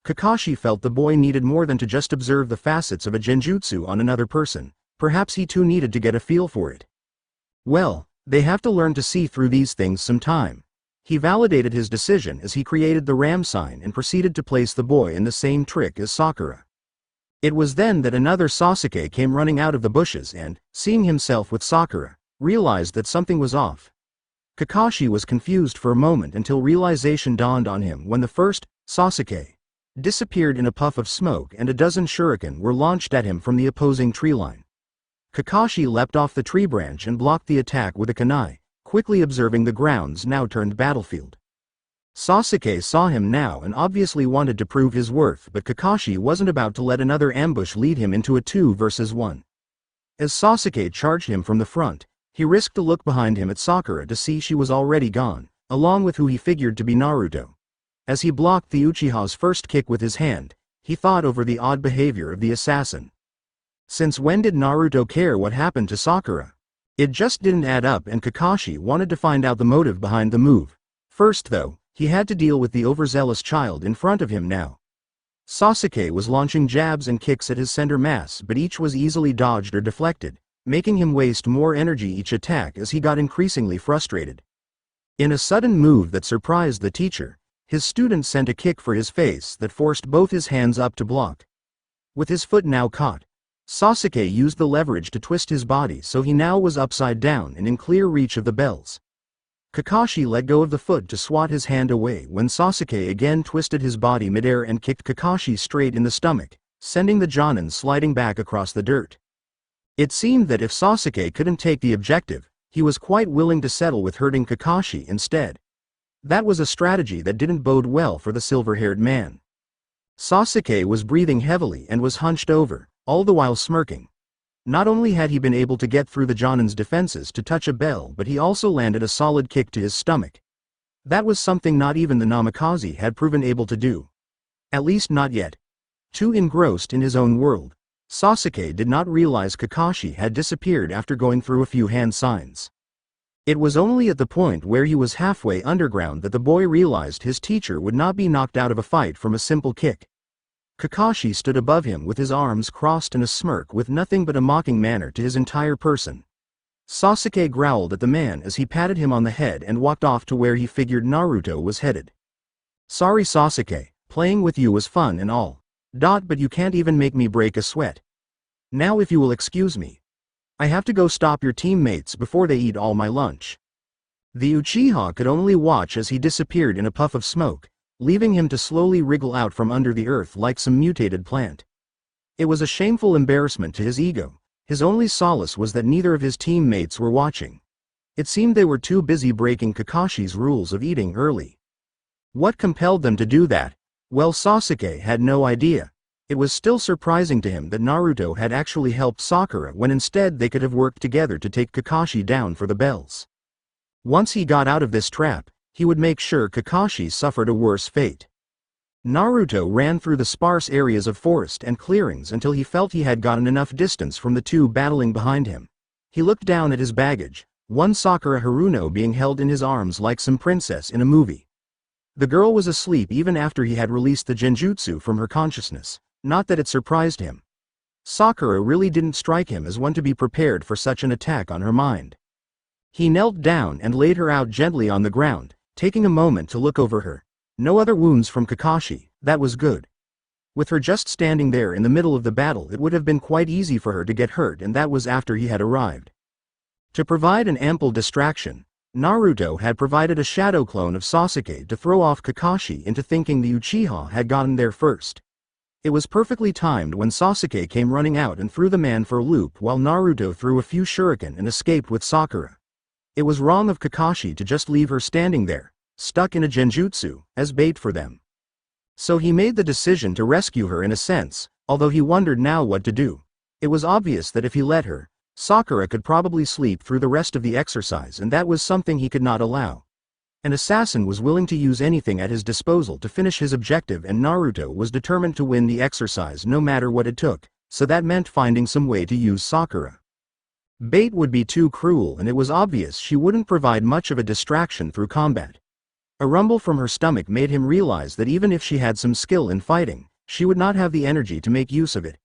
Kakashi felt the boy needed more than to just observe the facets of a genjutsu on another person, perhaps he too needed to get a feel for it. Well, they have to learn to see through these things sometime. He validated his decision as he created the ram sign and proceeded to place the boy in the same trick as Sakura. It was then that another Sasuke came running out of the bushes and, seeing himself with Sakura, realized that something was off. Kakashi was confused for a moment until realization dawned on him when the first, Sasuke, disappeared in a puff of smoke and a dozen shuriken were launched at him from the opposing tree line. Kakashi leapt off the tree branch and blocked the attack with a kunai, quickly observing the grounds now turned battlefield. Sasuke saw him now and obviously wanted to prove his worth, but Kakashi wasn't about to let another ambush lead him into a 2 versus 1. As Sasuke charged him from the front, he risked a look behind him at Sakura to see she was already gone, along with who he figured to be Naruto. As he blocked the Uchiha's first kick with his hand, he thought over the odd behavior of the assassin. Since when did Naruto care what happened to Sakura? It just didn't add up and Kakashi wanted to find out the motive behind the move. First though, he had to deal with the overzealous child in front of him now. Sasuke was launching jabs and kicks at his center mass, but each was easily dodged or deflected, making him waste more energy each attack as he got increasingly frustrated. In a sudden move that surprised the teacher, his student sent a kick for his face that forced both his hands up to block. With his foot now caught, Sasuke used the leverage to twist his body so he now was upside down and in clear reach of the bells. Kakashi let go of the foot to swat his hand away when Sasuke again twisted his body midair and kicked Kakashi straight in the stomach, sending the Jonin sliding back across the dirt. It seemed that if Sasuke couldn't take the objective, he was quite willing to settle with hurting Kakashi instead. That was a strategy that didn't bode well for the silver-haired man. Sasuke was breathing heavily and was hunched over, all the while smirking. Not only had he been able to get through the Jonin's defenses to touch a bell, but he also landed a solid kick to his stomach. That was something not even the Namikaze had proven able to do. At least not yet. Too engrossed in his own world, Sasuke did not realize Kakashi had disappeared after going through a few hand signs. It was only at the point where he was halfway underground that the boy realized his teacher would not be knocked out of a fight from a simple kick. Kakashi stood above him with his arms crossed and a smirk with nothing but a mocking manner to his entire person. Sasuke growled at the man as he patted him on the head and walked off to where he figured Naruto was headed. "Sorry Sasuke, playing with you was fun and all. But you can't even make me break a sweat. Now if you will excuse me. I have to go stop your teammates before they eat all my lunch." The Uchiha could only watch as he disappeared in a puff of smoke, leaving him to slowly wriggle out from under the earth like some mutated plant. It was a shameful embarrassment to his ego. His only solace was that neither of his teammates were watching. It seemed they were too busy breaking Kakashi's rules of eating early. What compelled them to do that? Well, Sasuke had no idea. It was still surprising to him that Naruto had actually helped Sakura when instead they could have worked together to take Kakashi down for the bells. Once he got out of this trap, he would make sure Kakashi suffered a worse fate. Naruto ran through the sparse areas of forest and clearings until he felt he had gotten enough distance from the two battling behind him. He looked down at his baggage, one Sakura Haruno being held in his arms like some princess in a movie. The girl was asleep even after he had released the genjutsu from her consciousness, not that it surprised him. Sakura really didn't strike him as one to be prepared for such an attack on her mind. He knelt down and laid her out gently on the ground, taking a moment to look over her. No other wounds from Kakashi, that was good. With her just standing there in the middle of the battle, it would have been quite easy for her to get hurt, and that was after he had arrived. To provide an ample distraction, Naruto had provided a shadow clone of Sasuke to throw off Kakashi into thinking the Uchiha had gotten there first. It was perfectly timed when Sasuke came running out and threw the man for a loop while Naruto threw a few shuriken and escaped with Sakura. It was wrong of Kakashi to just leave her standing there, stuck in a genjutsu, as bait for them. So he made the decision to rescue her in a sense, although he wondered now what to do. It was obvious that if he let her, Sakura could probably sleep through the rest of the exercise, and that was something he could not allow. An assassin was willing to use anything at his disposal to finish his objective, and Naruto was determined to win the exercise no matter what it took, so that meant finding some way to use Sakura. Bait would be too cruel, and it was obvious she wouldn't provide much of a distraction through combat. A rumble from her stomach made him realize that even if she had some skill in fighting, she would not have the energy to make use of it.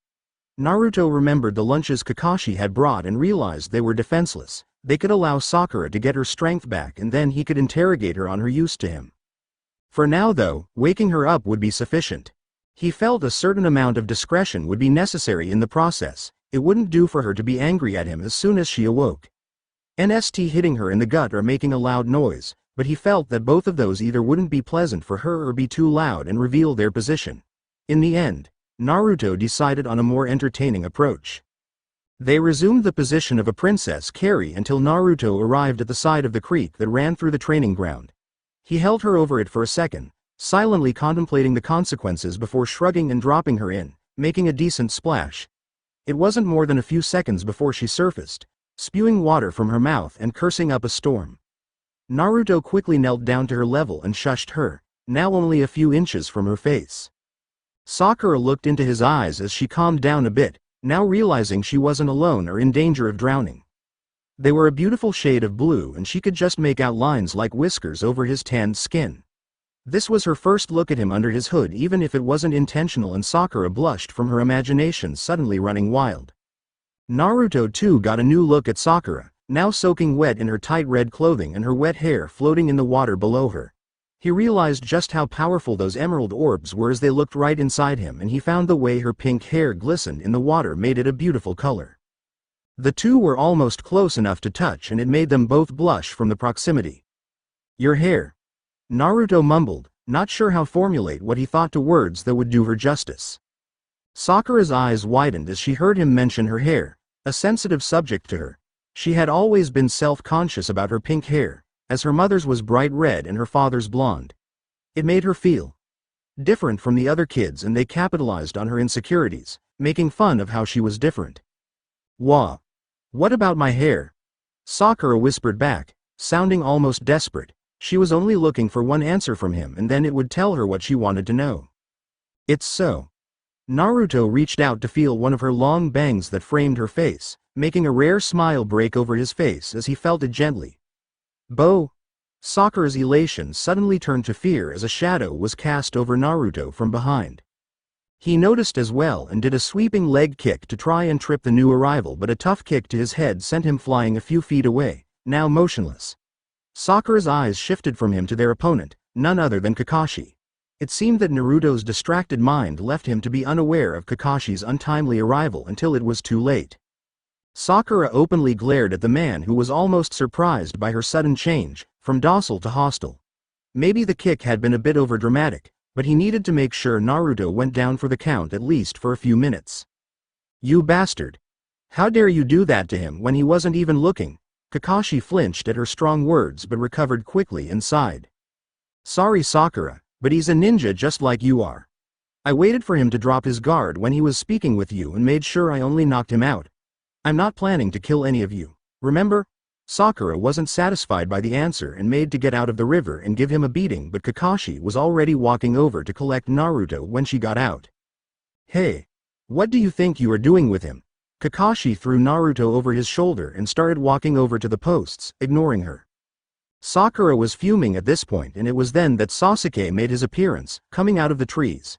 Naruto remembered the lunches Kakashi had brought and realized they were defenseless. They could allow Sakura to get her strength back, and then he could interrogate her on her use to him. For now though, waking her up would be sufficient. He felt a certain amount of discretion would be necessary in the process. It wouldn't do for her to be angry at him as soon as she awoke. NST hitting her in the gut or making a loud noise, but he felt that both of those either wouldn't be pleasant for her or be too loud and reveal their position. In the end, Naruto decided on a more entertaining approach. They resumed the position of a princess carry until Naruto arrived at the side of the creek that ran through the training ground. He held her over it for a second, silently contemplating the consequences before shrugging and dropping her in, making a decent splash. It wasn't more than a few seconds before she surfaced, spewing water from her mouth and cursing up a storm. Naruto quickly knelt down to her level and shushed her, now only a few inches from her face. Sakura looked into his eyes as she calmed down a bit, now realizing she wasn't alone or in danger of drowning. They were a beautiful shade of blue, and she could just make out lines like whiskers over his tanned skin. This was her first look at him under his hood, even if it wasn't intentional, and Sakura blushed from her imagination suddenly running wild. Naruto too got a new look at Sakura, now soaking wet in her tight red clothing and her wet hair floating in the water below her. He realized just how powerful those emerald orbs were as they looked right inside him, and he found the way her pink hair glistened in the water made it a beautiful color. The two were almost close enough to touch, and it made them both blush from the proximity. "Your hair," Naruto mumbled, not sure how to formulate what he thought to words that would do her justice. Sakura's eyes widened as she heard him mention her hair, a sensitive subject to her. She had always been self-conscious about her pink hair, as her mother's was bright red and her father's blonde. It made her feel different from the other kids, and they capitalized on her insecurities, making fun of how she was different. "Wah. What about my hair?" Sakura whispered back, sounding almost desperate. She was only looking for one answer from him, and then it would tell her what she wanted to know. "It's so." Naruto reached out to feel one of her long bangs that framed her face, making a rare smile break over his face as he felt it gently. "Bo." Sakura's elation suddenly turned to fear as a shadow was cast over Naruto from behind. He noticed as well and did a sweeping leg kick to try and trip the new arrival, but a tough kick to his head sent him flying a few feet away, now motionless. Sakura's eyes shifted from him to their opponent, none other than Kakashi. It seemed that Naruto's distracted mind left him to be unaware of Kakashi's untimely arrival until it was too late. Sakura openly glared at the man, who was almost surprised by her sudden change, from docile to hostile. Maybe the kick had been a bit overdramatic, but he needed to make sure Naruto went down for the count at least for a few minutes. "You bastard! How dare you do that to him when he wasn't even looking?" Kakashi flinched at her strong words but recovered quickly and sighed. "Sorry Sakura, but he's a ninja just like you are. I waited for him to drop his guard when he was speaking with you and made sure I only knocked him out. I'm not planning to kill any of you, remember?" Sakura wasn't satisfied by the answer and made to get out of the river and give him a beating, but Kakashi was already walking over to collect Naruto when she got out. "Hey, what do you think you are doing with him?" Kakashi threw Naruto over his shoulder and started walking over to the posts, ignoring her. Sakura was fuming at this point, and it was then that Sasuke made his appearance, coming out of the trees.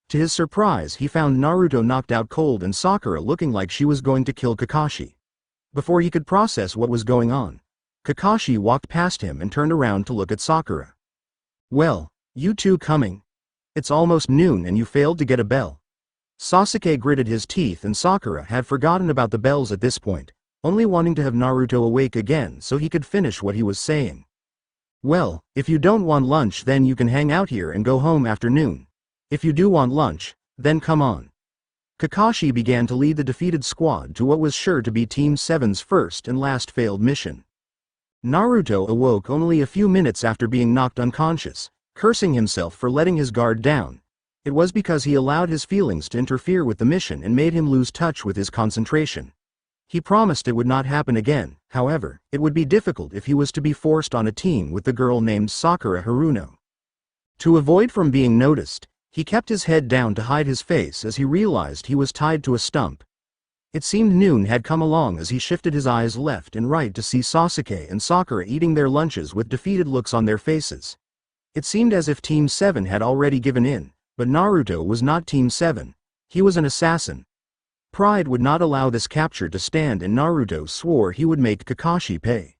To his surprise, he found Naruto knocked out cold and Sakura looking like she was going to kill Kakashi. Before he could process what was going on, Kakashi walked past him and turned around to look at Sakura. "Well, you two coming? It's almost noon and you failed to get a bell." Sasuke gritted his teeth and Sakura had forgotten about the bells at this point, only wanting to have Naruto awake again so he could finish what he was saying. "Well, if you don't want lunch then you can hang out here and go home after noon. If you do want lunch, then come on." Kakashi began to lead the defeated squad to what was sure to be Team 7's first and last failed mission. Naruto awoke only a few minutes after being knocked unconscious, cursing himself for letting his guard down. It was because he allowed his feelings to interfere with the mission and made him lose touch with his concentration. He promised it would not happen again, however, it would be difficult if he was to be forced on a team with the girl named Sakura Haruno. To avoid from being noticed, he kept his head down to hide his face as he realized he was tied to a stump. It seemed noon had come along as he shifted his eyes left and right to see Sasuke and Sakura eating their lunches with defeated looks on their faces. It seemed as if Team 7 had already given in, but Naruto was not Team 7. He was an assassin. Pride would not allow this capture to stand and Naruto swore he would make Kakashi pay.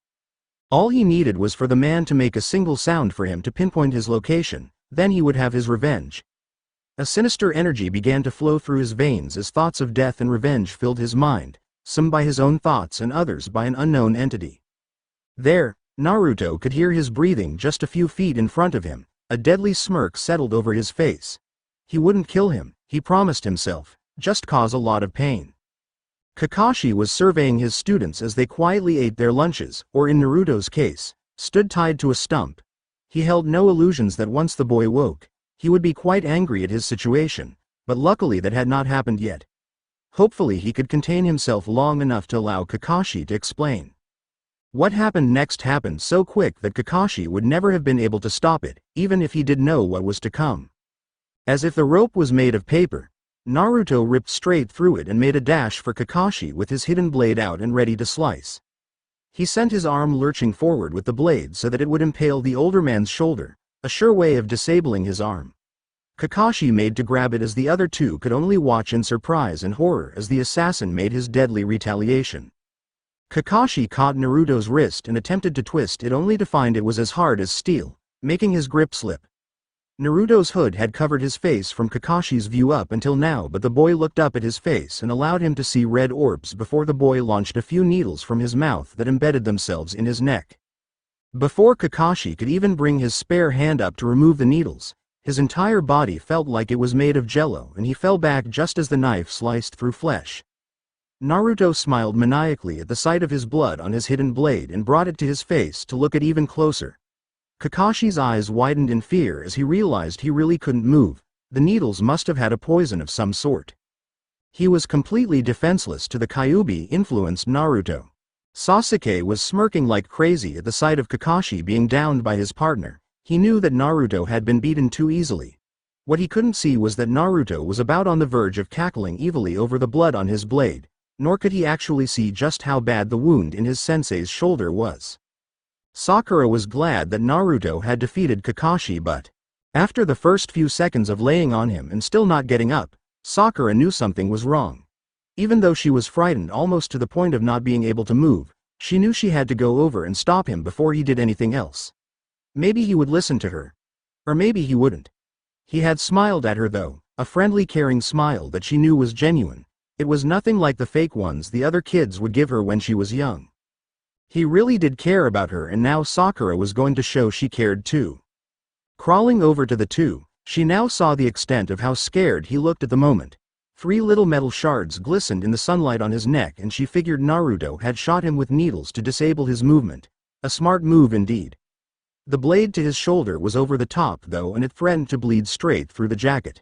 All he needed was for the man to make a single sound for him to pinpoint his location, then he would have his revenge. A sinister energy began to flow through his veins as thoughts of death and revenge filled his mind, some by his own thoughts and others by an unknown entity. There, Naruto could hear his breathing just a few feet in front of him. A deadly smirk settled over his face. He wouldn't kill him, he promised himself, just cause a lot of pain. Kakashi was surveying his students as they quietly ate their lunches, or in Naruto's case, stood tied to a stump. He held no illusions that once the boy woke, he would be quite angry at his situation, but luckily that had not happened yet. Hopefully he could contain himself long enough to allow Kakashi to explain. What happened next happened so quick that Kakashi would never have been able to stop it, even if he did know what was to come. As if the rope was made of paper, Naruto ripped straight through it and made a dash for Kakashi with his hidden blade out and ready to slice. He sent his arm lurching forward with the blade so that it would impale the older man's shoulder, a sure way of disabling his arm. Kakashi made to grab it as the other two could only watch in surprise and horror as the assassin made his deadly retaliation. Kakashi caught Naruto's wrist and attempted to twist it only to find it was as hard as steel, making his grip slip. Naruto's hood had covered his face from Kakashi's view up until now, but the boy looked up at his face and allowed him to see red orbs before the boy launched a few needles from his mouth that embedded themselves in his neck. Before Kakashi could even bring his spare hand up to remove the needles, his entire body felt like it was made of jello and he fell back just as the knife sliced through flesh. Naruto smiled maniacally at the sight of his blood on his hidden blade and brought it to his face to look at even closer. Kakashi's eyes widened in fear as he realized he really couldn't move. The needles must have had a poison of some sort. He was completely defenseless to the Kyuubi-influenced Naruto. Sasuke was smirking like crazy at the sight of Kakashi being downed by his partner. He knew that Naruto had been beaten too easily. What he couldn't see was that Naruto was about on the verge of cackling evilly over the blood on his blade, nor could he actually see just how bad the wound in his sensei's shoulder was. Sakura was glad that Naruto had defeated Kakashi, but after the first few seconds of laying on him and still not getting up, Sakura knew something was wrong. Even though she was frightened almost to the point of not being able to move, she knew she had to go over and stop him before he did anything else. Maybe he would listen to her. Or maybe he wouldn't. He had smiled at her though, a friendly caring smile that she knew was genuine. It was nothing like the fake ones the other kids would give her when she was young. He really did care about her and now Sakura was going to show she cared too. Crawling over to the two, she now saw the extent of how scared he looked at the moment. 3 little metal shards glistened in the sunlight on his neck and she figured Naruto had shot him with needles to disable his movement. A smart move indeed. The blade to his shoulder was over the top though and it threatened to bleed straight through the jacket.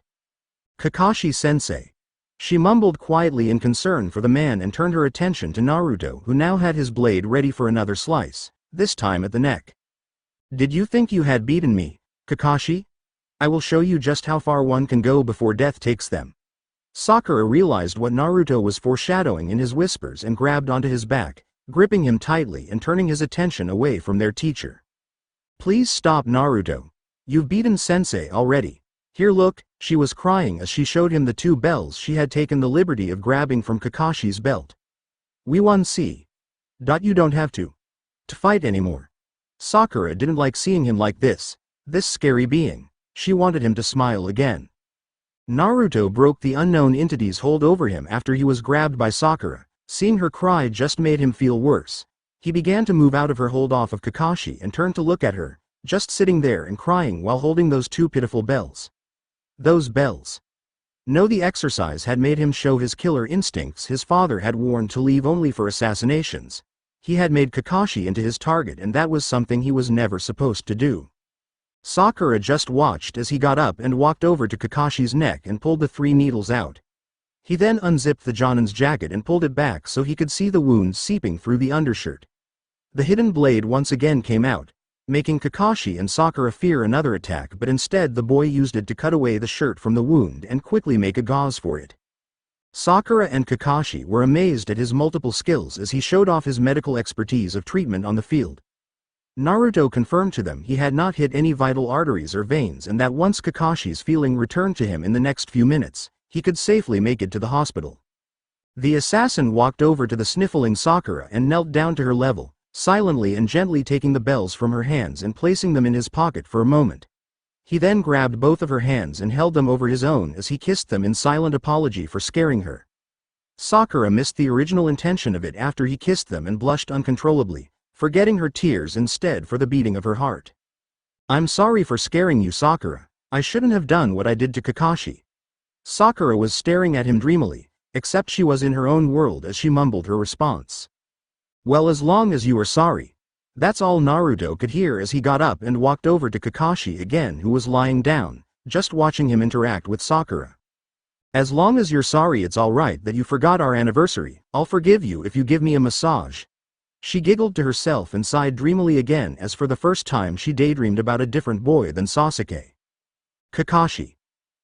Kakashi-sensei. She mumbled quietly in concern for the man and turned her attention to Naruto who now had his blade ready for another slice, this time at the neck. Did you think you had beaten me, Kakashi? I will show you just how far one can go before death takes them. Sakura realized what Naruto was foreshadowing in his whispers and grabbed onto his back, gripping him tightly and turning his attention away from their teacher. Please stop, Naruto. You've beaten Sensei already. Here look, she was crying as she showed him the two bells she had taken the liberty of grabbing from Kakashi's belt. We won see. You don't have to fight anymore. Sakura didn't like seeing him like this scary being. She wanted him to smile again. Naruto broke the unknown entity's hold over him after he was grabbed by Sakura. Seeing her cry just made him feel worse. He began to move out of her hold off of Kakashi and turned to look at her, just sitting there and crying while holding those two pitiful bells. Those bells. No, the exercise had made him show his killer instincts his father had warned to leave only for assassinations. He had made Kakashi into his target, and that was something he was never supposed to do. Sakura just watched as he got up and walked over to Kakashi's neck and pulled the 3 needles out. He then unzipped the Jonin's jacket and pulled it back so he could see the wounds seeping through the undershirt. The hidden blade once again came out, making Kakashi and Sakura fear another attack, but instead the boy used it to cut away the shirt from the wound and quickly make a gauze for it. Sakura and Kakashi were amazed at his multiple skills as he showed off his medical expertise of treatment on the field. Naruto confirmed to them he had not hit any vital arteries or veins, and that once Kakashi's feeling returned to him in the next few minutes, he could safely make it to the hospital. The assassin walked over to the sniffling Sakura and knelt down to her level, silently and gently taking the bells from her hands and placing them in his pocket for a moment. He then grabbed both of her hands and held them over his own as he kissed them in silent apology for scaring her. Sakura missed the original intention of it after he kissed them and blushed uncontrollably, forgetting her tears instead for the beating of her heart. I'm sorry for scaring you, Sakura. I shouldn't have done what I did to Kakashi. Sakura was staring at him dreamily, except she was in her own world as she mumbled her response. Well, as long as you are sorry. That's all Naruto could hear as he got up and walked over to Kakashi again, who was lying down, just watching him interact with Sakura. As long as you're sorry, it's alright that you forgot our anniversary. I'll forgive you if you give me a massage. She giggled to herself and sighed dreamily again as for the first time she daydreamed about a different boy than Sasuke. Kakashi.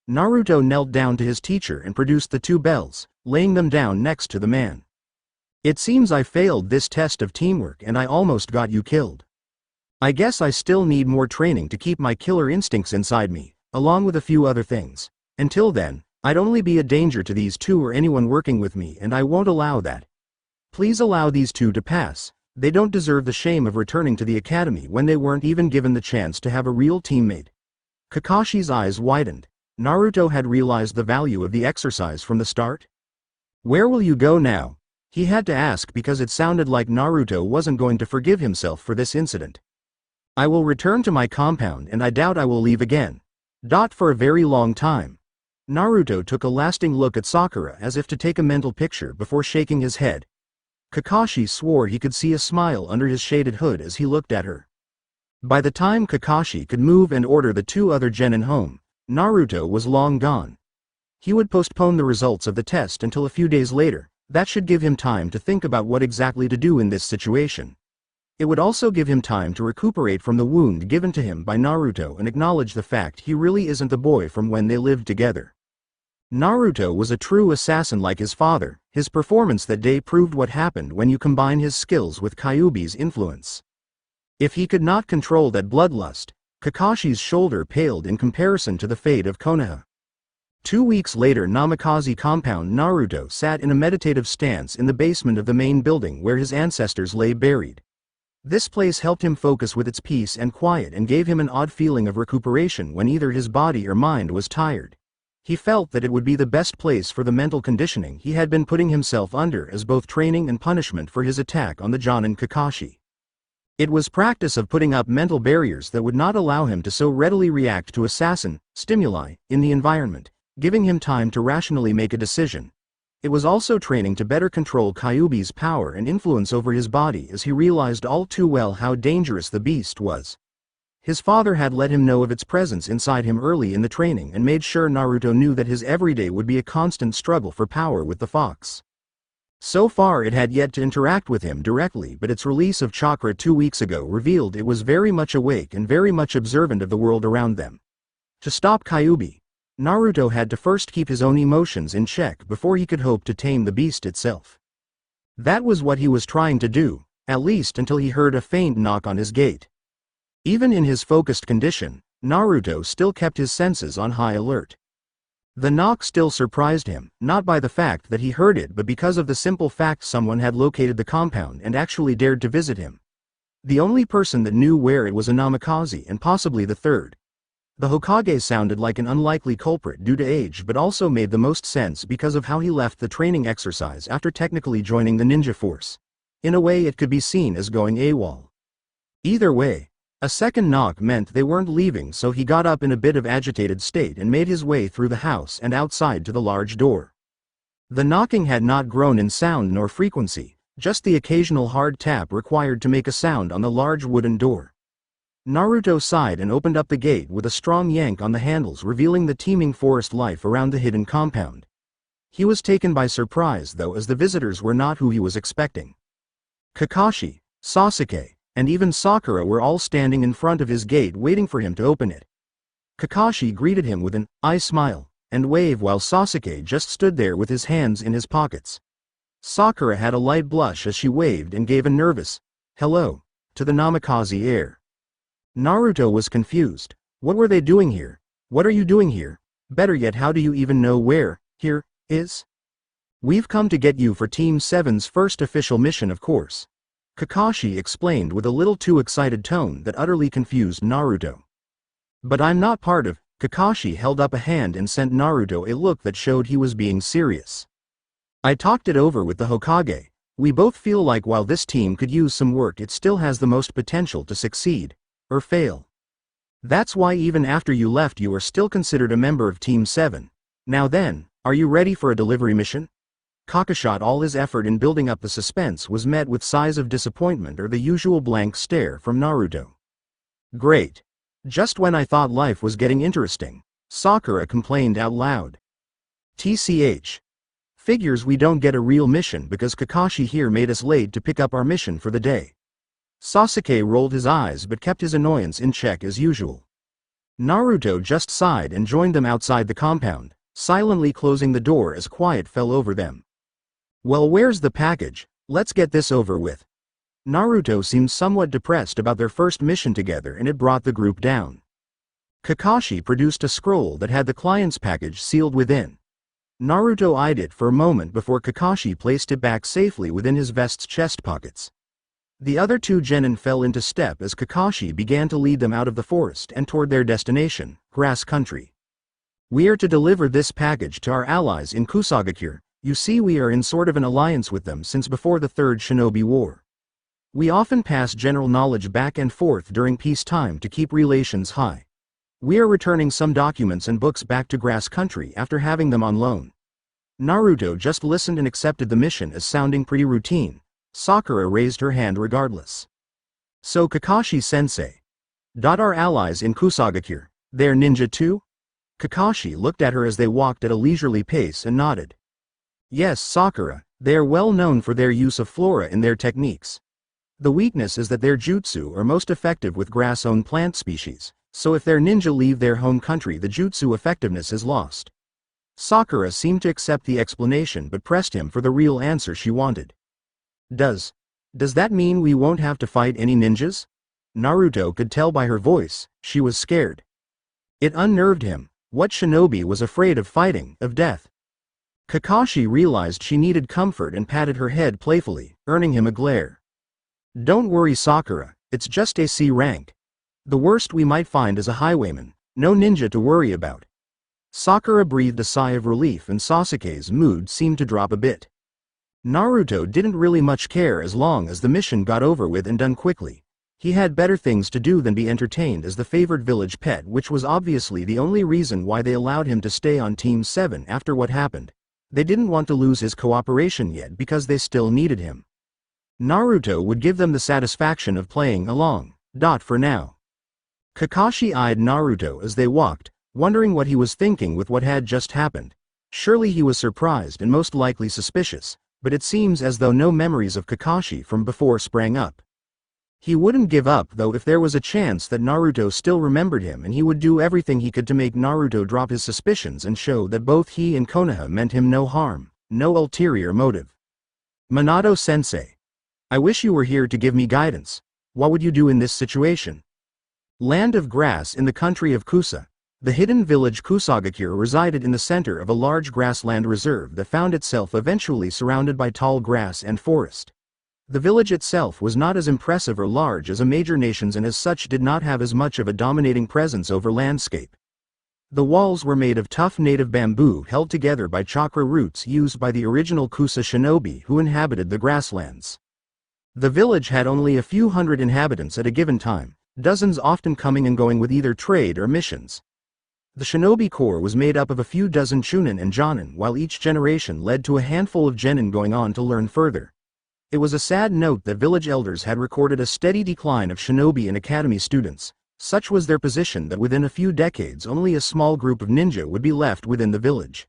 Naruto knelt down to his teacher and produced the 2 bells, laying them down next to the man. It seems I failed this test of teamwork and I almost got you killed. I guess I still need more training to keep my killer instincts inside me, along with a few other things. Until then, I'd only be a danger to these 2 or anyone working with me, and I won't allow that. Please allow these 2 to pass. They don't deserve the shame of returning to the academy when they weren't even given the chance to have a real teammate. Kakashi's eyes widened. Naruto had realized the value of the exercise from the start. Where will you go now? He had to ask because it sounded like Naruto wasn't going to forgive himself for this incident. I will return to my compound, and I doubt I will leave again. For a very long time. Naruto took a lasting look at Sakura as if to take a mental picture before shaking his head. Kakashi swore he could see a smile under his shaded hood as he looked at her. By the time Kakashi could move and order the 2 other genin home, Naruto was long gone. He would postpone the results of the test until a few days later. That should give him time to think about what exactly to do in this situation. It would also give him time to recuperate from the wound given to him by Naruto and acknowledge the fact he really isn't the boy from when they lived together. Naruto was a true assassin like his father. His performance that day proved what happened when you combine his skills with Kyuubi's influence. If he could not control that bloodlust, Kakashi's shoulder paled in comparison to the fate of Konoha. 2 weeks later, Namikaze compound. Naruto sat in a meditative stance in the basement of the main building where his ancestors lay buried. This place helped him focus with its peace and quiet and gave him an odd feeling of recuperation when either his body or mind was tired. He felt that it would be the best place for the mental conditioning he had been putting himself under as both training and punishment for his attack on the Jonin Kakashi. It was practice of putting up mental barriers that would not allow him to so readily react to assassin stimuli in the environment, giving him time to rationally make a decision. It was also training to better control Kyuubi's power and influence over his body as he realized all too well how dangerous the beast was. His father had let him know of its presence inside him early in the training and made sure Naruto knew that his everyday would be a constant struggle for power with the fox. So far it had yet to interact with him directly, but its release of chakra 2 weeks ago revealed it was very much awake and very much observant of the world around them. To stop Kyuubi, Naruto had to first keep his own emotions in check before he could hope to tame the beast itself. That was what he was trying to do, at least until he heard a faint knock on his gate. Even in his focused condition, Naruto still kept his senses on high alert. The knock still surprised him, not by the fact that he heard it but because of the simple fact someone had located the compound and actually dared to visit him. The only person that knew where it was a Namikaze and possibly the third. The Hokage sounded like an unlikely culprit due to age but also made the most sense because of how he left the training exercise after technically joining the ninja force. In a way it could be seen as going AWOL. Either way, a second knock meant they weren't leaving, so he got up in a bit of agitated state and made his way through the house and outside to the large door. The knocking had not grown in sound nor frequency, just the occasional hard tap required to make a sound on the large wooden door. Naruto sighed and opened up the gate with a strong yank on the handles, revealing the teeming forest life around the hidden compound. He was taken by surprise though, as the visitors were not who he was expecting. Kakashi, Sasuke, and even Sakura were all standing in front of his gate waiting for him to open it. Kakashi greeted him with an eye smile and wave while Sasuke just stood there with his hands in his pockets. Sakura had a light blush as she waved and gave a nervous hello to the Namikaze heir. Naruto was confused. What were they doing here? What are you doing here? Better yet, how do you even know where here is? We've come to get you for Team 7's first official mission, of course. Kakashi explained with a little too excited tone that utterly confused Naruto. But I'm not part of. Kakashi held up a hand and sent Naruto a look that showed he was being serious. I talked it over with the Hokage. We both feel like while this team could use some work, it still has the most potential to succeed, or fail. That's why even after you left you are still considered a member of Team 7. Now then, are you ready for a delivery mission? Kakashi, all his effort in building up the suspense was met with sighs of disappointment or the usual blank stare from Naruto. Great. Just when I thought life was getting interesting, Sakura complained out loud. TCH. Figures we don't get a real mission because Kakashi here made us late to pick up our mission for the day. Sasuke rolled his eyes but kept his annoyance in check as usual. Naruto just sighed and joined them outside the compound, silently closing the door as quiet fell over them. Well, where's the package? Let's get this over with. Naruto seemed somewhat depressed about their first mission together and it brought the group down. Kakashi produced a scroll that had the client's package sealed within. Naruto eyed it for a moment before Kakashi placed it back safely within his vest's chest pockets. The other two genin fell into step as Kakashi began to lead them out of the forest and toward their destination, grass country. We are to deliver this package to our allies in Kusa. You see, we are in sort of an alliance with them since before the Third Shinobi War. We often pass general knowledge back and forth during peacetime to keep relations high. We are returning some documents and books back to grass country after having them on loan. Naruto just listened and accepted the mission as sounding pretty routine. Sakura raised her hand regardless. So Kakashi-sensei. Our allies in Kusa, they're ninja too? Kakashi looked at her as they walked at a leisurely pace and nodded. Yes, Sakura, they are well known for their use of flora in their techniques. The weakness is that their jutsu are most effective with grass-owned plant species, so if their ninja leave their home country the jutsu effectiveness is lost. Sakura seemed to accept the explanation but pressed him for the real answer she wanted. Does that mean we won't have to fight any ninjas? Naruto could tell by her voice, she was scared. It unnerved him. What shinobi was afraid of fighting, of death? Kakashi realized she needed comfort and patted her head playfully, earning him a glare. Don't worry, Sakura, it's just a C rank. The worst we might find is a highwayman, no ninja to worry about. Sakura breathed a sigh of relief and Sasuke's mood seemed to drop a bit. Naruto didn't really much care as long as the mission got over with and done quickly. He had better things to do than be entertained as the favored village pet, which was obviously the only reason why they allowed him to stay on Team 7 after what happened. They didn't want to lose his cooperation yet because they still needed him. Naruto would give them the satisfaction of playing along. For now. Kakashi eyed Naruto as they walked, wondering what he was thinking with what had just happened. Surely he was surprised and most likely suspicious, but it seems as though no memories of Kakashi from before sprang up. He wouldn't give up though if there was a chance that Naruto still remembered him, and he would do everything he could to make Naruto drop his suspicions and show that both he and Konoha meant him no harm, no ulterior motive. Minato-sensei. I wish you were here to give me guidance. What would you do in this situation? Land of grass in the country of Kusa. The hidden village Kusagakure resided in the center of a large grassland reserve that found itself eventually surrounded by tall grass and forest. The village itself was not as impressive or large as a major nation's and as such did not have as much of a dominating presence over landscape. The walls were made of tough native bamboo held together by chakra roots used by the original Kusa shinobi who inhabited the grasslands. The village had only a few hundred inhabitants at a given time, dozens often coming and going with either trade or missions. The shinobi corps was made up of a few dozen chunin and jonin, while each generation led to a handful of genin going on to learn further. It was a sad note that village elders had recorded a steady decline of shinobi and academy students. Such was their position that within a few decades only a small group of ninja would be left within the village.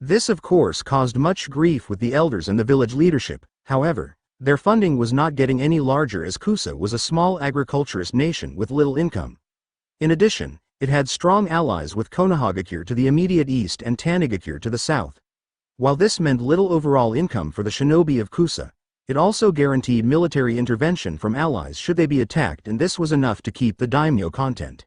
This of course caused much grief with the elders and the village leadership. However, their funding was not getting any larger as Kusa was a small agriculturist nation with little income. In addition, it had strong allies with Konohagakure to the immediate east and Tanigakure to the south. While this meant little overall income for the shinobi of Kusa, it also guaranteed military intervention from allies should they be attacked, and this was enough to keep the daimyo content.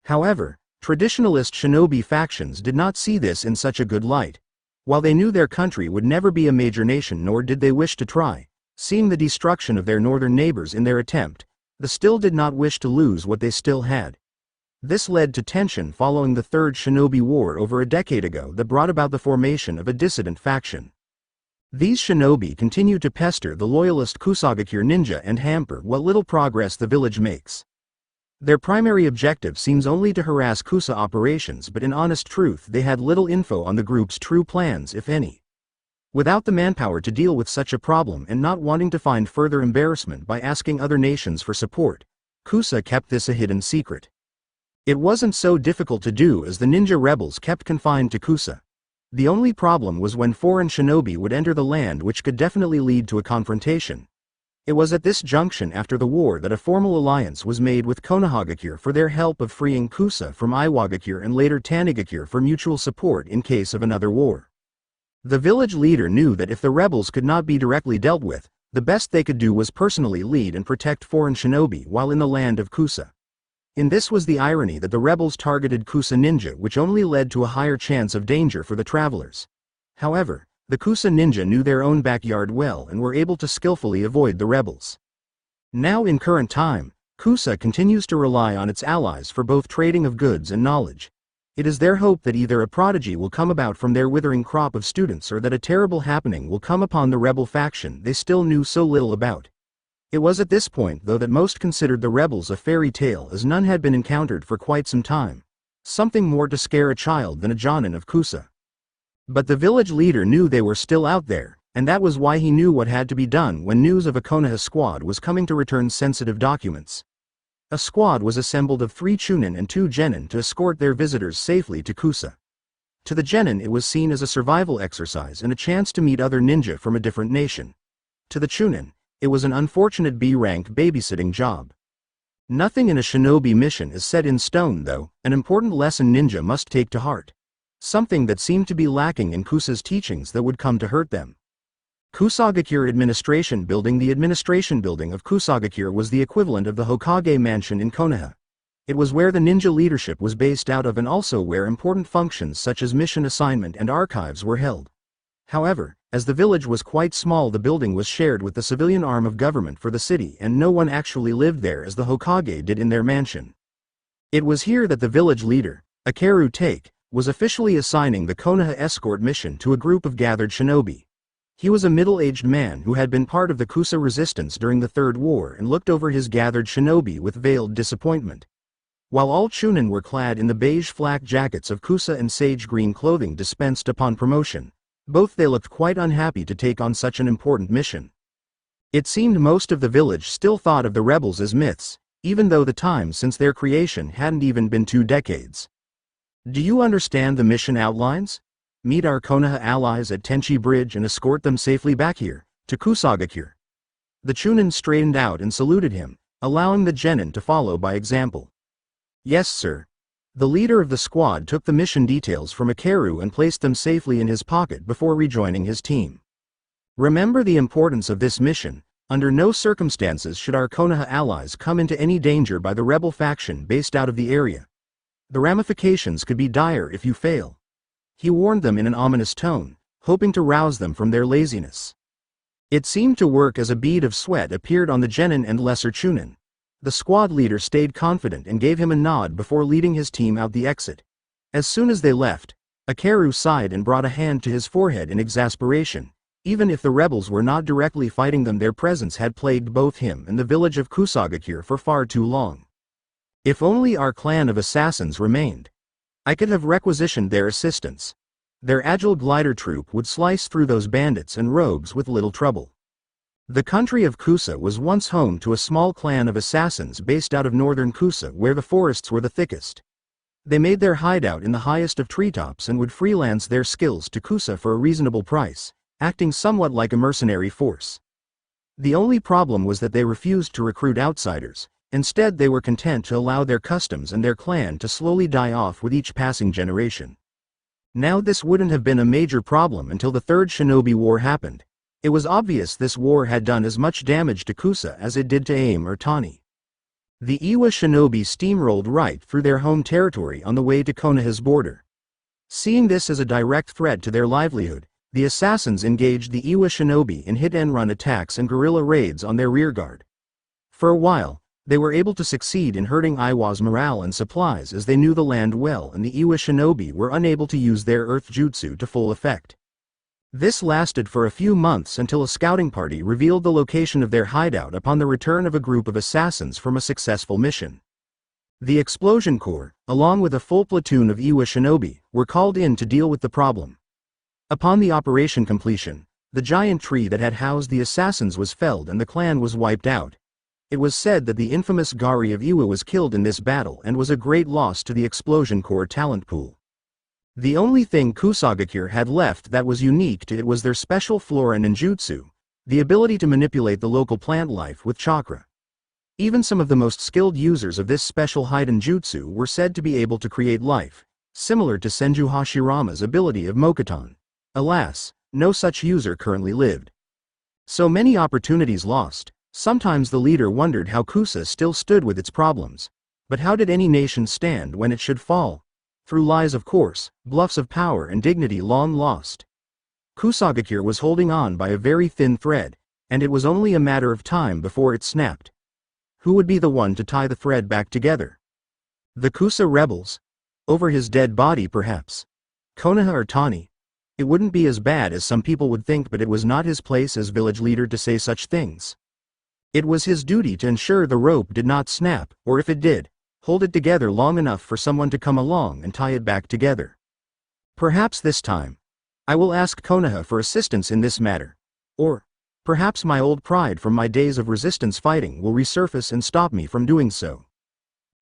However, traditionalist shinobi factions did not see this in such a good light. While they knew their country would never be a major nation nor did they wish to try, seeing the destruction of their northern neighbors in their attempt, they still did not wish to lose what they still had. This led to tension following the Third Shinobi War over a decade ago that brought about the formation of a dissident faction. These shinobi continue to pester the loyalist Kusagakure ninja and hamper what little progress the village makes. Their primary objective seems only to harass Kusa operations, but in honest truth they had little info on the group's true plans, if any. Without the manpower to deal with such a problem and not wanting to find further embarrassment by asking other nations for support, Kusa kept this a hidden secret. It wasn't so difficult to do as the ninja rebels kept confined to Kusa. The only problem was when foreign shinobi would enter the land, which could definitely lead to a confrontation. It was at this junction after the war that a formal alliance was made with Konohagakure for their help of freeing Kusa from Iwagakure and later Tanigakure for mutual support in case of another war. The village leader knew that if the rebels could not be directly dealt with, the best they could do was personally lead and protect foreign shinobi while in the land of Kusa. In this was the irony that the rebels targeted Kusa ninja, which only led to a higher chance of danger for the travelers. However, the Kusa ninja knew their own backyard well and were able to skillfully avoid the rebels. Now in current time, Kusa continues to rely on its allies for both trading of goods and knowledge. It is their hope that either a prodigy will come about from their withering crop of students or that a terrible happening will come upon the rebel faction they still knew so little about. It was at this point though that most considered the rebels a fairy tale, as none had been encountered for quite some time. Something more to scare a child than a jonin of Kusa. But the village leader knew they were still out there, and that was why he knew what had to be done when news of a Konoha squad was coming to return sensitive documents. A squad was assembled of 3 chunin and 2 genin to escort their visitors safely to Kusa. To the genin it was seen as a survival exercise and a chance to meet other ninja from a different nation. To the chunin, it was an unfortunate B-rank babysitting job. Nothing in a shinobi mission is set in stone though, an important lesson ninja must take to heart. Something that seemed to be lacking in Kusa's teachings that would come to hurt them. Kusagakure Administration Building. The administration building of Kusagakure was the equivalent of the Hokage mansion in Konoha. It was where the ninja leadership was based out of and also where important functions such as mission assignment and archives were held. However, as the village was quite small, the building was shared with the civilian arm of government for the city and no one actually lived there as the Hokage did in their mansion. It was here that the village leader, Akeru Take, was officially assigning the Konoha escort mission to a group of gathered shinobi. He was a middle-aged man who had been part of the Kusa resistance during the Third War and looked over his gathered shinobi with veiled disappointment. While all chunin were clad in the beige flak jackets of Kusa and sage green clothing dispensed upon promotion, both they looked quite unhappy to take on such an important mission. It seemed most of the village still thought of the rebels as myths, even though the time since their creation hadn't even been 2 decades. Do you understand the mission outlines? Meet our Konoha allies at Tenchi Bridge and escort them safely back here, to Kusagakure. The chunin straightened out and saluted him, allowing the genin to follow by example. Yes, sir. The leader of the squad took the mission details from Akeru and placed them safely in his pocket before rejoining his team. Remember the importance of this mission. Under no circumstances should our Konoha allies come into any danger by the rebel faction based out of the area. The ramifications could be dire if you fail. He warned them in an ominous tone, hoping to rouse them from their laziness. It seemed to work as a bead of sweat appeared on the genin and lesser chunin. The squad leader stayed confident and gave him a nod before leading his team out the exit. As soon as they left, Akeru sighed and brought a hand to his forehead in exasperation. Even if the rebels were not directly fighting them, their presence had plagued both him and the village of Kusagakure for far too long. If only our clan of assassins remained. I could have requisitioned their assistance. Their agile glider troop would slice through those bandits and rogues with little trouble. The country of Kusa was once home to a small clan of assassins based out of northern Kusa, where the forests were the thickest. They made their hideout in the highest of treetops and would freelance their skills to Kusa for a reasonable price, acting somewhat like a mercenary force. The only problem was that they refused to recruit outsiders. Instead, they were content to allow their customs and their clan to slowly die off with each passing generation. Now this wouldn't have been a major problem until the Third Shinobi War happened. It was obvious this war had done as much damage to Kusa as it did to Aim or Tani. The Iwa shinobi steamrolled right through their home territory on the way to Konoha's border. Seeing this as a direct threat to their livelihood, the assassins engaged the Iwa shinobi in hit-and-run attacks and guerrilla raids on their rearguard. For a while, they were able to succeed in hurting Iwa's morale and supplies as they knew the land well, and the Iwa shinobi were unable to use their earth jutsu to full effect. This lasted for a few months until a scouting party revealed the location of their hideout upon the return of a group of assassins from a successful mission. The Explosion Corps, along with a full platoon of Iwa shinobi, were called in to deal with the problem. Upon the operation completion, the giant tree that had housed the assassins was felled and the clan was wiped out. It was said that the infamous Gari of Iwa was killed in this battle and was a great loss to the Explosion Corps talent pool. The only thing Kusagakure had left that was unique to it was their special flora ninjutsu, the ability to manipulate the local plant life with chakra. Even some of the most skilled users of this special hiden jutsu were said to be able to create life, similar to Senju Hashirama's ability of Mokuton. Alas, no such user currently lived. So many opportunities lost. Sometimes the leader wondered how Kusa still stood with its problems. But how did any nation stand when it should fall? Through lies, of course, bluffs of power and dignity long lost. Kusagakure was holding on by a very thin thread, and it was only a matter of time before it snapped. Who would be the one to tie the thread back together? The Kusa rebels? Over his dead body, perhaps. Konoha or Tani? It wouldn't be as bad as some people would think, but it was not his place as village leader to say such things. It was his duty to ensure the rope did not snap, or if it did, hold it together long enough for someone to come along and tie it back together. Perhaps this time, I will ask Konoha for assistance in this matter. Or, perhaps my old pride from my days of resistance fighting will resurface and stop me from doing so.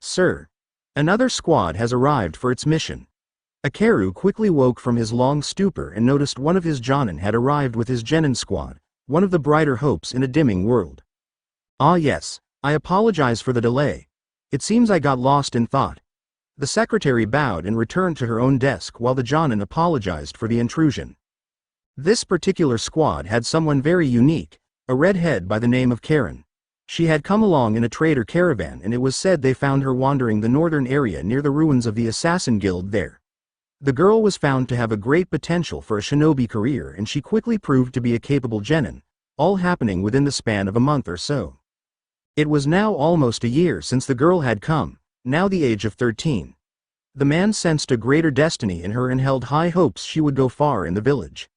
Sir, another squad has arrived for its mission. Akeru quickly woke from his long stupor and noticed one of his jonin had arrived with his genin squad, one of the brighter hopes in a dimming world. Ah yes, I apologize for the delay. It seems I got lost in thought. The secretary bowed and returned to her own desk while the jonin apologized for the intrusion. This particular squad had someone very unique, a redhead by the name of Karen. She had come along in a trader caravan, and it was said they found her wandering the northern area near the ruins of the assassin guild there. The girl was found to have a great potential for a shinobi career, and she quickly proved to be a capable genin, all happening within the span of a month or so. It was now almost a year since the girl had come, now the age of 13. The man sensed a greater destiny in her and held high hopes she would go far in the village.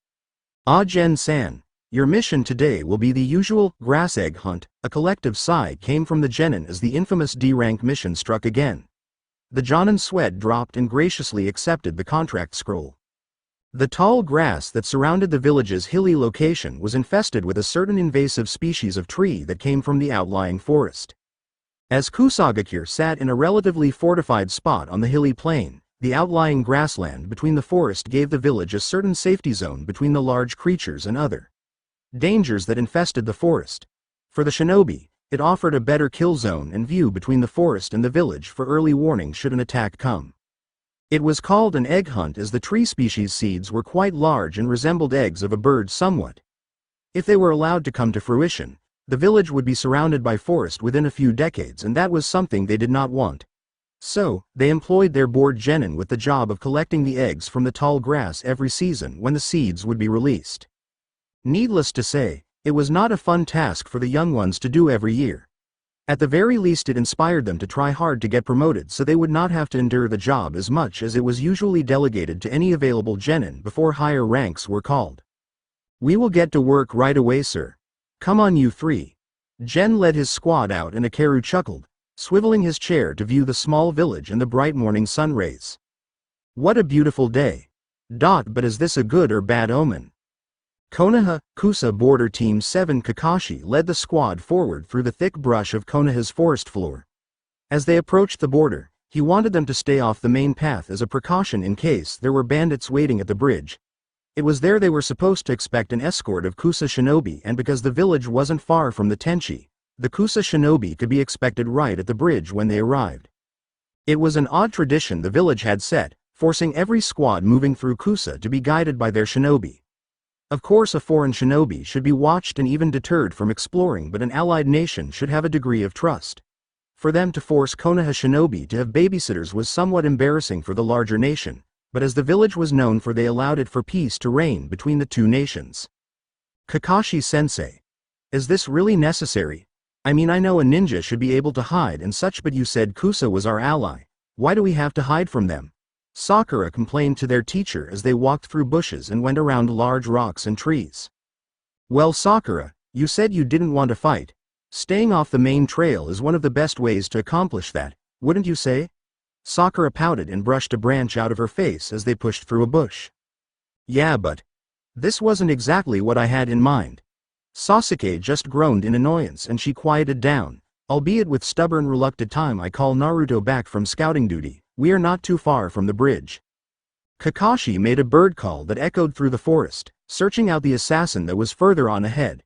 Ah Gen-san, your mission today will be the usual grass egg hunt. A collective sigh came from the genin as the infamous D-rank mission struck again. The jonin's sweat dropped and graciously accepted the contract scroll. The tall grass that surrounded the village's hilly location was infested with a certain invasive species of tree that came from the outlying forest. As Kusagakure sat in a relatively fortified spot on the hilly plain, the outlying grassland between the forest gave the village a certain safety zone between the large creatures and other dangers that infested the forest. For the shinobi, it offered a better kill zone and view between the forest and the village for early warning should an attack come. It was called an egg hunt as the tree species seeds were quite large and resembled eggs of a bird somewhat. If they were allowed to come to fruition, The village would be surrounded by forest within a few decades, and that was something they did not want. So, they employed their bored genin with the job of collecting the eggs from the tall grass every season when the seeds would be released. Needless to say, it was not a fun task for the young ones to do every year. At the very least, it inspired them to try hard to get promoted so they would not have to endure the job as much, as it was usually delegated to any available genin before higher ranks were called. "We will get to work right away, sir. Come on, you three." Gen led his squad out, and Akeru chuckled, swiveling his chair to view the small village and the bright morning sun rays. "What a beautiful day. But is this a good or bad omen?" Konoha, Kusa Border Team 7 Kakashi led the squad forward through the thick brush of Konoha's forest floor. As they approached the border, he wanted them to stay off the main path as a precaution in case there were bandits waiting at the bridge. It was there they were supposed to expect an escort of Kusa shinobi, and because the village wasn't far from the Tenchi, the Kusa shinobi could be expected right at the bridge when they arrived. It was an odd tradition the village had set, forcing every squad moving through Kusa to be guided by their shinobi. Of course, a foreign shinobi should be watched and even deterred from exploring, but an allied nation should have a degree of trust. For them to force Konoha shinobi to have babysitters was somewhat embarrassing for the larger nation, but as the village was known for, they allowed it for peace to reign between the two nations. "Kakashi-sensei, is this really necessary? I mean, I know a ninja should be able to hide and such, but you said Kusa was our ally. Why do we have to hide from them?" Sakura complained to their teacher as they walked through bushes and went around large rocks and trees. "Well, Sakura, you said you didn't want to fight. Staying off the main trail is one of the best ways to accomplish that, wouldn't you say?" Sakura pouted and brushed a branch out of her face as they pushed through a bush. "Yeah, but this wasn't exactly what I had in mind." Sasuke just groaned in annoyance, and she quieted down. "Albeit with stubborn reluctant time I call Naruto back from scouting duty. We are not too far from the bridge." Kakashi made a bird call that echoed through the forest, searching out the assassin that was further on ahead.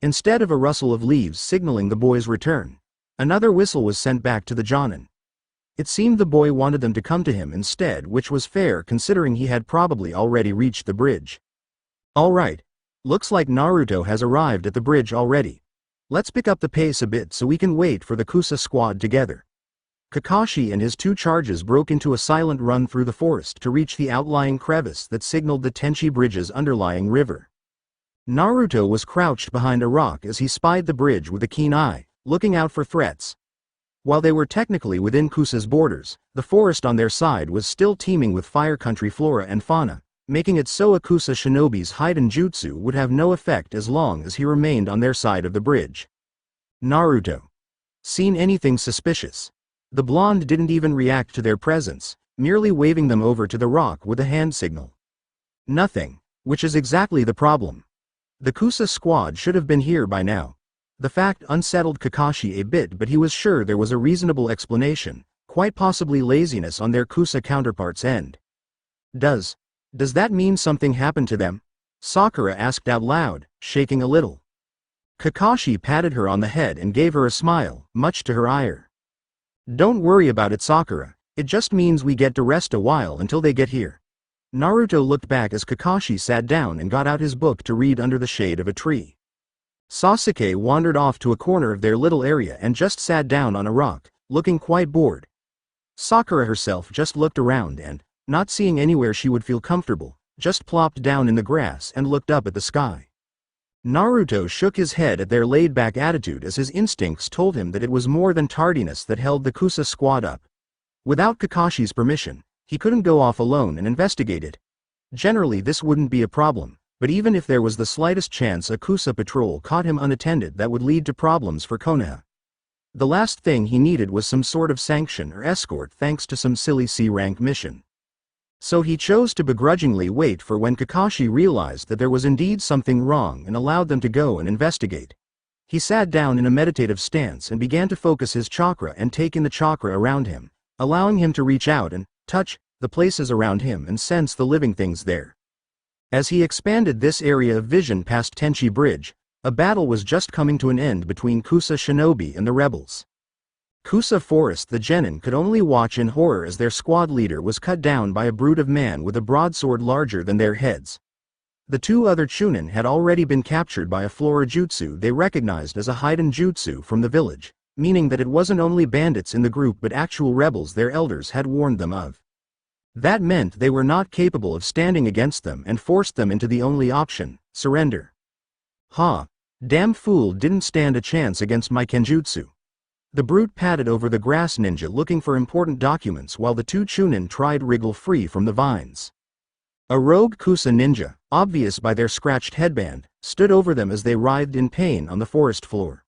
Instead of a rustle of leaves signaling the boy's return, another whistle was sent back to the Jonin. It seemed the boy wanted them to come to him instead, which was fair considering he had probably already reached the bridge. "All right. Looks like Naruto has arrived at the bridge already. Let's pick up the pace a bit so we can wait for the Kusa squad together." Kakashi and his two charges broke into a silent run through the forest to reach the outlying crevice that signaled the Tenchi Bridge's underlying river. Naruto was crouched behind a rock as he spied the bridge with a keen eye, looking out for threats. While they were technically within Kusa's borders, the forest on their side was still teeming with fire country flora and fauna, making it so a Kusa shinobi's hidden jutsu would have no effect as long as he remained on their side of the bridge. "Naruto. Seen anything suspicious?" The blonde didn't even react to their presence, merely waving them over to the rock with a hand signal. "Nothing, which is exactly the problem. The Kusa squad should have been here by now." The fact unsettled Kakashi a bit, but he was sure there was a reasonable explanation, quite possibly laziness on their Kusa counterparts' end. Does that mean something happened to them?" Sakura asked out loud, shaking a little. Kakashi patted her on the head and gave her a smile, much to her ire. "Don't worry about it, Sakura. It just means we get to rest a while until they get here." Naruto looked back as Kakashi sat down and got out his book to read under the shade of a tree. Sasuke wandered off to a corner of their little area and just sat down on a rock, looking quite bored. Sakura herself just looked around and, not seeing anywhere she would feel comfortable, just plopped down in the grass and looked up at the sky. Naruto shook his head at their laid-back attitude as his instincts told him that it was more than tardiness that held the Kusa squad up. Without Kakashi's permission, he couldn't go off alone and investigate it. Generally this wouldn't be a problem, but even if there was the slightest chance a Kusa patrol caught him unattended, that would lead to problems for Konoha. The last thing he needed was some sort of sanction or escort thanks to some silly C-rank mission. So he chose to begrudgingly wait for when Kakashi realized that there was indeed something wrong and allowed them to go and investigate. He sat down in a meditative stance and began to focus his chakra and take in the chakra around him, allowing him to reach out and touch the places around him and sense the living things there. As he expanded this area of vision past Tenchi Bridge, a battle was just coming to an end between Kusa shinobi and the rebels. Kusa Forest, the genin could only watch in horror as their squad leader was cut down by a brute of man with a broadsword larger than their heads. The two other Chunin had already been captured by a flora jutsu they recognized as a hidden jutsu from the village, meaning that it wasn't only bandits in the group but actual rebels their elders had warned them of. That meant they were not capable of standing against them and forced them into the only option, surrender. Ha! Damn fool didn't stand a chance against my kenjutsu. The brute padded over the grass ninja looking for important documents while the two Chunin tried to wriggle free from the vines. A rogue Kusa ninja, obvious by their scratched headband, stood over them as they writhed in pain on the forest floor.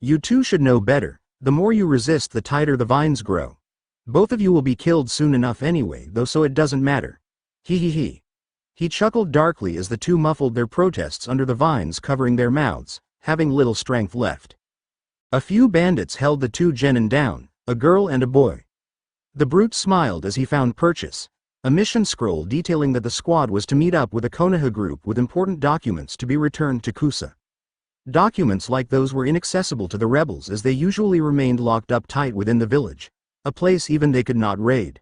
You two should know better, the more you resist the tighter the vines grow. Both of you will be killed soon enough anyway though, so it doesn't matter. He. He chuckled darkly as the two muffled their protests under the vines covering their mouths, having little strength left. A few bandits held the two genin down, a girl and a boy. The brute smiled as he found purchase. A mission scroll detailing that the squad was to meet up with a Konoha group with important documents to be returned to Kusa. Documents like those were inaccessible to the rebels as they usually remained locked up tight within the village, a place even they could not raid.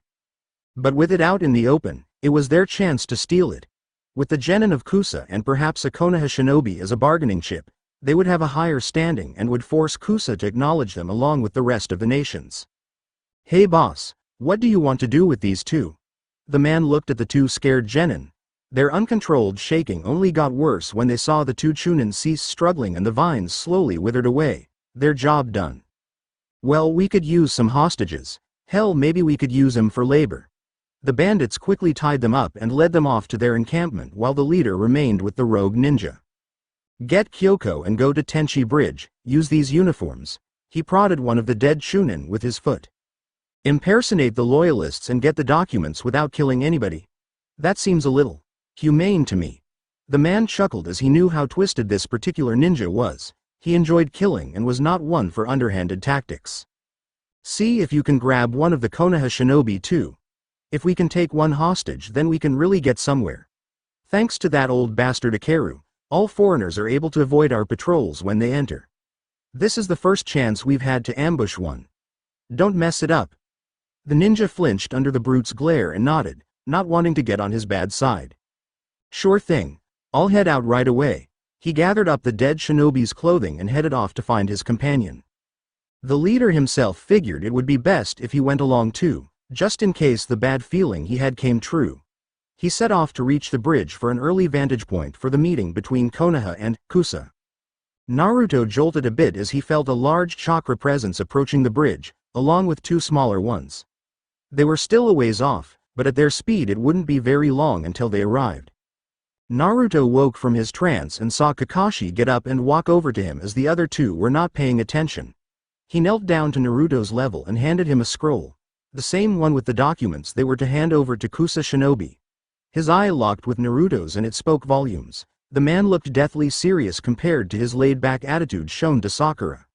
But with it out in the open, it was their chance to steal it. With the genin of Kusa and perhaps a Konoha shinobi as a bargaining chip, they would have a higher standing and would force Kusa to acknowledge them along with the rest of the nations. Hey boss, what do you want to do with these two? The man looked at the two scared genin. Their uncontrolled shaking only got worse when they saw the two Chunin cease struggling and the vines slowly withered away, their job done. Well, we could use some hostages. Hell, maybe we could use them for labor. The bandits quickly tied them up and led them off to their encampment while the leader remained with the rogue ninja. Get Kyoko and go to Tenchi Bridge, use these uniforms. He prodded one of the dead Chunin with his foot. Impersonate the loyalists and get the documents without killing anybody. That seems a little humane to me. The man chuckled as he knew how twisted this particular ninja was. He enjoyed killing and was not one for underhanded tactics. See if you can grab one of the Konoha shinobi too. If we can take one hostage, then we can really get somewhere. Thanks to that old bastard Ikeru, all foreigners are able to avoid our patrols when they enter. This is the first chance we've had to ambush one. Don't mess it up. The ninja flinched under the brute's glare and nodded, not wanting to get on his bad side. Sure thing. I'll head out right away. He gathered up the dead shinobi's clothing and headed off to find his companion. The leader himself figured it would be best if he went along too, just in case the bad feeling he had came true. He set off to reach the bridge for an early vantage point for the meeting between Konoha and Kusa. Naruto jolted a bit as he felt a large chakra presence approaching the bridge, along with two smaller ones. They were still a ways off, but at their speed it wouldn't be very long until they arrived. Naruto woke from his trance and saw Kakashi get up and walk over to him as the other two were not paying attention. He knelt down to Naruto's level and handed him a scroll, the same one with the documents they were to hand over to Kusa shinobi. His eye locked with Naruto's and it spoke volumes. The man looked deathly serious compared to his laid-back attitude shown to Sakura.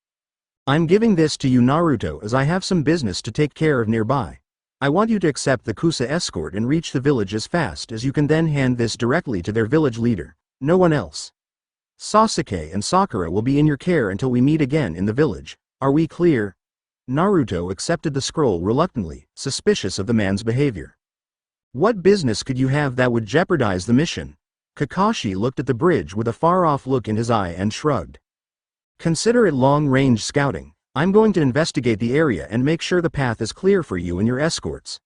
I'm giving this to you, Naruto, as I have some business to take care of nearby. I want you to accept the Kusa escort and reach the village as fast as you can, then hand this directly to their village leader, no one else. Sasuke and Sakura will be in your care until we meet again in the village, are we clear? Naruto accepted the scroll reluctantly, suspicious of the man's behavior. What business could you have that would jeopardize the mission? Kakashi looked at the bridge with a far-off look in his eye and shrugged. Consider it long-range scouting. I'm going to investigate the area and make sure the path is clear for you and your escorts.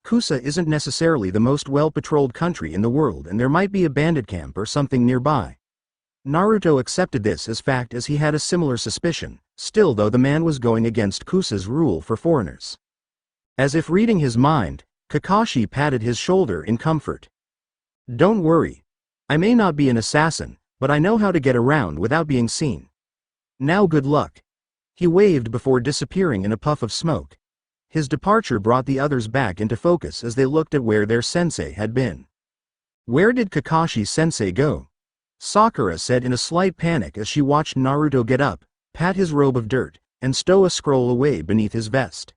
Kusa isn't necessarily the most well-patrolled country in the world and there might be a bandit camp or something nearby. Naruto accepted this as fact as he had a similar suspicion, still though the man was going against Kusa's rule for foreigners. As if reading his mind, Kakashi patted his shoulder in comfort. Don't worry. I may not be an assassin, but I know how to get around without being seen. Now good luck. He waved before disappearing in a puff of smoke. His departure brought the others back into focus as they looked at where their sensei had been. Where did Kakashi-sensei go? Sakura said in a slight panic as she watched Naruto get up, pat his robe of dirt, and stow a scroll away beneath his vest.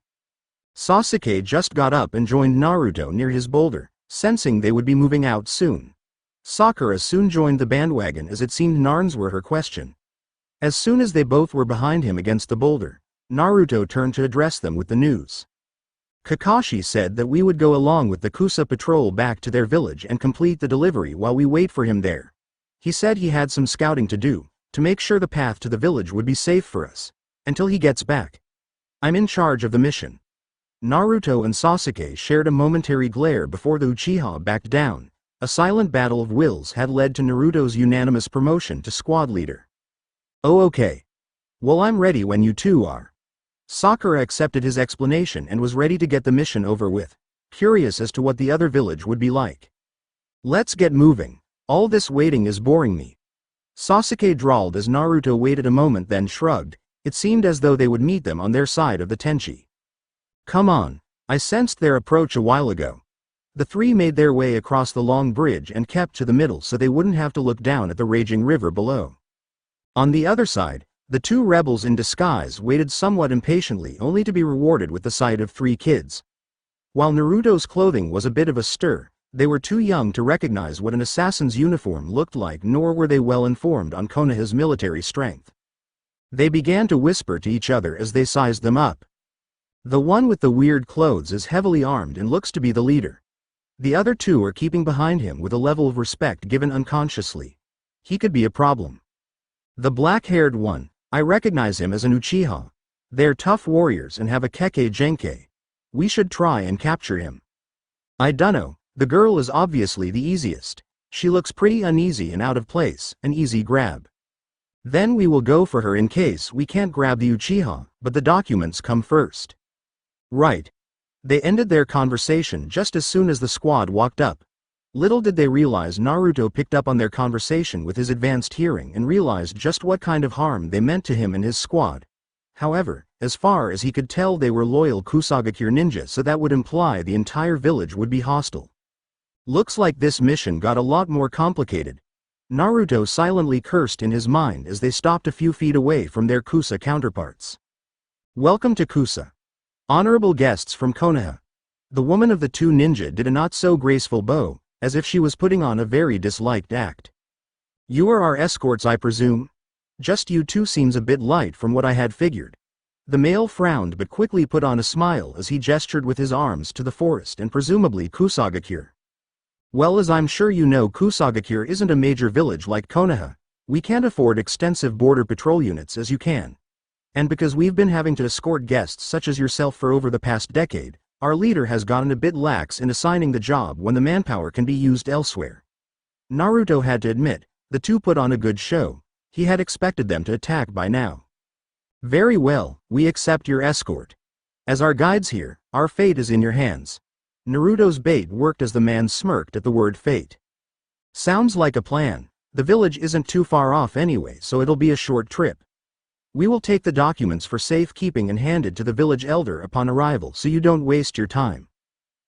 Sasuke just got up and joined Naruto near his boulder, sensing they would be moving out soon. Sakura soon joined the bandwagon as it seemed Narns were her question. As soon as they both were behind him against the boulder, Naruto turned to address them with the news. Kakashi said that we would go along with the Kusa patrol back to their village and complete the delivery while we wait for him there. He said he had some scouting to do, to make sure the path to the village would be safe for us, until he gets back. I'm in charge of the mission. Naruto and Sasuke shared a momentary glare before the Uchiha backed down. A silent battle of wills had led to Naruto's unanimous promotion to squad leader. Oh okay. Well, I'm ready when you two are. Sakura accepted his explanation and was ready to get the mission over with, curious as to what the other village would be like. Let's get moving. All this waiting is boring me. Sasuke drawled as Naruto waited a moment then shrugged. It seemed as though they would meet them on their side of the Tenchi. Come on. I sensed their approach a while ago. The three made their way across the long bridge and kept to the middle so they wouldn't have to look down at the raging river below. On the other side, the two rebels in disguise waited somewhat impatiently only to be rewarded with the sight of three kids. While Naruto's clothing was a bit of a stir, they were too young to recognize what an assassin's uniform looked like, nor were they well informed on Konoha's military strength. They began to whisper to each other as they sized them up. The one with the weird clothes is heavily armed and looks to be the leader. The other two are keeping behind him with a level of respect given unconsciously. He could be a problem. The black-haired one, I recognize him as an Uchiha. They're tough warriors and have a Kekkei Genkai. We should try and capture him. I dunno, the girl is obviously the easiest. She looks pretty uneasy and out of place, an easy grab. Then we will go for her in case we can't grab the Uchiha, but the documents come first. Right. They ended their conversation just as soon as the squad walked up. Little did they realize Naruto picked up on their conversation with his advanced hearing and realized just what kind of harm they meant to him and his squad. However, as far as he could tell, they were loyal Kusagakure ninja, so that would imply the entire village would be hostile. Looks like this mission got a lot more complicated. Naruto silently cursed in his mind as they stopped a few feet away from their Kusa counterparts. Welcome to Kusa. Honorable guests from Konoha. The woman of the two ninja did a not-so-graceful bow, as if she was putting on a very disliked act. You are our escorts, I presume? Just you two seems a bit light from what I had figured. The male frowned but quickly put on a smile as he gestured with his arms to the forest and presumably Kusagakure. Well, as I'm sure you know, Kusagakure isn't a major village like Konoha. We can't afford extensive border patrol units as you can. And because we've been having to escort guests such as yourself for over the past decade, our leader has gotten a bit lax in assigning the job when the manpower can be used elsewhere. Naruto had to admit, the two put on a good show. He had expected them to attack by now. Very well, we accept your escort. As our guides here, our fate is in your hands. Naruto's bait worked as the man smirked at the word fate. Sounds like a plan. The village isn't too far off anyway, so it'll be a short trip. We will take the documents for safekeeping and hand it to the village elder upon arrival so you don't waste your time.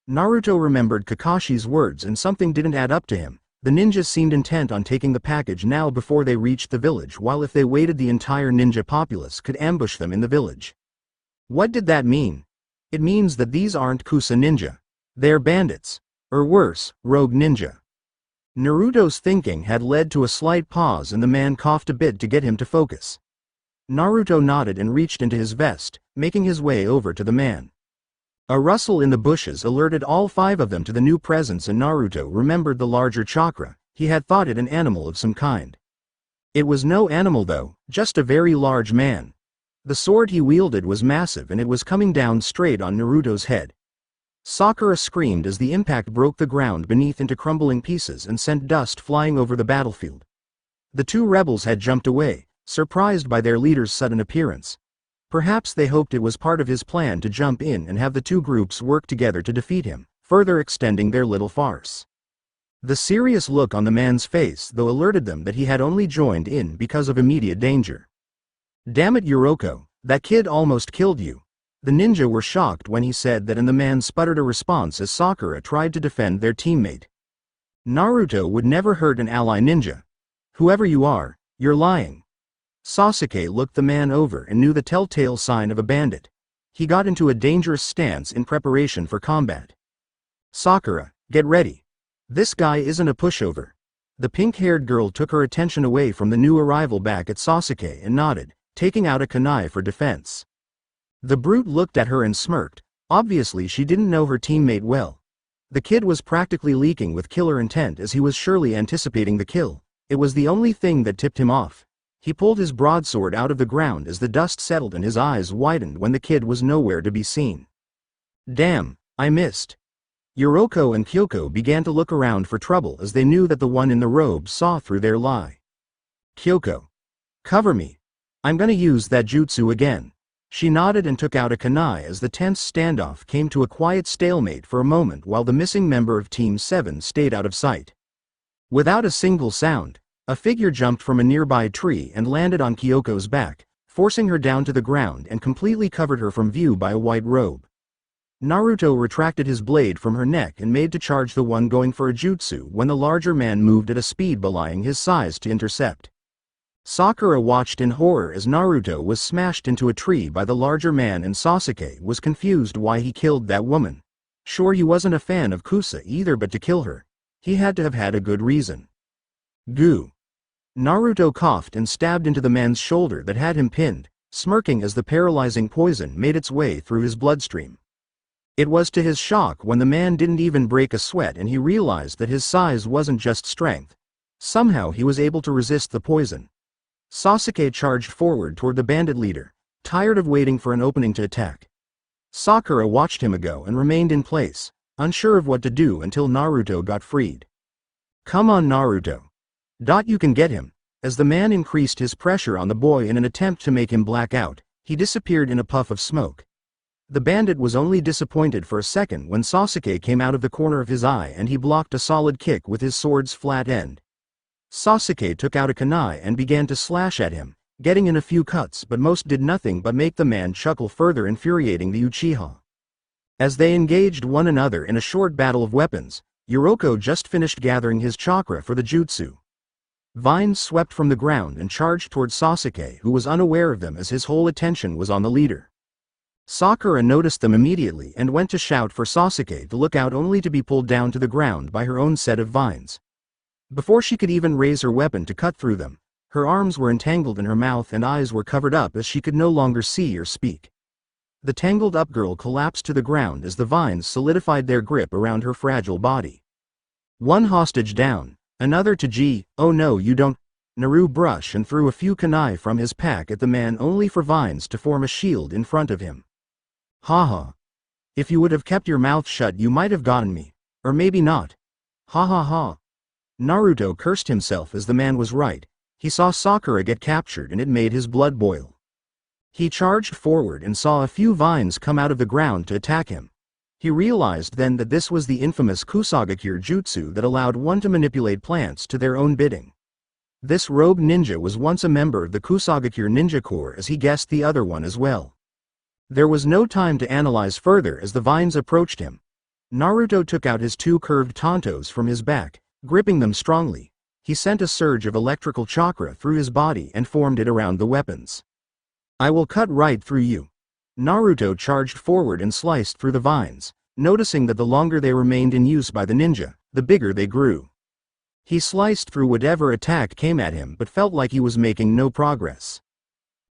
Naruto remembered Kakashi's words and something didn't add up to him. The ninjas seemed intent on taking the package now before they reached the village, while if they waited the entire ninja populace could ambush them in the village. What did that mean? It means that these aren't Kusa ninja. They're bandits. Or worse, rogue ninja. Naruto's thinking had led to a slight pause and the man coughed a bit to get him to focus. Naruto nodded and reached into his vest, making his way over to the man. A rustle in the bushes alerted all five of them to the new presence, and Naruto remembered the larger chakra. He had thought it an animal of some kind. It was no animal though, just a very large man. The sword he wielded was massive and it was coming down straight on Naruto's head. Sakura screamed as the impact broke the ground beneath into crumbling pieces and sent dust flying over the battlefield. The two rebels had jumped away, surprised by their leader's sudden appearance. Perhaps they hoped it was part of his plan to jump in and have the two groups work together to defeat him, further extending their little farce. The serious look on the man's face though alerted them that he had only joined in because of immediate danger. Damn it, Yuroko, that kid almost killed you. The ninja were shocked when he said that, and the man sputtered a response as Sakura tried to defend their teammate. Naruto would never hurt an ally ninja. Whoever you are, you're lying. Sasuke looked the man over and knew the telltale sign of a bandit. He got into a dangerous stance in preparation for combat. Sakura, get ready. This guy isn't a pushover. The pink-haired girl took her attention away from the new arrival back at Sasuke and nodded, taking out a kunai for defense. The brute looked at her and smirked, Obviously she didn't know her teammate well. The kid was practically leaking with killer intent as he was surely anticipating the kill. It was the only thing that tipped him off. He pulled his broadsword out of the ground as the dust settled and his eyes widened when the kid was nowhere to be seen. Damn, I missed. Yuriko and Kyoko began to look around for trouble as they knew that the one in the robe saw through their lie. Kyoko. Cover me. I'm gonna use that jutsu again. She nodded and took out a kunai as the tense standoff came to a quiet stalemate for a moment while the missing member of Team 7 stayed out of sight. Without a single sound, a figure jumped from a nearby tree and landed on Kyoko's back, forcing her down to the ground and completely covered her from view by a white robe. Naruto retracted his blade from her neck and made to charge the one going for a jutsu when the larger man moved at a speed belying his size to intercept. Sakura watched in horror as Naruto was smashed into a tree by the larger man and Sasuke was confused why he killed that woman. Sure, he wasn't a fan of Kusa either, but to kill her, he had to have had a good reason. Goo. Naruto coughed and stabbed into the man's shoulder that had him pinned, smirking as the paralyzing poison made its way through his bloodstream. It was to his shock when the man didn't even break a sweat and he realized that his size wasn't just strength. Somehow he was able to resist the poison. Sasuke charged forward toward the bandit leader, tired of waiting for an opening to attack. Sakura watched him go and remained in place, unsure of what to do until Naruto got freed. Come on, Naruto. You can get him. As the man increased his pressure on the boy in an attempt to make him black out, he disappeared in a puff of smoke. The bandit was only disappointed for a second when Sasuke came out of the corner of his eye and he blocked a solid kick with his sword's flat end. Sasuke took out a kunai and began to slash at him, getting in a few cuts, but most did nothing but make the man chuckle, further infuriating the Uchiha. As they engaged one another in a short battle of weapons, Yuriko just finished gathering his chakra for the jutsu. Vines swept from the ground and charged toward Sasuke, who was unaware of them as his whole attention was on the leader. Sakura noticed them immediately and went to shout for Sasuke to look out, only to be pulled down to the ground by her own set of vines. Before she could even raise her weapon to cut through them, her arms were entangled and her mouth and eyes were covered up as she could no longer see or speak. The tangled up girl collapsed to the ground as the vines solidified their grip around her fragile body. One hostage down, another to G. Oh no, you don't. Naru brushed and threw a few kunai from his pack at the man, only for vines to form a shield in front of him. Haha. If you would have kept your mouth shut, you might have gotten me. Or maybe not. Ha ha ha. Naruto cursed himself as the man was right. He saw Sakura get captured and it made his blood boil. He charged forward and saw a few vines come out of the ground to attack him. He realized then that this was the infamous Kusagakure jutsu that allowed one to manipulate plants to their own bidding. This rogue ninja was once a member of the Kusagakure Ninja Corps, as he guessed the other one as well. There was no time to analyze further as the vines approached him. Naruto took out his two curved tantos from his back, gripping them strongly. He sent a surge of electrical chakra through his body and formed it around the weapons. I will cut right through you. Naruto charged forward and sliced through the vines, noticing that the longer they remained in use by the ninja, the bigger they grew. He sliced through whatever attack came at him but felt like he was making no progress.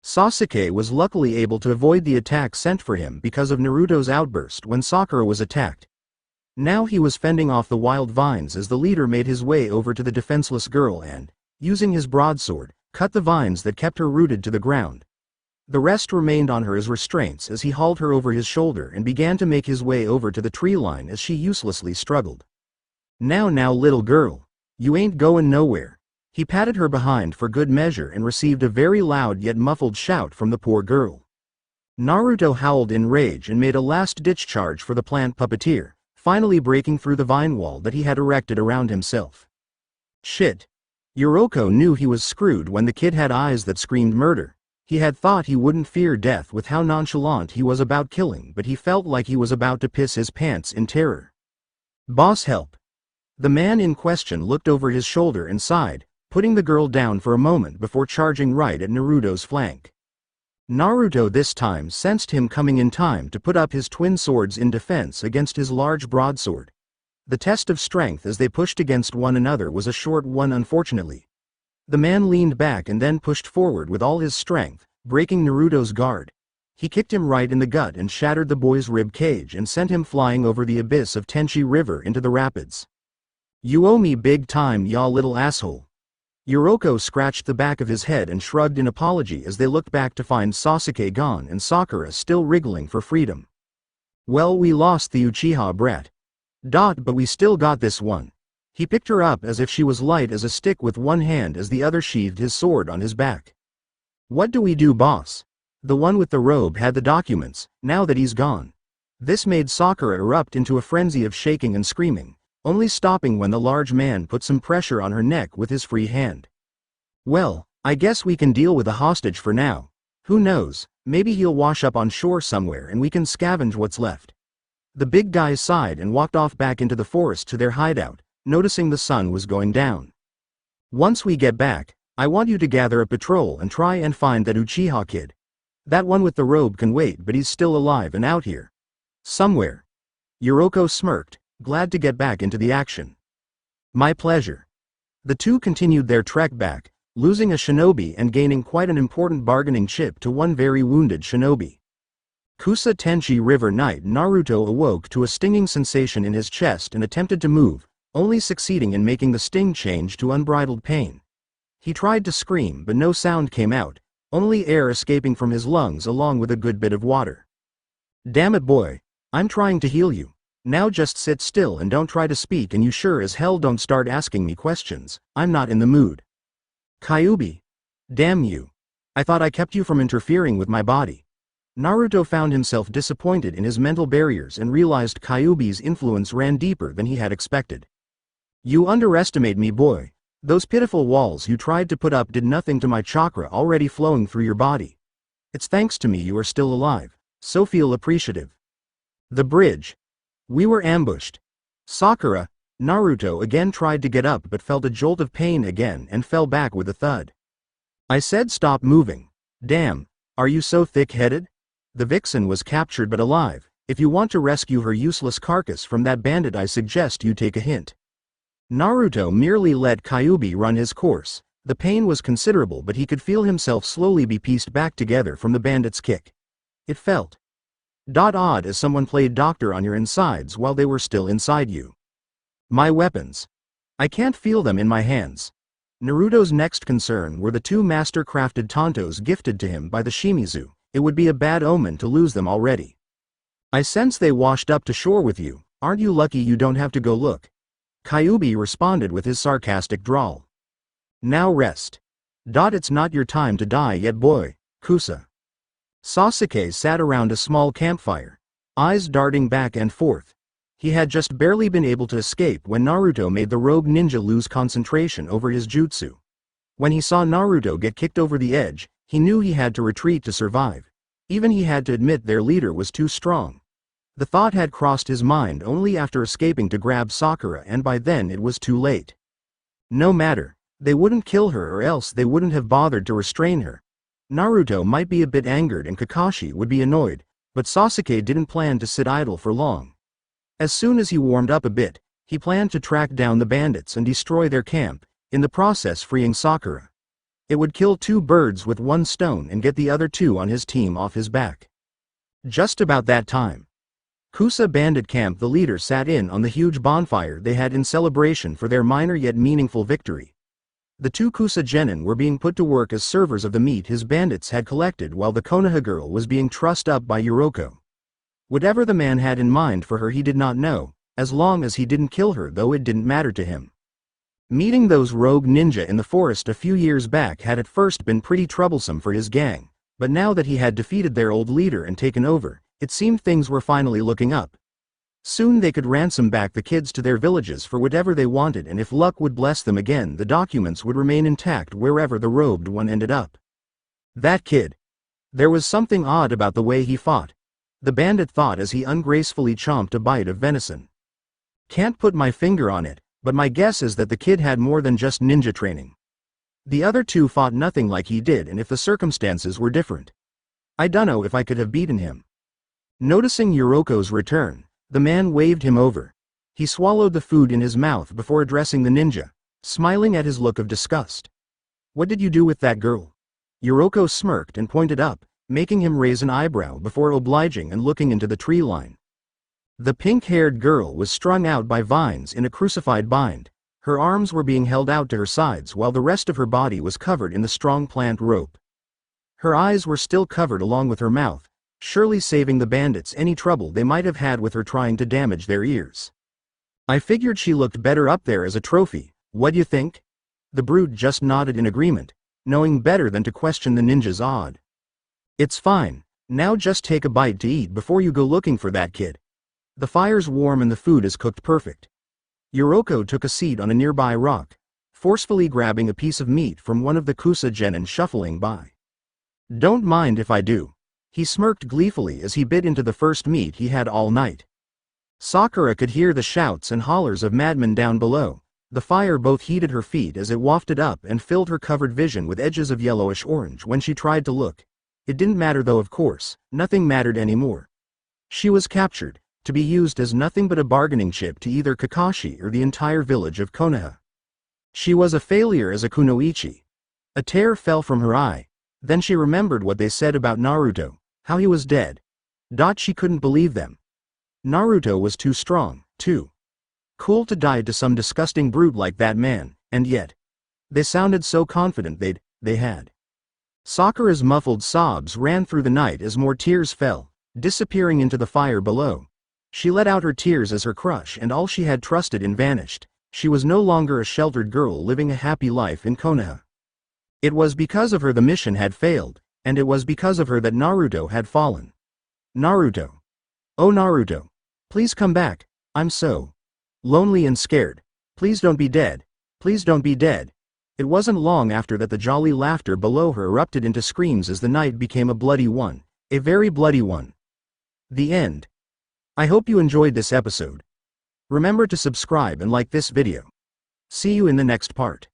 Sasuke was luckily able to avoid the attack sent for him because of Naruto's outburst when Sakura was attacked. Now he was fending off the wild vines as the leader made his way over to the defenseless girl and, using his broadsword, cut the vines that kept her rooted to the ground. The rest remained on her as restraints as he hauled her over his shoulder and began to make his way over to the tree line as she uselessly struggled. Now little girl. You ain't going nowhere. He patted her behind for good measure and received a very loud yet muffled shout from the poor girl. Naruto howled in rage and made a last-ditch charge for the plant puppeteer, finally breaking through the vine wall that he had erected around himself. Shit. Yuriko knew he was screwed when the kid had eyes that screamed murder. He had thought he wouldn't fear death with how nonchalant he was about killing, but he felt like he was about to piss his pants in terror. Boss, help. The man in question looked over his shoulder and sighed, putting the girl down for a moment before charging right at Naruto's flank. Naruto this time sensed him coming in time to put up his twin swords in defense against his large broadsword. The test of strength as they pushed against one another was a short one, unfortunately. The man leaned back and then pushed forward with all his strength, breaking Naruto's guard. He kicked him right in the gut and shattered the boy's rib cage and sent him flying over the abyss of Tenchi River into the rapids. "You owe me big time, ya little asshole." Yuriko scratched the back of his head and shrugged in apology as they looked back to find Sasuke gone and Sakura still wriggling for freedom. "Well, we lost the Uchiha brat. But we still got this one." He picked her up as if she was light as a stick with one hand as the other sheathed his sword on his back. "What do we do, boss? The one with the robe had the documents, now that he's gone." This made Sakura erupt into a frenzy of shaking and screaming, only stopping when the large man put some pressure on her neck with his free hand. "Well, I guess we can deal with a hostage for now. Who knows, maybe he'll wash up on shore somewhere and we can scavenge what's left." The big guy sighed and walked off back into the forest to their hideout, noticing the sun was going down. "Once we get back, I want you to gather a patrol and try and find that Uchiha kid. That one with the robe can wait, but he's still alive and out here somewhere." Yuriko smirked, glad to get back into the action. "My pleasure." The two continued their trek back, losing a shinobi and gaining quite an important bargaining chip to one very wounded shinobi. Kusa Tenchi River night. Naruto awoke to a stinging sensation in his chest and attempted to move, only succeeding in making the sting change to unbridled pain. He tried to scream but no sound came out, only air escaping from his lungs along with a good bit of water. "Damn it, boy. I'm trying to heal you. Now just sit still and don't try to speak, and you sure as hell don't start asking me questions. I'm not in the mood." "Kyuubi. Damn you. I thought I kept you from interfering with my body." Naruto found himself disappointed in his mental barriers and realized Kyuubi's influence ran deeper than he had expected. "You underestimate me, boy. Those pitiful walls you tried to put up did nothing to my chakra already flowing through your body. It's thanks to me you are still alive, so feel appreciative." The bridge. "We were ambushed." Sakura. Naruto again tried to get up but felt a jolt of pain again and fell back with a thud. "I said stop moving. Damn, are you so thick-headed? The vixen was captured but alive. If you want to rescue her useless carcass from that bandit, I suggest you take a hint." Naruto merely let Kyuubi run his course. The pain was considerable, but he could feel himself slowly be pieced back together from the bandit's kick. It felt odd as someone played doctor on your insides while they were still inside you. "My weapons. I can't feel them in my hands." Naruto's next concern were the two master-crafted tantos gifted to him by the Shimizu. It would be a bad omen to lose them already. "I sense they washed up to shore with you. Aren't you lucky you don't have to go look?" Kyuubi responded with his sarcastic drawl. "Now rest. It's not your time to die yet, boy." Kusa. Sasuke sat around a small campfire, eyes darting back and forth. He had just barely been able to escape when Naruto made the rogue ninja lose concentration over his jutsu. When he saw Naruto get kicked over the edge, he knew he had to retreat to survive. Even he had to admit their leader was too strong. The thought had crossed his mind only after escaping to grab Sakura, and by then it was too late. No matter, they wouldn't kill her or else they wouldn't have bothered to restrain her. Naruto might be a bit angered and Kakashi would be annoyed, but Sasuke didn't plan to sit idle for long. As soon as he warmed up a bit, he planned to track down the bandits and destroy their camp, in the process freeing Sakura. It would kill two birds with one stone and get the other two on his team off his back. Just about that time, Kusa Bandit Camp, the leader sat in on the huge bonfire they had in celebration for their minor yet meaningful victory. The two Kusa genin were being put to work as servers of the meat his bandits had collected, while the Konoha girl was being trussed up by Yuriko. Whatever the man had in mind for her he did not know. As long as he didn't kill her, though, it didn't matter to him. Meeting those rogue ninja in the forest a few years back had at first been pretty troublesome for his gang, but now that he had defeated their old leader and taken over, it seemed things were finally looking up. Soon they could ransom back the kids to their villages for whatever they wanted, and if luck would bless them again, the documents would remain intact wherever the robed one ended up. That kid. There was something odd about the way he fought, the bandit thought as he ungracefully chomped a bite of venison. Can't put my finger on it, but my guess is that the kid had more than just ninja training. The other two fought nothing like he did, and if the circumstances were different, I dunno if I could have beaten him. Noticing Yuriko's return, the man waved him over. He swallowed the food in his mouth before addressing the ninja, smiling at his look of disgust. "What did you do with that girl?" Yuriko smirked and pointed up, making him raise an eyebrow before obliging and looking into the tree line. The pink-haired girl was strung out by vines in a crucified bind. Her arms were being held out to her sides while the rest of her body was covered in the strong plant rope. Her eyes were still covered along with her mouth, surely saving the bandits any trouble they might have had with her trying to damage their ears. I figured she looked better up there as a trophy, what you think? The brute just nodded in agreement, knowing better than to question the ninja's odd. It's fine, now just take a bite to eat before you go looking for that kid. The fire's warm and the food is cooked perfect. Yoroko took a seat on a nearby rock, forcefully grabbing a piece of meat from one of the Kusa genin shuffling by. Don't mind if I do. He smirked gleefully as he bit into the first meat he had all night. Sakura could hear the shouts and hollers of madmen down below. The fire both heated her feet as it wafted up and filled her covered vision with edges of yellowish orange when she tried to look. It didn't matter though, of course, nothing mattered anymore. She was captured, to be used as nothing but a bargaining chip to either Kakashi or the entire village of Konoha. She was a failure as a kunoichi. A tear fell from her eye. Then she remembered what they said about Naruto, how he was dead. She couldn't believe them. Naruto was too strong, too cool to die to some disgusting brute like that man, and yet they sounded so confident they had. Sakura's muffled sobs ran through the night as more tears fell, disappearing into the fire below. She let out her tears as her crush and all she had trusted in vanished. She was no longer a sheltered girl living a happy life in Konoha. It was because of her the mission had failed, and it was because of her that Naruto had fallen. Naruto. Oh Naruto. Please come back, I'm so lonely and scared. Please don't be dead. Please don't be dead. It wasn't long after that the jolly laughter below her erupted into screams as the night became a bloody one, a very bloody one. The end. I hope you enjoyed this episode. Remember to subscribe and like this video. See you in the next part.